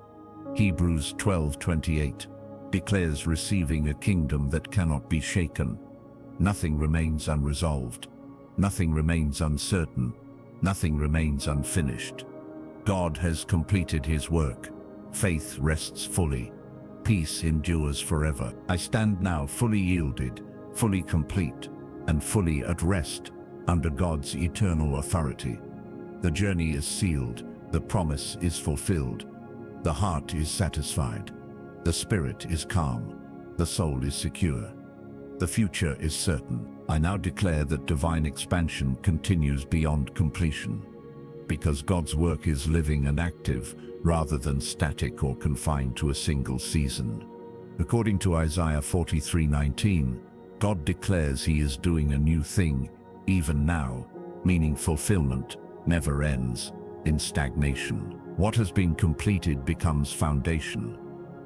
A: Hebrews 12:28 declares, "Receiving a kingdom that cannot be shaken." Nothing remains unresolved. Nothing remains uncertain. Nothing remains unfinished. God has completed his work. Faith rests fully. Peace endures forever. I stand now fully yielded, fully complete, and fully at rest under God's eternal authority. The journey is sealed. The promise is fulfilled. The heart is satisfied. The spirit is calm. The soul is secure. The future is certain. I now declare that divine expansion continues beyond completion, because God's work is living and active rather than static or confined to a single season. According to Isaiah 43:19, God declares he is doing a new thing, even now, meaning fulfillment never ends in stagnation. What has been completed becomes foundation.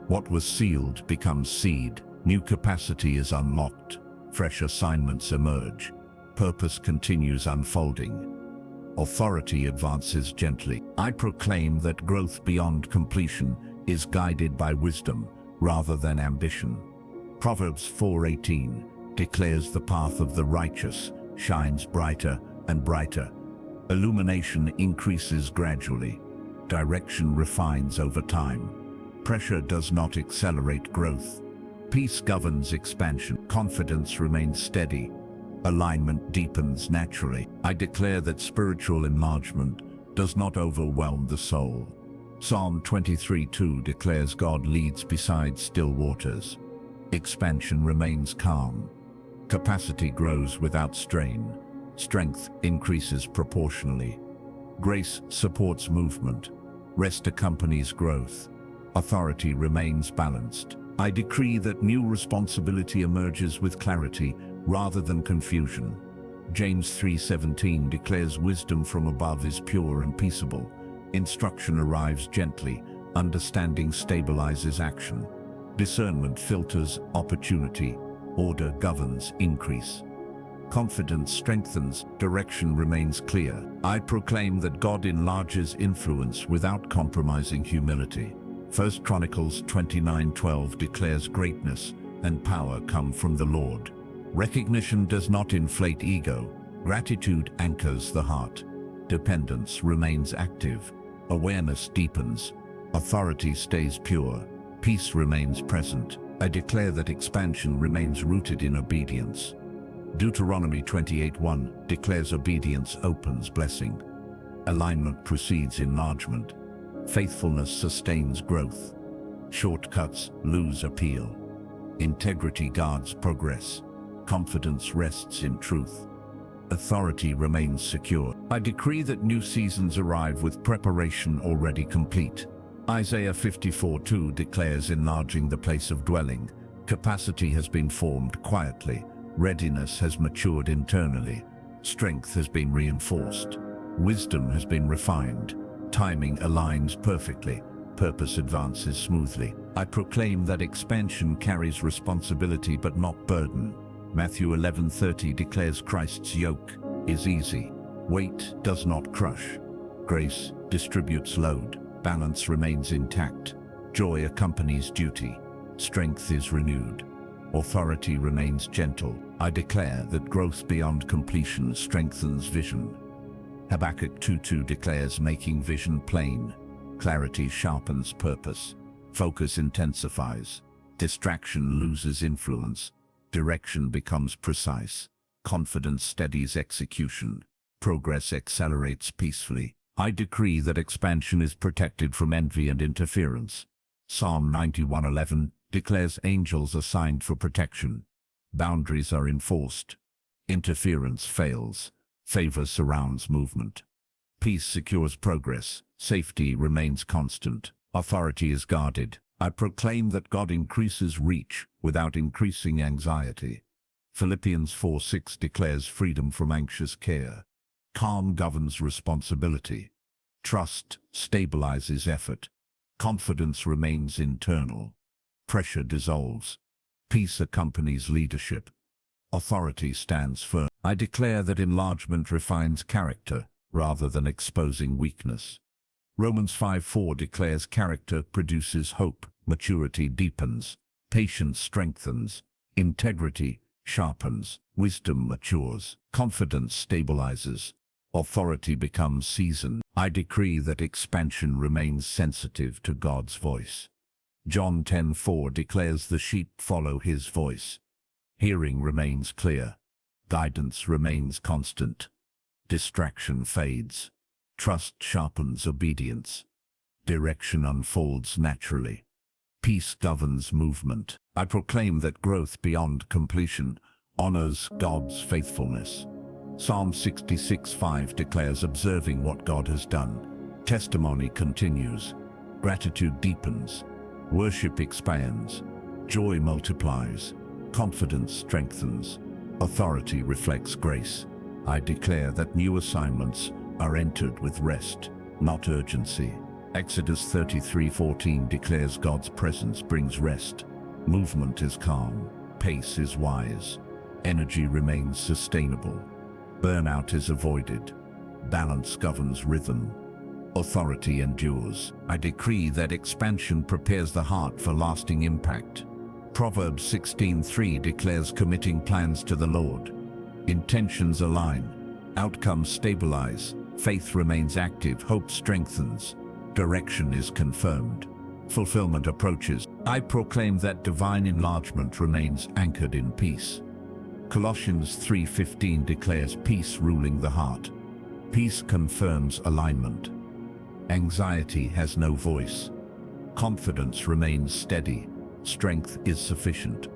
A: What was sealed becomes seed. New capacity is unlocked. Fresh assignments emerge. Purpose continues unfolding. Authority advances gently. I proclaim that growth beyond completion is guided by wisdom rather than ambition. Proverbs 4:18 declares, "The path of the righteous shines brighter and brighter." Illumination increases gradually. Direction refines over time. Pressure does not accelerate growth. Peace governs expansion. Confidence remains steady. Alignment deepens naturally. I declare that spiritual enlargement does not overwhelm the soul. Psalm 23:2 declares, "God leads beside still waters." Expansion remains calm. Capacity grows without strain. Strength increases proportionally. Grace supports movement. Rest accompanies growth. Authority remains balanced. I decree that new responsibility emerges with clarity rather than confusion. James 3:17 declares, "Wisdom from above is pure and peaceable. Instruction arrives gently. Understanding stabilizes action. Discernment filters opportunity. Order governs increase. Confidence strengthens. Direction remains clear." I proclaim that God enlarges influence without compromising humility. 1 Chronicles 29:12 declares, "Greatness and power come from the Lord." Recognition does not inflate ego. Gratitude anchors the heart. Dependence remains active. Awareness deepens. Authority stays pure. Peace remains present. I declare that expansion remains rooted in obedience. Deuteronomy 28:1 declares, "Obedience opens blessing. Alignment precedes enlargement. Faithfulness sustains growth. Shortcuts lose appeal. Integrity guards progress. Confidence rests in truth. Authority remains secure." I decree that new seasons arrive with preparation already complete. Isaiah 54:2 declares, "Enlarging the place of dwelling. Capacity has been formed quietly. Readiness has matured internally. Strength has been reinforced. Wisdom has been refined. Timing aligns perfectly. Purpose advances smoothly." I proclaim that expansion carries responsibility but not burden. Matthew 11:30 declares, "Christ's yoke is easy. Weight does not crush. Grace distributes load. Balance remains intact. Joy accompanies duty. Strength is renewed. Authority remains gentle." I declare that growth beyond completion strengthens vision. Habakkuk 2:2 declares, "Making vision plain. Clarity sharpens purpose. Focus intensifies. Distraction loses influence. Direction becomes precise. Confidence steadies execution. Progress accelerates peacefully. I decree that expansion is protected from envy and interference. Psalm 91:11 declares angels assigned for protection. Boundaries are enforced. Interference fails. Favor surrounds movement. Peace secures progress. Safety remains constant. Authority is guarded. I proclaim that God increases reach without increasing anxiety. Philippians 4:6 declares freedom from anxious care. Calm governs responsibility. Trust stabilizes effort. Confidence remains internal. Pressure dissolves. Peace accompanies leadership. Authority stands firm. I declare that enlargement refines character rather than exposing weakness. Romans 5:4 declares character produces hope, maturity deepens, patience strengthens, integrity sharpens, wisdom matures, confidence stabilizes, authority becomes seasoned. I decree that expansion remains sensitive to God's voice. John 10:4 declares the sheep follow his voice. Hearing remains clear. Guidance remains constant. Distraction fades. Trust sharpens obedience. Direction unfolds naturally. Peace governs movement. I proclaim that growth beyond completion honors God's faithfulness. Psalm 66:5 declares observing what God has done. Testimony continues. Gratitude deepens. Worship expands. Joy multiplies. Confidence strengthens. Authority reflects grace. I declare that new assignments are entered with rest, not urgency. Exodus 33:14 declares God's presence brings rest. Movement is calm. Pace is wise. Energy remains sustainable. Burnout is avoided. Balance governs rhythm. Authority endures. I decree that expansion prepares the heart for lasting impact. Proverbs 16:3 declares committing plans to the Lord. Intentions align. Outcomes stabilize. Faith remains active. Hope strengthens. Direction is confirmed. Fulfillment approaches. I proclaim that divine enlargement remains anchored in peace. Colossians 3:15 declares peace ruling the heart. Peace confirms alignment. Anxiety has no voice. Confidence remains steady. Strength is sufficient.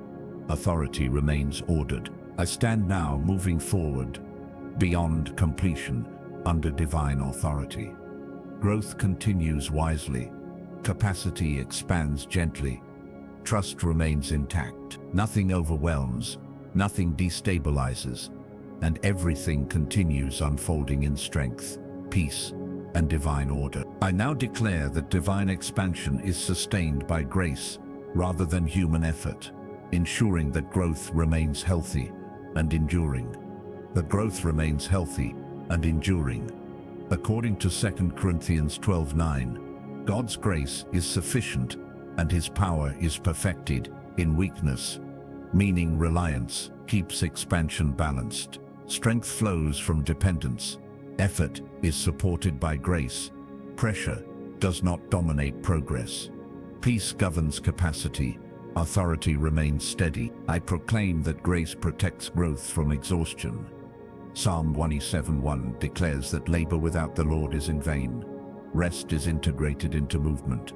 A: Authority remains ordered. I stand now moving forward, beyond completion, under divine authority. Growth continues wisely. Capacity expands gently. Trust remains intact. Nothing overwhelms. Nothing destabilizes. And everything continues unfolding in strength, peace, and divine order. I now declare that divine expansion is sustained by grace rather than human effort, ensuring that growth remains healthy and enduring. That growth remains healthy and enduring. According to 2 Corinthians 12:9, God's grace is sufficient and his power is perfected in weakness, meaning reliance keeps expansion balanced. Strength flows from dependence. Effort is supported by grace. Pressure does not dominate progress. Peace governs capacity. Authority remains steady. I proclaim that grace protects growth from exhaustion. Psalm 107:1 declares that labor without the Lord is in vain. Rest is integrated into movement.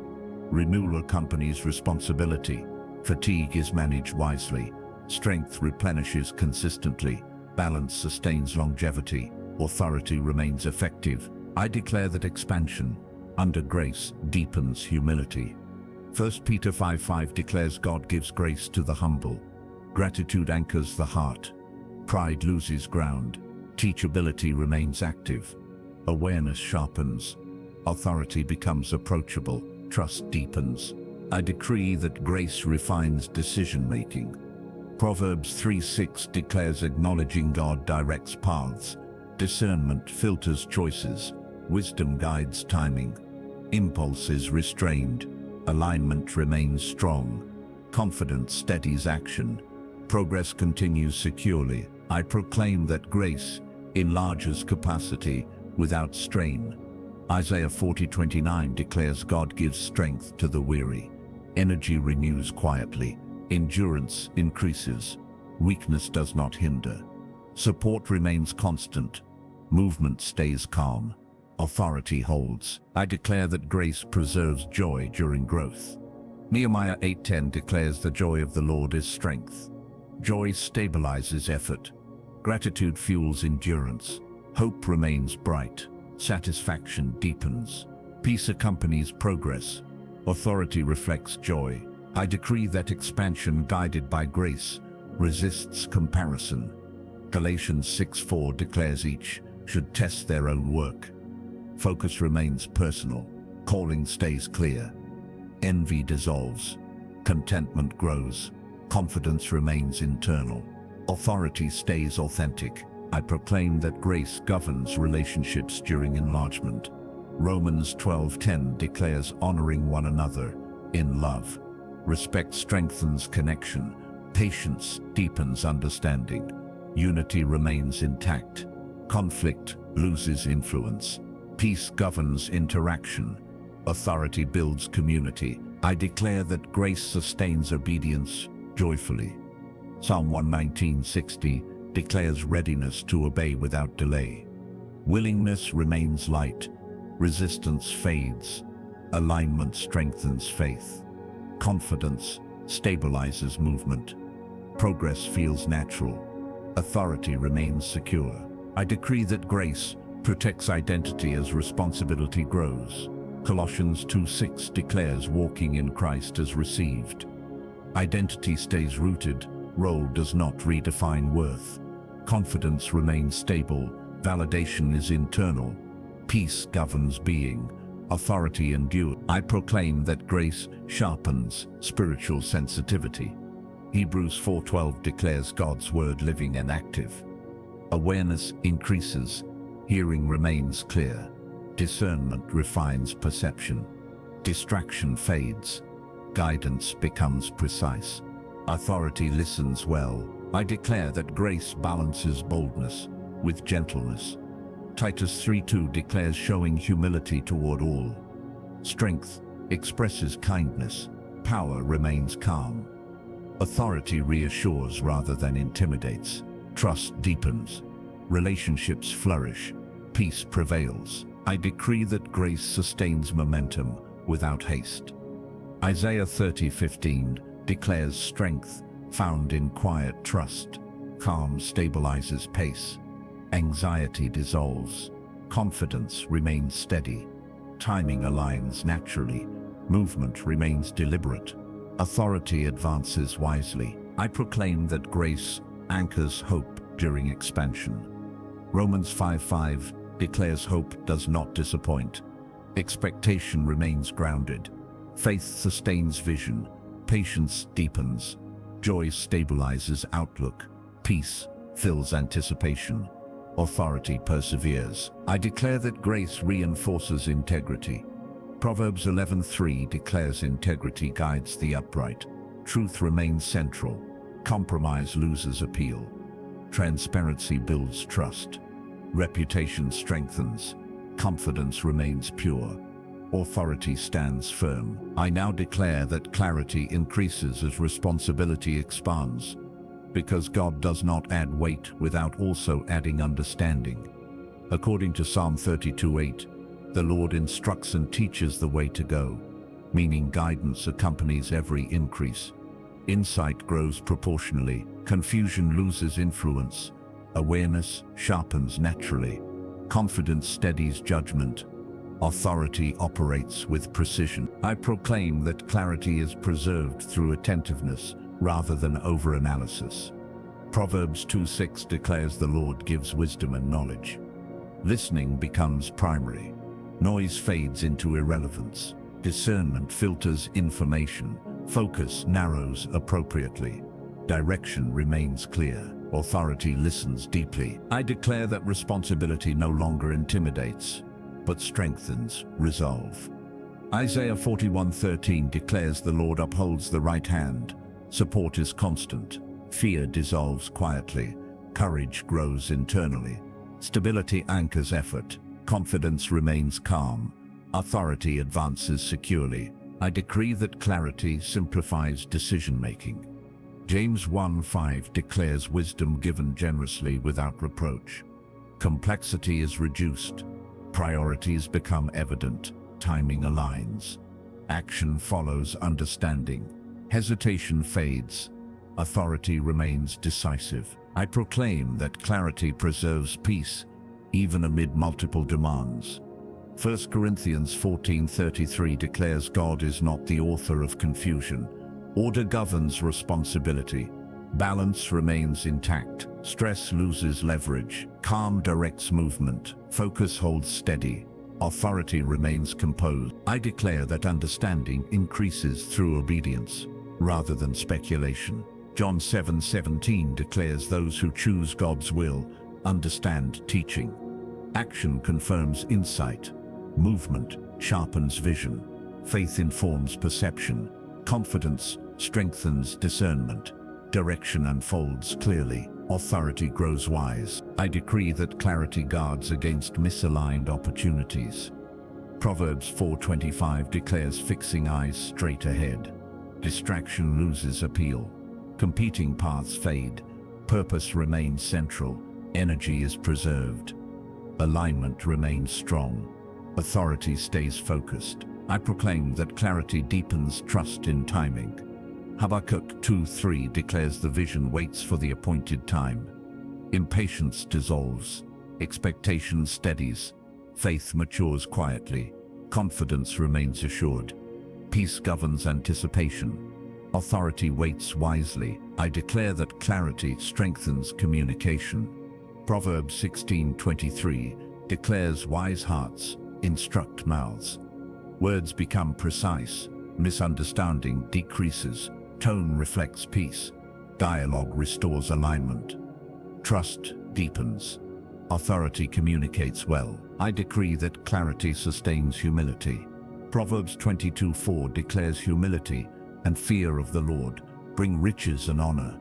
A: Renewal accompanies responsibility. Fatigue is managed wisely. Strength replenishes consistently. Balance sustains longevity. Authority remains effective. I declare that expansion, under grace, deepens humility. 1 Peter 5:5 declares God gives grace to the humble. Gratitude anchors the heart. Pride loses ground. Teachability remains active. Awareness sharpens. Authority becomes approachable. Trust deepens. I decree that grace refines decision-making. Proverbs 3:6 declares acknowledging God directs paths. Discernment filters choices. Wisdom guides timing. Impulse is restrained. Alignment remains strong. Confidence steadies action. Progress continues securely. I proclaim that grace enlarges capacity without strain. Isaiah 40:29 declares God gives strength to the weary. Energy renews quietly. Endurance increases. Weakness does not hinder. Support remains constant. Movement stays calm. Authority holds. I declare that grace preserves joy during growth. Nehemiah 8:10 declares the joy of the Lord is strength. Joy stabilizes effort. Gratitude fuels endurance. Hope remains bright. Satisfaction deepens. Peace accompanies progress. Authority reflects joy. I decree that expansion guided by grace resists comparison. Galatians 6:4 declares each should test their own work. Focus remains personal. Calling stays clear. Envy dissolves. Contentment grows. Confidence remains internal. Authority stays authentic. I proclaim that grace governs relationships during enlargement. Romans 12:10 declares honoring one another in love. Respect strengthens connection. Patience deepens understanding. Unity remains intact. Conflict loses influence. Peace governs interaction. Authority builds community. I declare that grace sustains obedience joyfully. Psalm 119:60 declares readiness to obey without delay. Willingness remains light. Resistance fades. Alignment strengthens faith. Confidence stabilizes movement. Progress feels natural. Authority remains secure. I decree that grace protects identity as responsibility grows. Colossians 2:6 declares walking in Christ as received. Identity stays rooted. Role does not redefine worth. Confidence remains stable. Validation is internal. Peace governs being. Authority endures. I proclaim that grace sharpens spiritual sensitivity. Hebrews 4:12 declares God's word living and active. Awareness increases. Hearing remains clear. Discernment refines perception. Distraction fades. Guidance becomes precise. Authority listens well. I declare that grace balances boldness with gentleness. Titus 3:2 declares showing humility toward all. Strength expresses kindness. Power remains calm. Authority reassures rather than intimidates. Trust deepens. Relationships flourish. Peace prevails. I decree that grace sustains momentum without haste. Isaiah 30:15 declares strength found in quiet trust. Calm stabilizes pace. Anxiety dissolves. Confidence remains steady. Timing aligns naturally. Movement remains deliberate. Authority advances wisely. I proclaim that grace anchors hope during expansion. Romans 5:5 declares hope does not disappoint. Expectation remains grounded. Faith sustains vision. Patience deepens. Joy stabilizes outlook. Peace fills anticipation. Authority perseveres. I declare that grace reinforces integrity. Proverbs 11:3 declares integrity guides the upright. Truth remains central. Compromise loses appeal. Transparency builds trust. Reputation strengthens. Confidence remains pure. Authority stands firm. I now declare that clarity increases as responsibility expands, because God does not add weight without also adding understanding. According to Psalm 32:8, the Lord instructs and teaches the way to go, meaning guidance accompanies every increase. Insight grows proportionally. Confusion loses influence. Awareness sharpens naturally. Confidence steadies judgment. Authority operates with precision. I proclaim that clarity is preserved through attentiveness rather than overanalysis. Proverbs 2:6 declares the Lord gives wisdom and knowledge. Listening becomes primary. Noise fades into irrelevance. Discernment filters information. Focus narrows appropriately. Direction remains clear. Authority listens deeply. I declare that responsibility no longer intimidates, but strengthens resolve. Isaiah 41:13 declares the Lord upholds the right hand. Support is constant. Fear dissolves quietly. Courage grows internally. Stability anchors effort. Confidence remains calm. Authority advances securely. I decree that clarity simplifies decision-making. James 1:5 declares wisdom given generously without reproach. Complexity is reduced. Priorities become evident. Timing aligns. Action follows understanding. Hesitation fades. Authority remains decisive. I proclaim that clarity preserves peace, even amid multiple demands. 1 Corinthians 14:33 declares God is not the author of confusion. Order governs responsibility. Balance remains intact. Stress loses leverage. Calm directs movement. Focus holds steady. Authority remains composed. I declare that understanding increases through obedience, rather than speculation. John 7:17 declares those who choose God's will understand teaching. Action confirms insight. Movement sharpens vision. Faith informs perception. Confidence strengthens discernment. Direction unfolds clearly. Authority grows wise. I decree that clarity guards against misaligned opportunities. Proverbs 4:25 declares fixing eyes straight ahead. Distraction loses appeal. Competing paths fade. Purpose remains central. Energy is preserved. Alignment remains strong. Authority stays focused. I proclaim that clarity deepens trust in timing. Habakkuk 2:3 declares the vision waits for the appointed time. Impatience dissolves. Expectation steadies. Faith matures quietly. Confidence remains assured. Peace governs anticipation. Authority waits wisely. I declare that clarity strengthens communication. Proverbs 16:23 declares wise hearts instruct mouths. Words become precise. Misunderstanding decreases. Tone reflects peace. Dialogue restores alignment. Trust deepens. Authority communicates well. I decree that clarity sustains humility. Proverbs 22:4 declares humility and fear of the Lord bring riches and honor.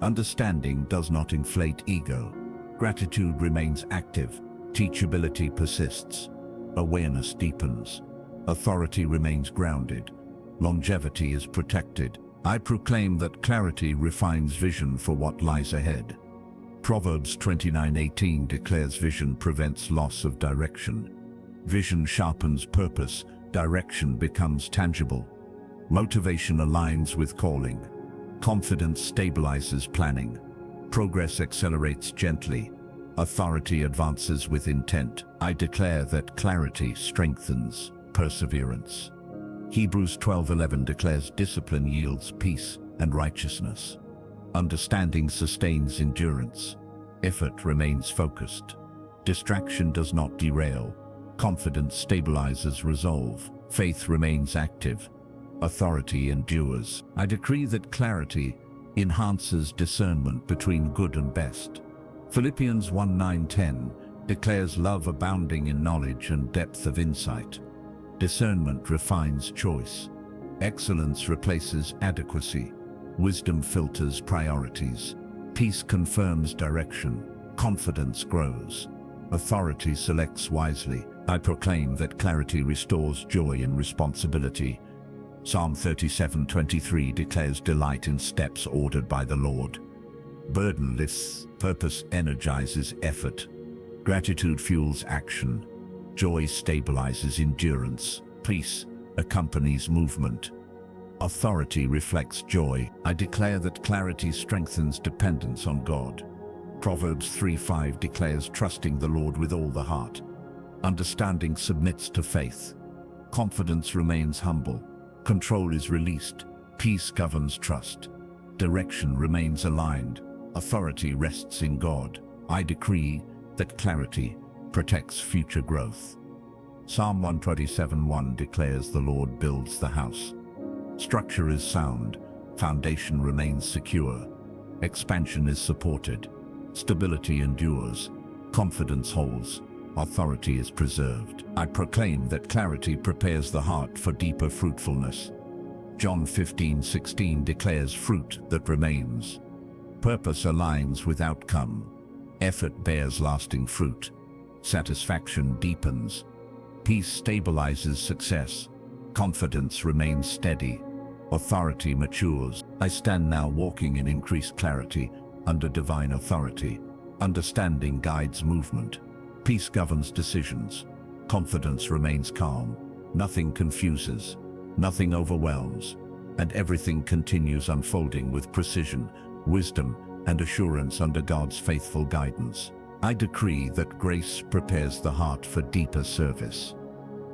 A: Understanding does not inflate ego. Gratitude remains active. Teachability persists. Awareness deepens. Authority remains grounded. Longevity is protected. I proclaim that clarity refines vision for what lies ahead. Proverbs 29:18 declares vision prevents loss of direction. Vision sharpens purpose. Direction becomes tangible. Motivation aligns with calling. Confidence stabilizes planning. Progress accelerates gently. Authority advances with intent. I declare that clarity strengthens perseverance. Hebrews 12:11 declares discipline yields peace and righteousness. Understanding sustains endurance. Effort remains focused. Distraction does not derail. Confidence stabilizes resolve. Faith remains active. Authority endures. I decree that clarity enhances discernment between good and best. Philippians 1:9-10 declares love abounding in knowledge and depth of insight. Discernment refines choice. Excellence replaces adequacy. Wisdom filters priorities. Peace confirms direction. Confidence grows. Authority selects wisely. I proclaim that clarity restores joy in responsibility. Psalm 37:23 declares delight in steps ordered by the Lord. Burden lifts, purpose energizes effort. Gratitude fuels action. Joy stabilizes endurance. Peace accompanies movement. Authority reflects joy. I declare that clarity strengthens dependence on God. Proverbs 3:5 declares trusting the Lord with all the heart. Understanding submits to faith. Confidence remains humble. Control is released. Peace governs trust. Direction remains aligned. Authority rests in God. I decree that clarity protects future growth. Psalm 127:1 declares the Lord builds the house. Structure is sound. Foundation remains secure. Expansion is supported. Stability endures. Confidence holds. Authority is preserved. I proclaim that clarity prepares the heart for deeper fruitfulness. John 15:16 declares fruit that remains. Purpose aligns with outcome. Effort bears lasting fruit. Satisfaction deepens. Peace stabilizes success. Confidence remains steady. Authority matures. I stand now walking in increased clarity under divine authority. Understanding guides movement. Peace governs decisions. Confidence remains calm. Nothing confuses, nothing overwhelms, and everything continues unfolding with precision, wisdom, and assurance under God's faithful guidance. I decree that grace prepares the heart for deeper service.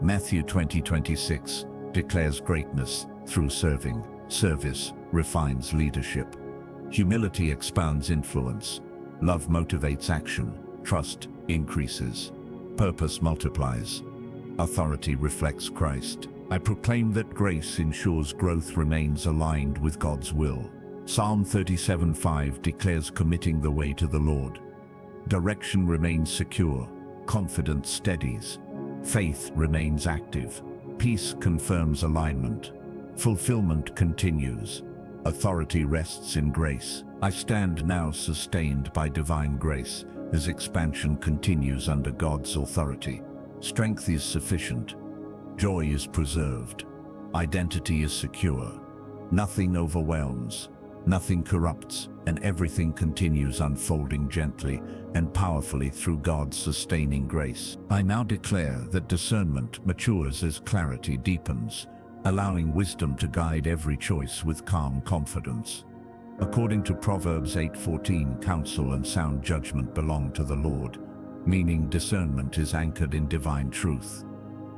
A: Matthew 20:26 declares greatness through serving. Service refines leadership. Humility expands influence. Love motivates action. Trust increases. Purpose multiplies. Authority reflects Christ. I proclaim that grace ensures growth remains aligned with God's will. Psalm 37:5 declares committing the way to the Lord. Direction remains secure. Confidence steadies. Faith remains active. Peace confirms alignment. Fulfillment continues. Authority rests in grace. I stand now sustained by divine grace as expansion continues under God's authority. Strength is sufficient. Joy is preserved. Identity is secure. Nothing overwhelms. Nothing corrupts, and everything continues unfolding gently and powerfully through God's sustaining grace. I now declare that discernment matures as clarity deepens, allowing wisdom to guide every choice with calm confidence. According to Proverbs 8:14, counsel and sound judgment belong to the Lord, meaning discernment is anchored in divine truth.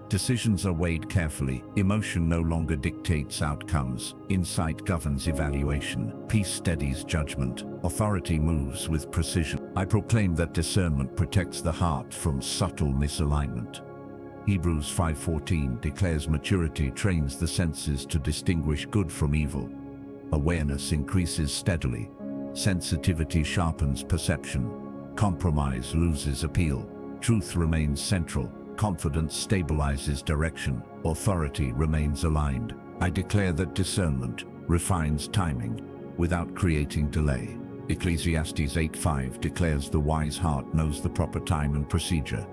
A: Decisions are weighed carefully. Emotion no longer dictates outcomes. Insight governs evaluation. Peace steadies judgment. Authority moves with precision. I proclaim that discernment protects the heart from subtle misalignment. Hebrews 5:14 declares maturity trains the senses to distinguish good from evil. Awareness increases steadily. Sensitivity sharpens perception. Compromise loses appeal. Truth remains central. Confidence stabilizes direction. Authority remains aligned. I declare that discernment refines timing without creating delay. Ecclesiastes 8:5 declares the wise heart knows the proper time and procedure.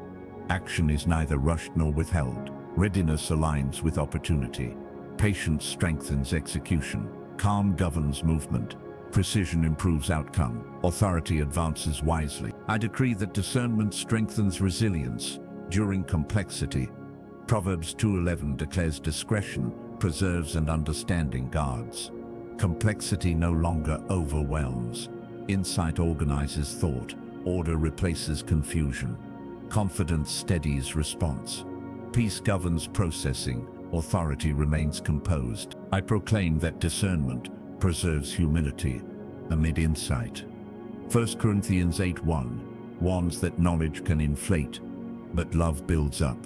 A: Action is neither rushed nor withheld. Readiness aligns with opportunity. Patience strengthens execution. Calm governs movement. Precision improves outcome. Authority advances wisely. I decree that discernment strengthens resilience during complexity. Proverbs 2:11 declares discretion preserves and understanding guards. Complexity no longer overwhelms. Insight organizes thought. Order replaces confusion. Confidence steadies response. Peace governs processing. Authority remains composed. I proclaim that discernment preserves humility amid insight. 1 Corinthians 8:1 warns that knowledge can inflate, but love builds up.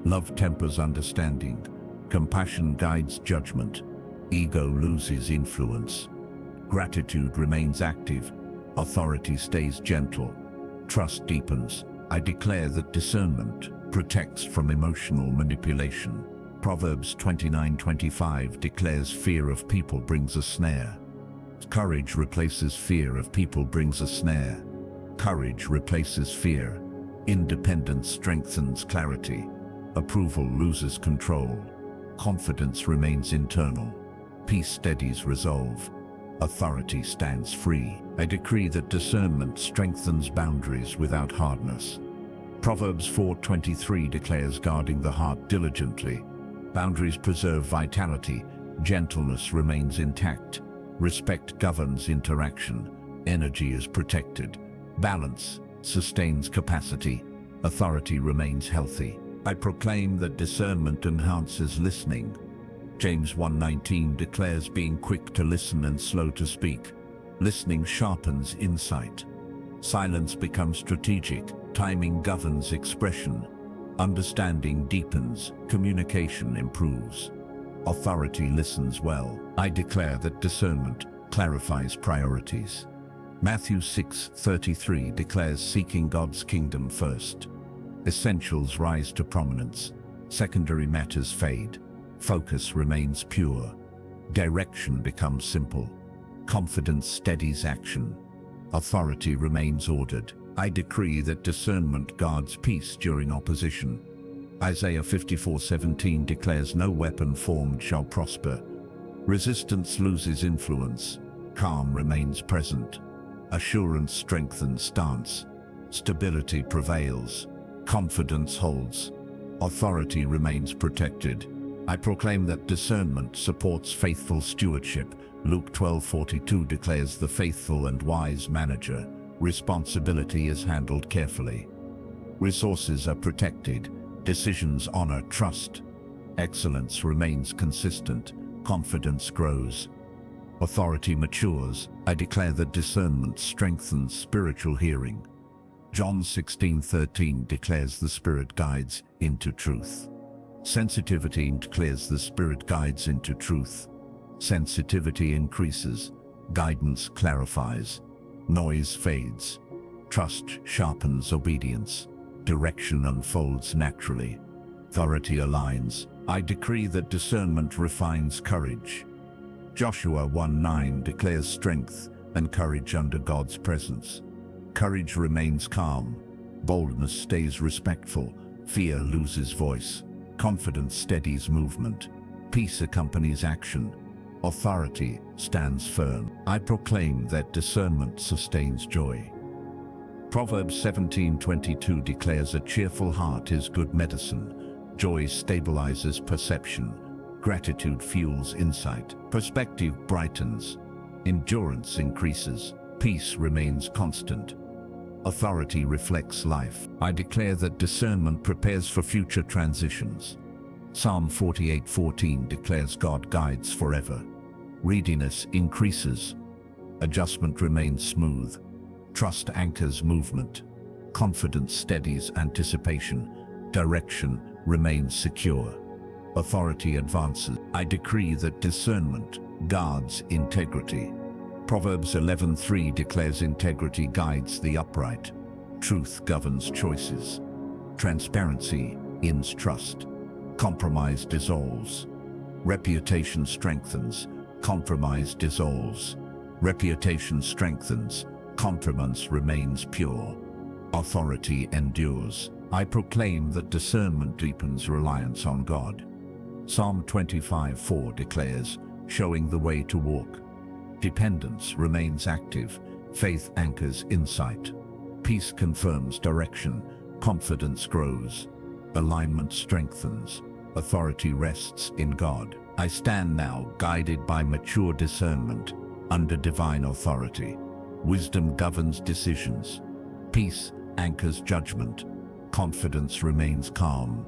A: Love tempers understanding. Compassion guides judgment. Ego loses influence. Gratitude remains active. Authority stays gentle. Trust deepens. I declare that discernment protects from emotional manipulation. Proverbs 29:25 declares fear of people brings a snare. Courage replaces fear of people brings a snare. Courage replaces fear. Independence strengthens clarity. Approval loses control. Confidence remains internal. Peace steadies resolve. Authority stands free. I decree that discernment strengthens boundaries without hardness. Proverbs 4:23 declares guarding the heart diligently. Boundaries preserve vitality. Gentleness remains intact. Respect governs interaction. Energy is protected. Balance sustains capacity. Authority remains healthy. I proclaim that discernment enhances listening. James 1:19 declares being quick to listen and slow to speak. Listening sharpens insight. Silence becomes strategic. Timing governs expression. Understanding deepens. Communication improves. Authority listens well. I declare that discernment clarifies priorities. Matthew 6:33 declares seeking God's kingdom first. Essentials rise to prominence. Secondary matters fade. Focus remains pure. Direction becomes simple. Confidence steadies action. Authority remains ordered. I decree that discernment guards peace during opposition. Isaiah 54:17 declares no weapon formed shall prosper. Resistance loses influence. Calm remains present. Assurance strengthens stance. Stability prevails. Confidence holds. Authority remains protected. I proclaim that discernment supports faithful stewardship. Luke 12:42 declares the faithful and wise manager. Responsibility is handled carefully. Resources are protected. Decisions honor trust. Excellence remains consistent. Confidence grows. Authority matures. I declare that discernment strengthens spiritual hearing. John 16:13 declares the Spirit guides into truth. Sensitivity declares the Spirit guides into truth. Sensitivity increases. Guidance clarifies. Noise fades. Trust sharpens obedience. Direction unfolds naturally. Authority aligns. I decree that discernment refines courage. Joshua 1:9 declares strength and courage under God's presence. Courage remains calm. Boldness stays respectful. Fear loses voice. Confidence steadies movement. Peace accompanies action. Authority stands firm. I proclaim that discernment sustains joy. Proverbs 17:22 declares a cheerful heart is good medicine. Joy stabilizes perception. Gratitude fuels insight. Perspective brightens. Endurance increases. Peace remains constant. Authority reflects life. I declare that discernment prepares for future transitions. Psalm 48:14 declares God guides forever. Readiness increases. Adjustment remains smooth. Trust anchors movement. Confidence steadies anticipation. Direction remains secure. Authority advances. I decree that discernment guards integrity. Proverbs 11:3 declares integrity guides the upright. Truth governs choices. Transparency ends trust. Compromise dissolves. Reputation strengthens. Compromise dissolves. Reputation strengthens. Compromise remains pure. Authority endures. I proclaim that discernment deepens reliance on God. Psalm 25:4 declares, showing the way to walk. Dependence remains active. Faith anchors insight. Peace confirms direction. Confidence grows. Alignment strengthens. Authority rests in God. I stand now guided by mature discernment under divine authority. Wisdom governs decisions. Peace anchors judgment. Confidence remains calm.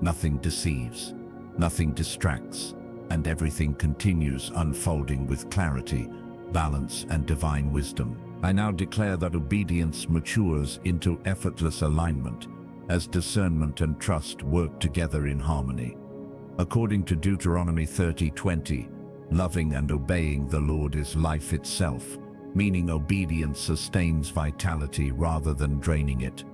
A: Nothing deceives. Nothing distracts. And everything continues unfolding with clarity, balance, and divine wisdom. I now declare that obedience matures into effortless alignment as discernment and trust work together in harmony. According to Deuteronomy 30:20, loving and obeying the Lord is life itself, meaning obedience sustains vitality rather than draining it.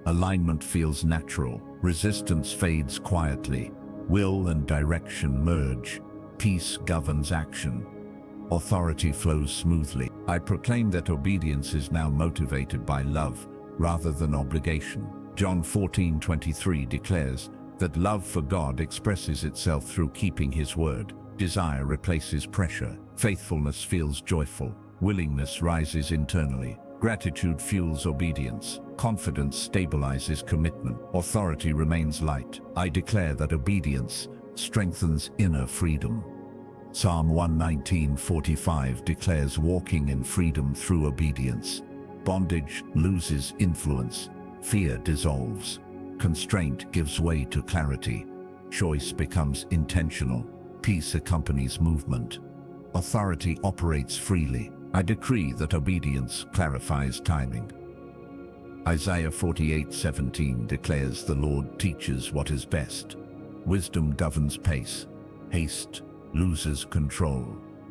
A: Alignment feels natural. Resistance fades quietly. Will and direction merge. Peace governs action. Authority flows smoothly. I proclaim that obedience is now motivated by love rather than obligation. John 14:23 declares that love for God expresses itself through keeping His word. Desire replaces pressure. Faithfulness feels joyful. Willingness rises internally. Gratitude fuels obedience. Confidence stabilizes commitment. Authority remains light. I declare that obedience strengthens inner freedom. Psalm 119:45 declares walking in freedom through obedience. Bondage loses influence. Fear dissolves. Constraint gives way to clarity. Choice becomes intentional. Peace accompanies movement. Authority operates freely. I decree that obedience clarifies timing. Isaiah 48:17 declares the Lord teaches what is best. Wisdom governs pace. Haste loses control.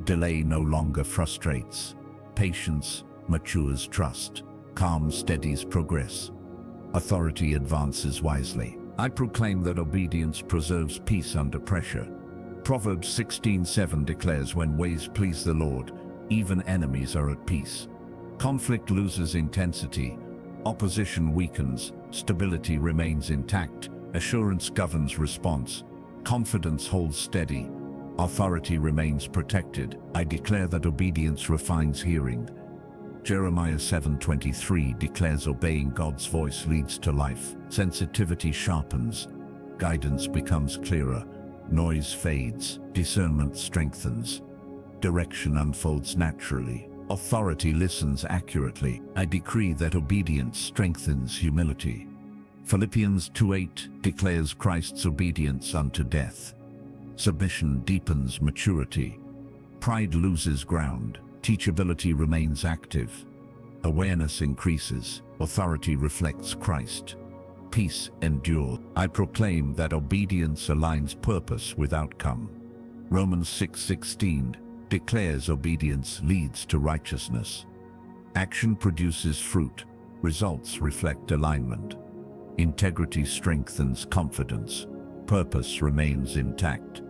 A: Delay no longer frustrates. Patience matures trust. Calm steadies progress. Authority advances wisely. I proclaim that obedience preserves peace under pressure. Proverbs 16:7 declares when ways please the Lord, even enemies are at peace. Conflict loses intensity. Opposition weakens. Stability remains intact. Assurance governs response. Confidence holds steady. Authority remains protected. I declare that obedience refines hearing. Jeremiah 7:23 declares obeying God's voice leads to life. Sensitivity sharpens. Guidance becomes clearer. Noise fades. Discernment strengthens. Direction unfolds naturally. Authority listens accurately. I decree that obedience strengthens humility. Philippians 2:8 declares Christ's obedience unto death. Submission deepens maturity. Pride loses ground. Teachability remains active. Awareness increases. Authority reflects Christ. Peace endures. I proclaim that obedience aligns purpose with outcome. Romans 6:16 declares obedience leads to righteousness. Action produces fruit. Results reflect alignment. Integrity strengthens confidence. Purpose remains intact.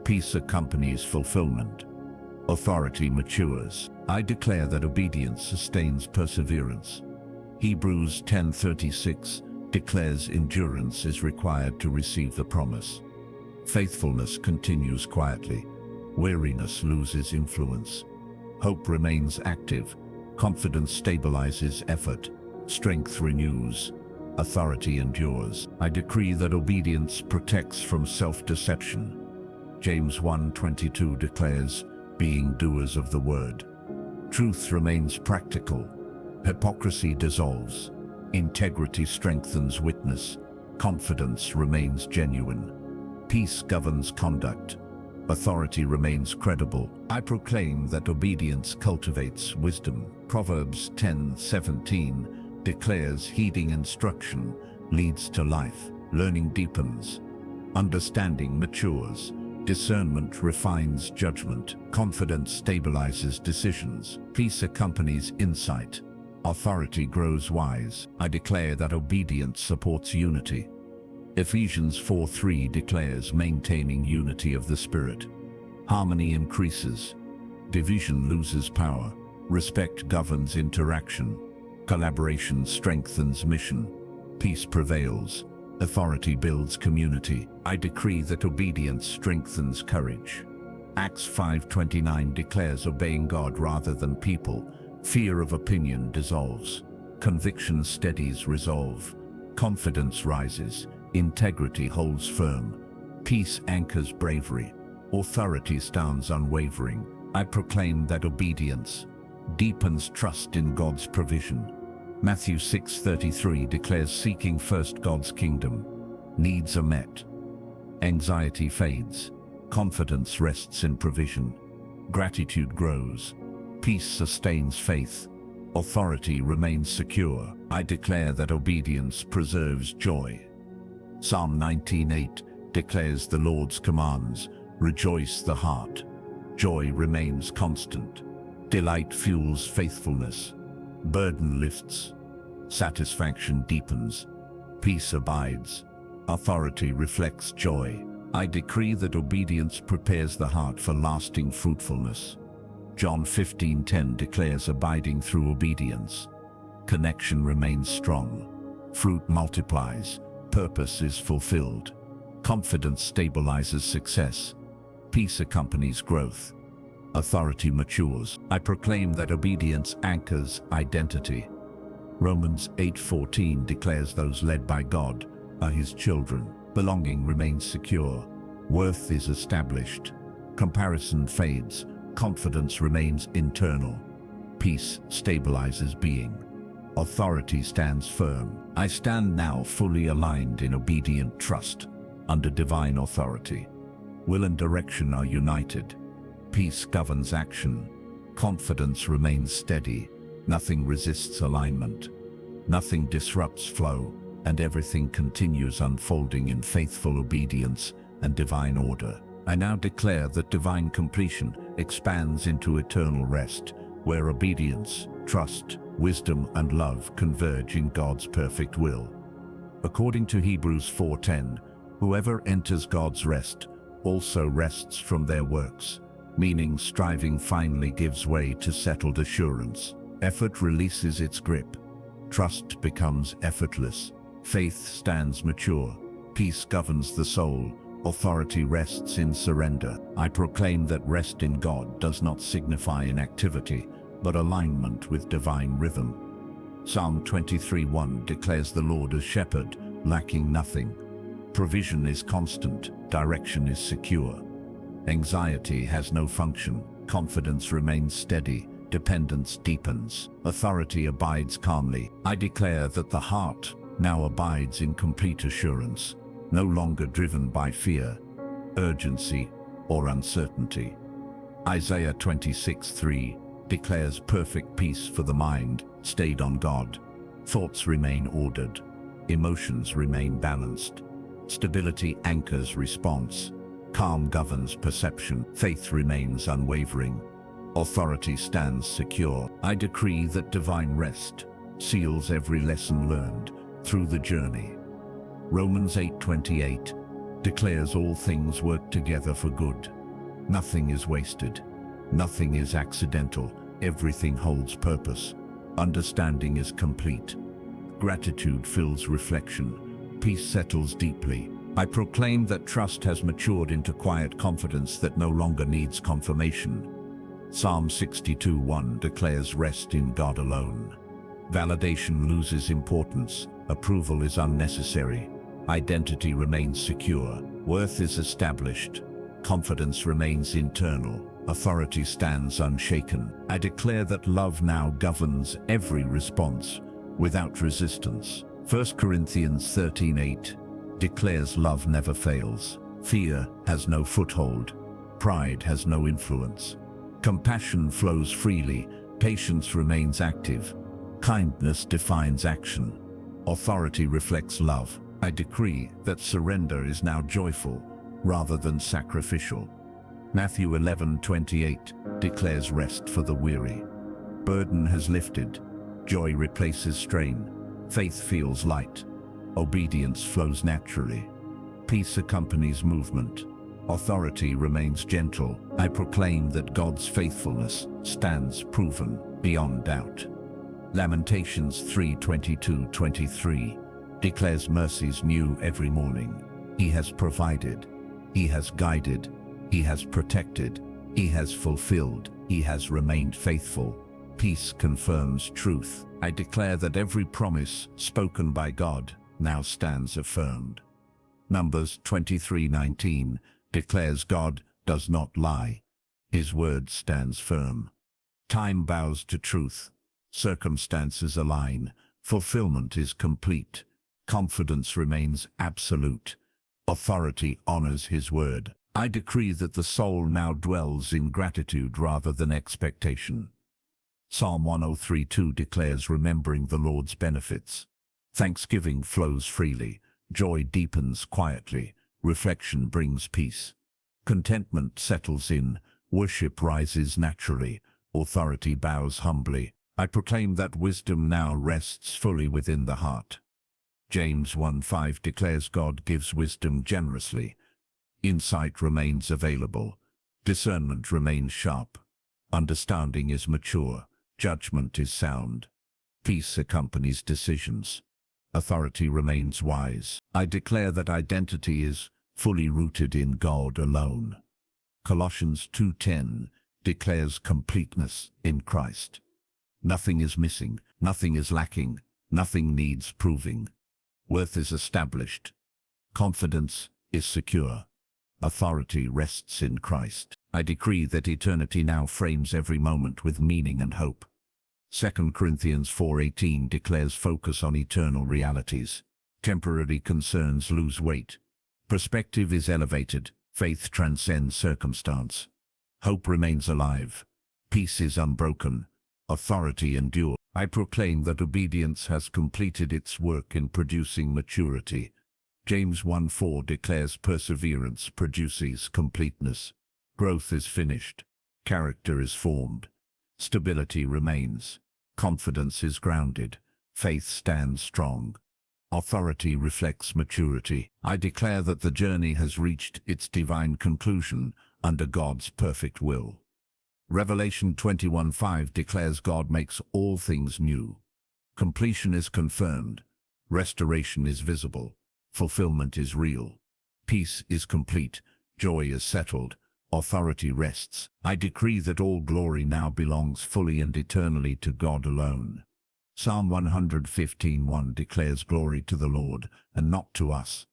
A: Peace accompanies fulfillment. Authority matures. I declare that obedience sustains perseverance. Hebrews 10:36 declares endurance is required to receive the promise. Faithfulness continues quietly. Weariness loses influence. Hope remains active. Confidence stabilizes effort. Strength renews. Authority endures. I decree that obedience protects from self-deception. James 1:22 declares, being doers of the word. Truth remains practical. Hypocrisy dissolves. Integrity strengthens witness. Confidence remains genuine. Peace governs conduct. Authority remains credible. I proclaim that obedience cultivates wisdom. Proverbs 10:17 declares heeding instruction leads to life. Learning deepens. Understanding matures. Discernment refines judgment. Confidence stabilizes decisions. Peace accompanies insight. Authority grows wise. I declare that obedience supports unity. Ephesians 4:3 declares maintaining unity of the Spirit. Harmony increases. Division loses power. Respect governs interaction. Collaboration strengthens mission. Peace prevails. Authority builds community. I decree that obedience strengthens courage. Acts 5:29 declares obeying God rather than people. Fear of opinion dissolves. Conviction steadies resolve. Confidence rises. Integrity holds firm. Peace anchors bravery. Authority stands unwavering. I proclaim that obedience deepens trust in God's provision. Matthew 6:33 declares seeking first God's kingdom. Needs are met. Anxiety fades. Confidence rests in provision. Gratitude grows. Peace sustains faith. Authority remains secure. I declare that obedience preserves joy. Psalm 19:8 declares the Lord's commands. Rejoice the heart. Joy remains constant. Delight fuels faithfulness. Burden lifts. Satisfaction deepens. Peace abides. Authority reflects joy. I decree that obedience prepares the heart for lasting fruitfulness. John 15:10 declares abiding through obedience. Connection remains strong. Fruit multiplies. Purpose is fulfilled. Confidence stabilizes success. Peace accompanies growth. Authority matures. I proclaim that obedience anchors identity. Romans 8:14 declares those led by God are his children. Belonging remains secure. Worth is established. Comparison fades. Confidence remains internal. Peace stabilizes being. Authority stands firm. I stand now fully aligned in obedient trust under divine authority. Will and direction are united. Peace governs action. Confidence remains steady. Nothing resists alignment. Nothing disrupts flow, and everything continues unfolding in faithful obedience and divine order. I now declare that divine completion expands into eternal rest, where obedience, trust, wisdom, and love converge in God's perfect will. According to Hebrews 4:10, whoever enters God's rest also rests from their works, meaning striving finally gives way to settled assurance. Effort releases its grip. Trust becomes effortless. Faith stands mature. Peace governs the soul. Authority rests in surrender. I proclaim that rest in God does not signify inactivity, but alignment with divine rhythm. Psalm 23:1 declares the Lord as shepherd, lacking nothing. Provision is constant, direction is secure. Anxiety has no function, confidence remains steady, dependence deepens, authority abides calmly. I declare that the heart now abides in complete assurance, no longer driven by fear, urgency, or uncertainty. Isaiah 26:3 declares perfect peace for the mind, stayed on God. Thoughts remain ordered, emotions remain balanced. Stability anchors response, calm governs perception, faith remains unwavering. Authority stands secure. I decree that divine rest seals every lesson learned through the journey. Romans 8:28 declares all things work together for good. Nothing is wasted. Nothing is accidental. Everything holds purpose. Understanding is complete. Gratitude fills reflection. Peace settles deeply. I proclaim that trust has matured into quiet confidence that no longer needs confirmation. Psalm 62:1 declares rest in God alone. Validation loses importance. Approval is unnecessary. Identity remains secure. Worth is established. Confidence remains internal. Authority stands unshaken. I declare that love now governs every response without resistance. 1 Corinthians 13:8 declares love never fails. Fear has no foothold. Pride has no influence. Compassion flows freely. Patience remains active. Kindness defines action. Authority reflects love. I decree that surrender is now joyful rather than sacrificial. Matthew 11:28 declares rest for the weary. Burden has lifted. Joy replaces strain. Faith feels light. Obedience flows naturally. Peace accompanies movement. Authority remains gentle. I proclaim that God's faithfulness stands proven beyond doubt. Lamentations 3:22-23 declares mercies new every morning. He has provided. He has guided. He has protected. He has fulfilled. He has remained faithful. Peace confirms truth. I declare that every promise spoken by God now stands affirmed. Numbers 23:19 declares God does not lie. His word stands firm. Time bows to truth. Circumstances align. Fulfillment is complete. Confidence remains absolute. Authority honors his word. I decree that the soul now dwells in gratitude rather than expectation. Psalm 103:2 declares remembering the Lord's benefits. Thanksgiving flows freely. Joy deepens quietly. Reflection brings peace. Contentment settles in. Worship rises naturally. Authority bows humbly. I proclaim that wisdom now rests fully within the heart. James 1:5 declares God gives wisdom generously. Insight remains available. Discernment remains sharp. Understanding is mature. Judgment is sound. Peace accompanies decisions. Authority remains wise. I declare that identity is fully rooted in God alone. Colossians 2:10 declares completeness in Christ. Nothing is missing, nothing is lacking, nothing needs proving. Worth is established. Confidence is secure. Authority rests in Christ. I decree that eternity now frames every moment with meaning and hope. 2 Corinthians 4:18 declares focus on eternal realities. Temporary concerns lose weight. Perspective is elevated. Faith transcends circumstance. Hope remains alive. Peace is unbroken. Authority endures. I proclaim that obedience has completed its work in producing maturity. James 1:4 declares perseverance produces completeness. Growth is finished. Character is formed. Stability remains. Confidence is grounded. Faith stands strong. Authority reflects maturity. I declare that the journey has reached its divine conclusion under God's perfect will. Revelation 21:5 declares God makes all things new. Completion is confirmed. Restoration is visible. Fulfillment is real. Peace is complete. Joy is settled. Authority rests. I decree that all glory now belongs fully and eternally to God alone. Psalm 115:1 declares glory to the Lord, and not to us.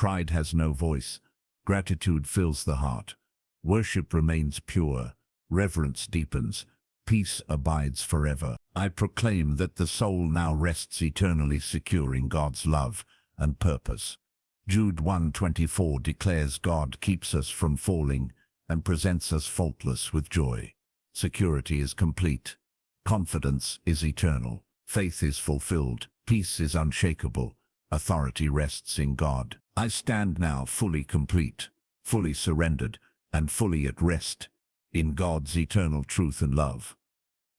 A: Pride has no voice. Gratitude fills the heart. Worship remains pure. Reverence deepens. Peace abides forever. I proclaim that the soul now rests eternally secure in God's love and purpose. Jude 1:24 declares God keeps us from falling and presents us faultless with joy. Security is complete. Confidence is eternal. Faith is fulfilled. Peace is unshakable. Authority rests in God. I stand now fully complete, fully surrendered, and fully at rest in God's eternal truth and love.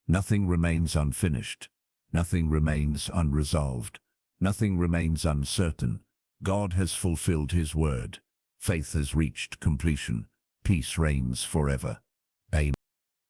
A: Nothing remains unfinished. Nothing remains unresolved. Nothing remains uncertain. God has fulfilled his word. Faith has reached completion. Peace reigns forever. Amen.